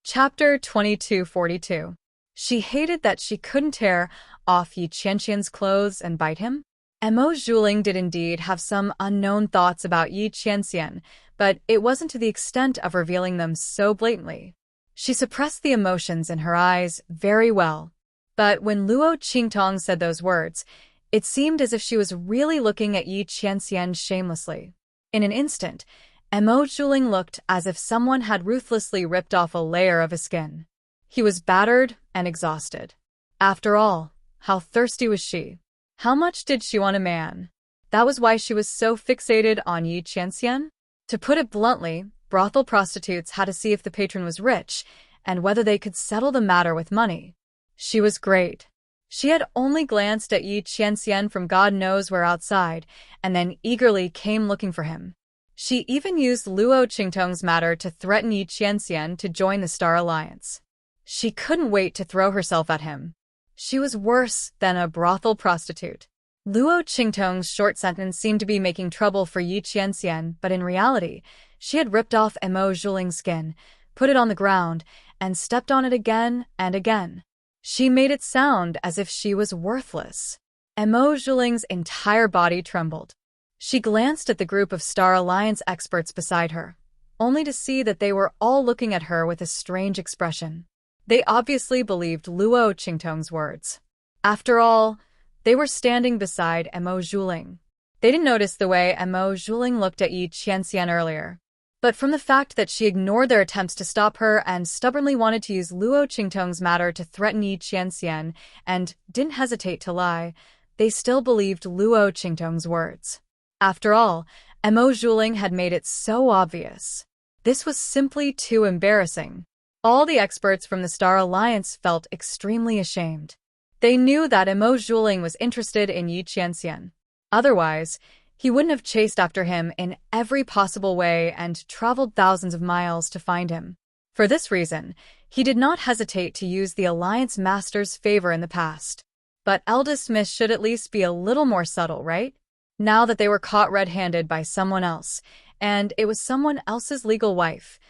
Chapter 2242. She hated that she couldn't tear off Yi Qianxian's clothes and bite him. Mo Zhuling did indeed have some unknown thoughts about Yi Qianxian, but it wasn't to the extent of revealing them so blatantly. She suppressed the emotions in her eyes very well. But when Luo Qingtong said those words, it seemed as if she was really looking at Yi Qianxian shamelessly. In an instant, Mo Zhuling looked as if someone had ruthlessly ripped off a layer of his skin. He was battered and exhausted. After all, how thirsty was she? How much did she want a man? That was why she was so fixated on Yi Qianxian? To put it bluntly, brothel prostitutes had to see if the patron was rich and whether they could settle the matter with money. She was great. She had only glanced at Yi Qianxian from God knows where outside, and then eagerly came looking for him. She even used Luo Qingtong's matter to threaten Yi Qianxian to join the Star Alliance. She couldn't wait to throw herself at him. She was worse than a brothel prostitute. Luo Qingtong's short sentence seemed to be making trouble for Yi Qianxian, but in reality, she had ripped off Mo Zhuling's skin, put it on the ground, and stepped on it again and again. She made it sound as if she was worthless. Mo Zhuling's entire body trembled. She glanced at the group of Star Alliance experts beside her, only to see that they were all looking at her with a strange expression. They obviously believed Luo Qingtong's words. After all, they were standing beside Mo Zhuling. They didn't notice the way Mo Zhuling looked at Yi Qianxian earlier. But from the fact that she ignored their attempts to stop her and stubbornly wanted to use Luo Qingtong's matter to threaten Yi Qianxian and didn't hesitate to lie, they still believed Luo Qingtong's words. After all, Mo Zhuling had made it so obvious. This was simply too embarrassing. All the experts from the Star Alliance felt extremely ashamed. They knew that Mo Zhuling was interested in Yi Qianxian. Otherwise, he wouldn't have chased after him in every possible way and traveled thousands of miles to find him. For this reason, he did not hesitate to use the Alliance Master's favor in the past. But eldest Miss should at least be a little more subtle, right? Now that they were caught red-handed by someone else, and it was someone else's legal wife,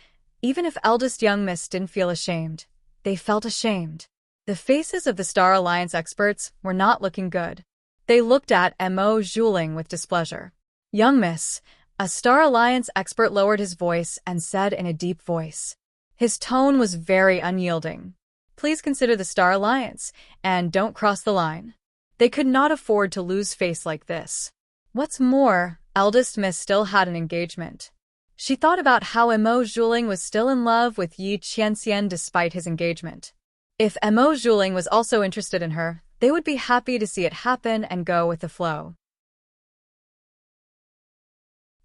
even if eldest young Miss didn't feel ashamed, they felt ashamed. The faces of the Star Alliance experts were not looking good. They looked at Mo Zhuling with displeasure. "Young Miss," a Star Alliance expert lowered his voice and said in a deep voice. His tone was very unyielding. "Please consider the Star Alliance, and don't cross the line." They could not afford to lose face like this. What's more, eldest Miss still had an engagement. She thought about how Mo Zhuling was still in love with Yi Qianxian despite his engagement. If Mo Zhuling was also interested in her, they would be happy to see it happen and go with the flow.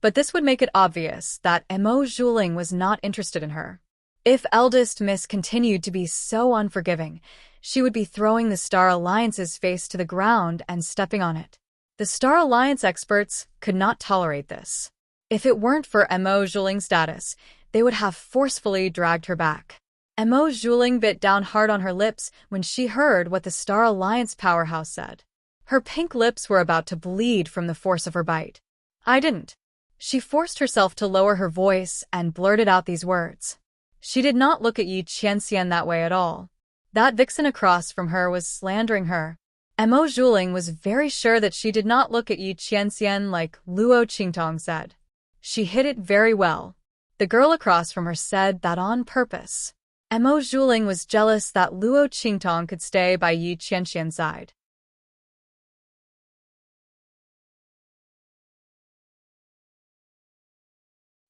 But this would make it obvious that Mo Zhuling was not interested in her. If eldest Miss continued to be so unforgiving, she would be throwing the Star Alliance's face to the ground and stepping on it. The Star Alliance experts could not tolerate this. If it weren't for Mo Zhuling's status, they would have forcefully dragged her back. Mo Zhuling bit down hard on her lips when she heard what the Star Alliance powerhouse said. Her pink lips were about to bleed from the force of her bite. I didn't. She forced herself to lower her voice and blurted out these words. She did not look at Yi Qianxian that way at all. That vixen across from her was slandering her. Mo Zhuling was very sure that she did not look at Yi Qianxian like Luo Qingtong said. She hid it very well. The girl across from her said that on purpose. Mo Zhuling was jealous that Luo Qingtong could stay by Yi Qianxian's side.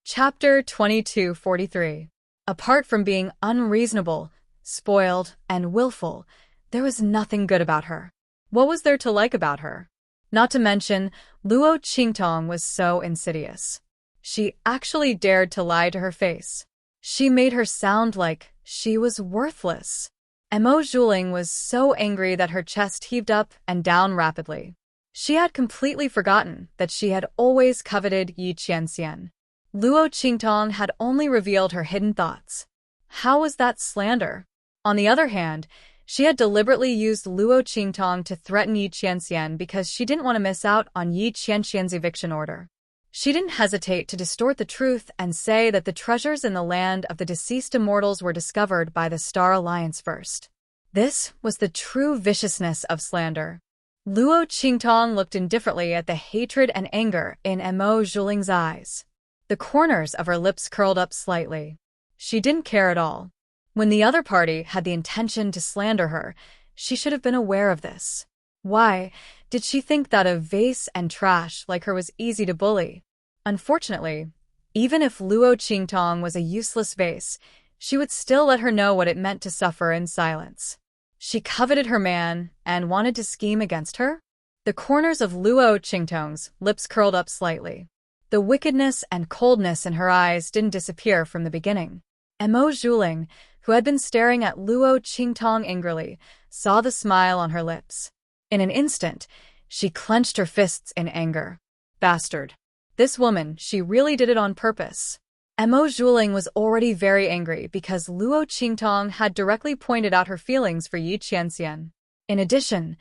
Chapter 2243. Apart from being unreasonable, spoiled, and willful, there was nothing good about her. What was there to like about her? Not to mention, Luo Qingtong was so insidious. She actually dared to lie to her face. She made her sound like she was worthless. Mo Zhuling was so angry that her chest heaved up and down rapidly. She had completely forgotten that she had always coveted Yi Qianxian. Luo Qingtong had only revealed her hidden thoughts. How was that slander? On the other hand, she had deliberately used Luo Qingtong to threaten Yi Qianxian because she didn't want to miss out on Yi Qianxian's eviction order. She didn't hesitate to distort the truth and say that the treasures in the land of the deceased immortals were discovered by the Star Alliance first. This was the true viciousness of slander. Luo Qingtong looked indifferently at the hatred and anger in Mo Zhuling's eyes. The corners of her lips curled up slightly. She didn't care at all. When the other party had the intention to slander her, she should have been aware of this. Why did she think that a vase and trash like her was easy to bully? Unfortunately, even if Luo Qingtong was a useless vase, she would still let her know what it meant to suffer in silence. She coveted her man and wanted to scheme against her? The corners of Luo Qingtong's lips curled up slightly. The wickedness and coldness in her eyes didn't disappear from the beginning. Mo Zhuling, who had been staring at Luo Qingtong angrily, saw the smile on her lips. In an instant, she clenched her fists in anger. Bastard. This woman, she really did it on purpose. Mo Zhuling was already very angry because Luo Qingtong had directly pointed out her feelings for Yi Qianxian. In addition,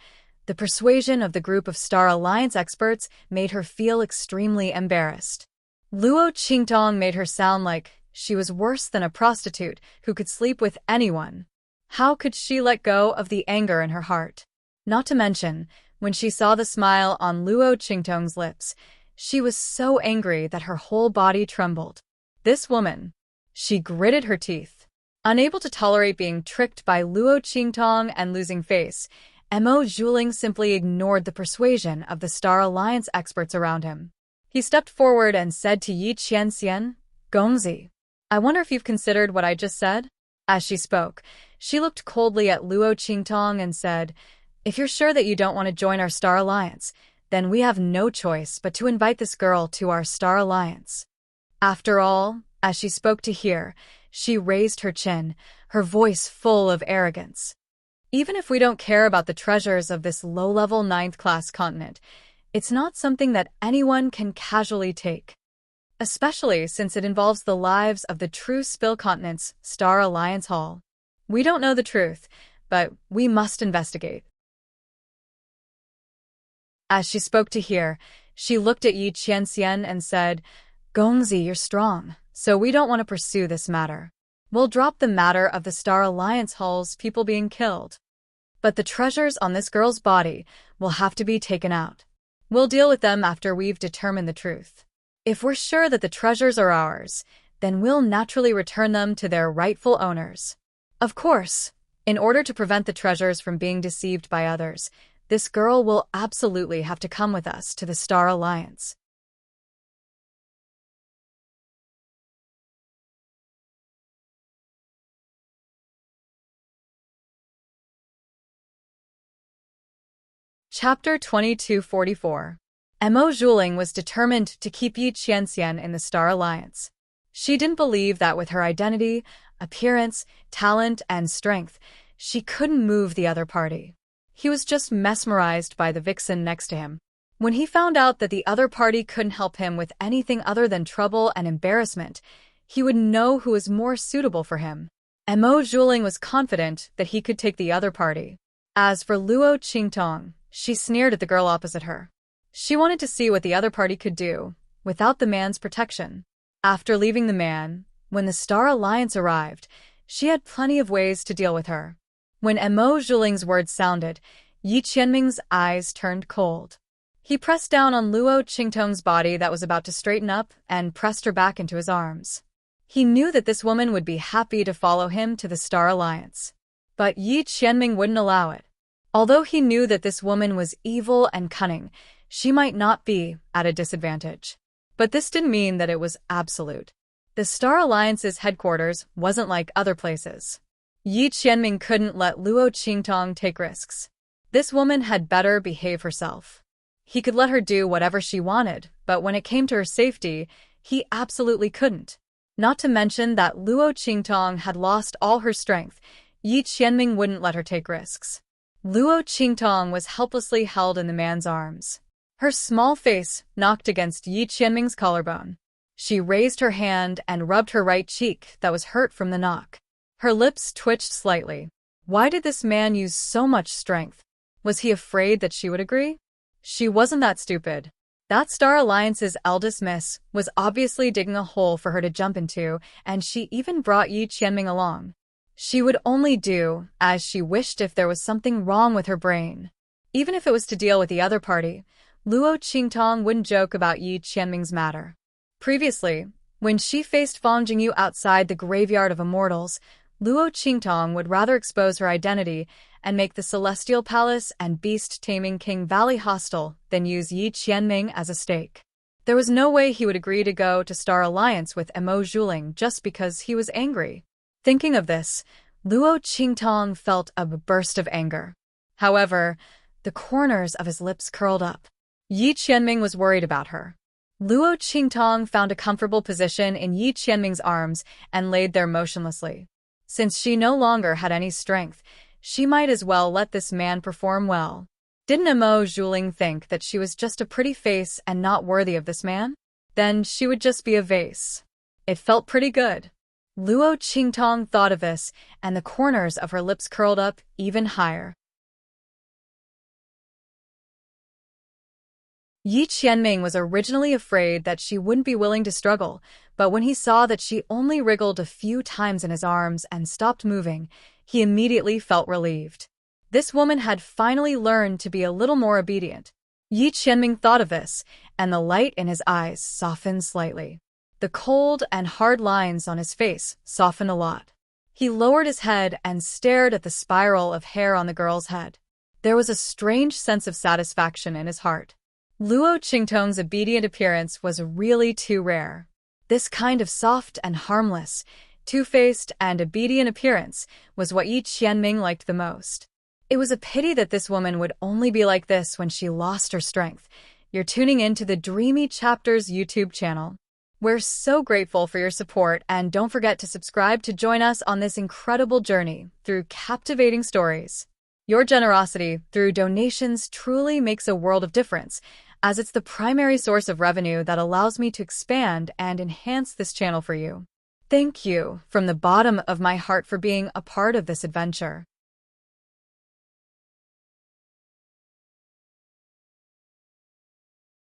the persuasion of the group of Star Alliance experts made her feel extremely embarrassed. Luo Qingtong made her sound like she was worse than a prostitute who could sleep with anyone. How could she let go of the anger in her heart? Not to mention, when she saw the smile on Luo Qingtong's lips, she was so angry that her whole body trembled. This woman. She gritted her teeth. Unable to tolerate being tricked by Luo Qingtong and losing face, Mo Zhuling simply ignored the persuasion of the Star Alliance experts around him. He stepped forward and said to Yi Qianxian, "Gongzi, I wonder if you've considered what I just said?" As she spoke, she looked coldly at Luo Qingtong and said, "If you're sure that you don't want to join our Star Alliance, then we have no choice but to invite this girl to our Star Alliance." After all, as she spoke to hear, she raised her chin, her voice full of arrogance. Even if we don't care about the treasures of this low-level 9th-class continent, it's not something that anyone can casually take. Especially since it involves the lives of the true Spill Continent's Star Alliance Hall. We don't know the truth, but we must investigate. As she spoke to hear, she looked at Yi Qianxian and said, "Gongzi, you're strong, so we don't want to pursue this matter. We'll drop the matter of the Star Alliance Hall's people being killed. But the treasures on this girl's body will have to be taken out. We'll deal with them after we've determined the truth. If we're sure that the treasures are ours, then we'll naturally return them to their rightful owners. Of course, in order to prevent the treasures from being deceived by others, this girl will absolutely have to come with us to the Star Alliance." Chapter 2244. Mo Zhuling was determined to keep Yi Qianxian in the Star Alliance. She didn't believe that with her identity, appearance, talent, and strength, she couldn't move the other party. He was just mesmerized by the vixen next to him. When he found out that the other party couldn't help him with anything other than trouble and embarrassment, he would know who was more suitable for him. Mo Zhuling was confident that he could take the other party. As for Luo Qingtong, she sneered at the girl opposite her. She wanted to see what the other party could do, without the man's protection. After leaving the man, when the Star Alliance arrived, she had plenty of ways to deal with her. When Mo Zhuling's words sounded, Yi Qianming's eyes turned cold. He pressed down on Luo Qingtong's body that was about to straighten up and pressed her back into his arms. He knew that this woman would be happy to follow him to the Star Alliance. But Yi Qianming wouldn't allow it. Although he knew that this woman was evil and cunning, she might not be at a disadvantage. But this didn't mean that it was absolute. The Star Alliance's headquarters wasn't like other places. Yi Qianming couldn't let Luo Qingtong take risks. This woman had better behave herself. He could let her do whatever she wanted, but when it came to her safety, he absolutely couldn't. Not to mention that Luo Qingtong had lost all her strength, Yi Qianming wouldn't let her take risks. Luo Qingtong was helplessly held in the man's arms. Her small face knocked against Yi Qianming's collarbone. She raised her hand and rubbed her right cheek that was hurt from the knock. Her lips twitched slightly. Why did this man use so much strength? Was he afraid that she would agree? She wasn't that stupid. That Star Alliance's eldest miss was obviously digging a hole for her to jump into, and she even brought Yi Qianming along. She would only do as she wished if there was something wrong with her brain. Even if it was to deal with the other party, Luo Qingtong wouldn't joke about Yi Qianming's matter. Previously, when she faced Fang Jingyu outside the Graveyard of Immortals, Luo Qingtong would rather expose her identity and make the Celestial Palace and Beast-Taming King Valley hostile than use Yi Qianming as a stake. There was no way he would agree to go to Star Alliance with Mo Zhuling just because he was angry. Thinking of this, Luo Qingtong felt a burst of anger. However, the corners of his lips curled up. Yi Qianming was worried about her. Luo Qingtong found a comfortable position in Yi Qianming's arms and laid there motionlessly. Since she no longer had any strength, she might as well let this man perform well. Didn't Mo Zhuling think that she was just a pretty face and not worthy of this man? Then she would just be a vase. It felt pretty good. Luo Qingtong thought of this, and the corners of her lips curled up even higher. Yi Qianming was originally afraid that she wouldn't be willing to struggle, but when he saw that she only wriggled a few times in his arms and stopped moving, he immediately felt relieved. This woman had finally learned to be a little more obedient. Yi Qianming thought of this, and the light in his eyes softened slightly. The cold and hard lines on his face softened a lot. He lowered his head and stared at the spiral of hair on the girl's head. There was a strange sense of satisfaction in his heart. Luo Qingtong's obedient appearance was really too rare. This kind of soft and harmless, two-faced and obedient appearance was what Yi Qianming liked the most. It was a pity that this woman would only be like this when she lost her strength. You're tuning in to the Dreamy Chapters YouTube channel. We're so grateful for your support, and don't forget to subscribe to join us on this incredible journey through captivating stories. Your generosity through donations truly makes a world of difference, as it's the primary source of revenue that allows me to expand and enhance this channel for you. Thank you from the bottom of my heart for being a part of this adventure.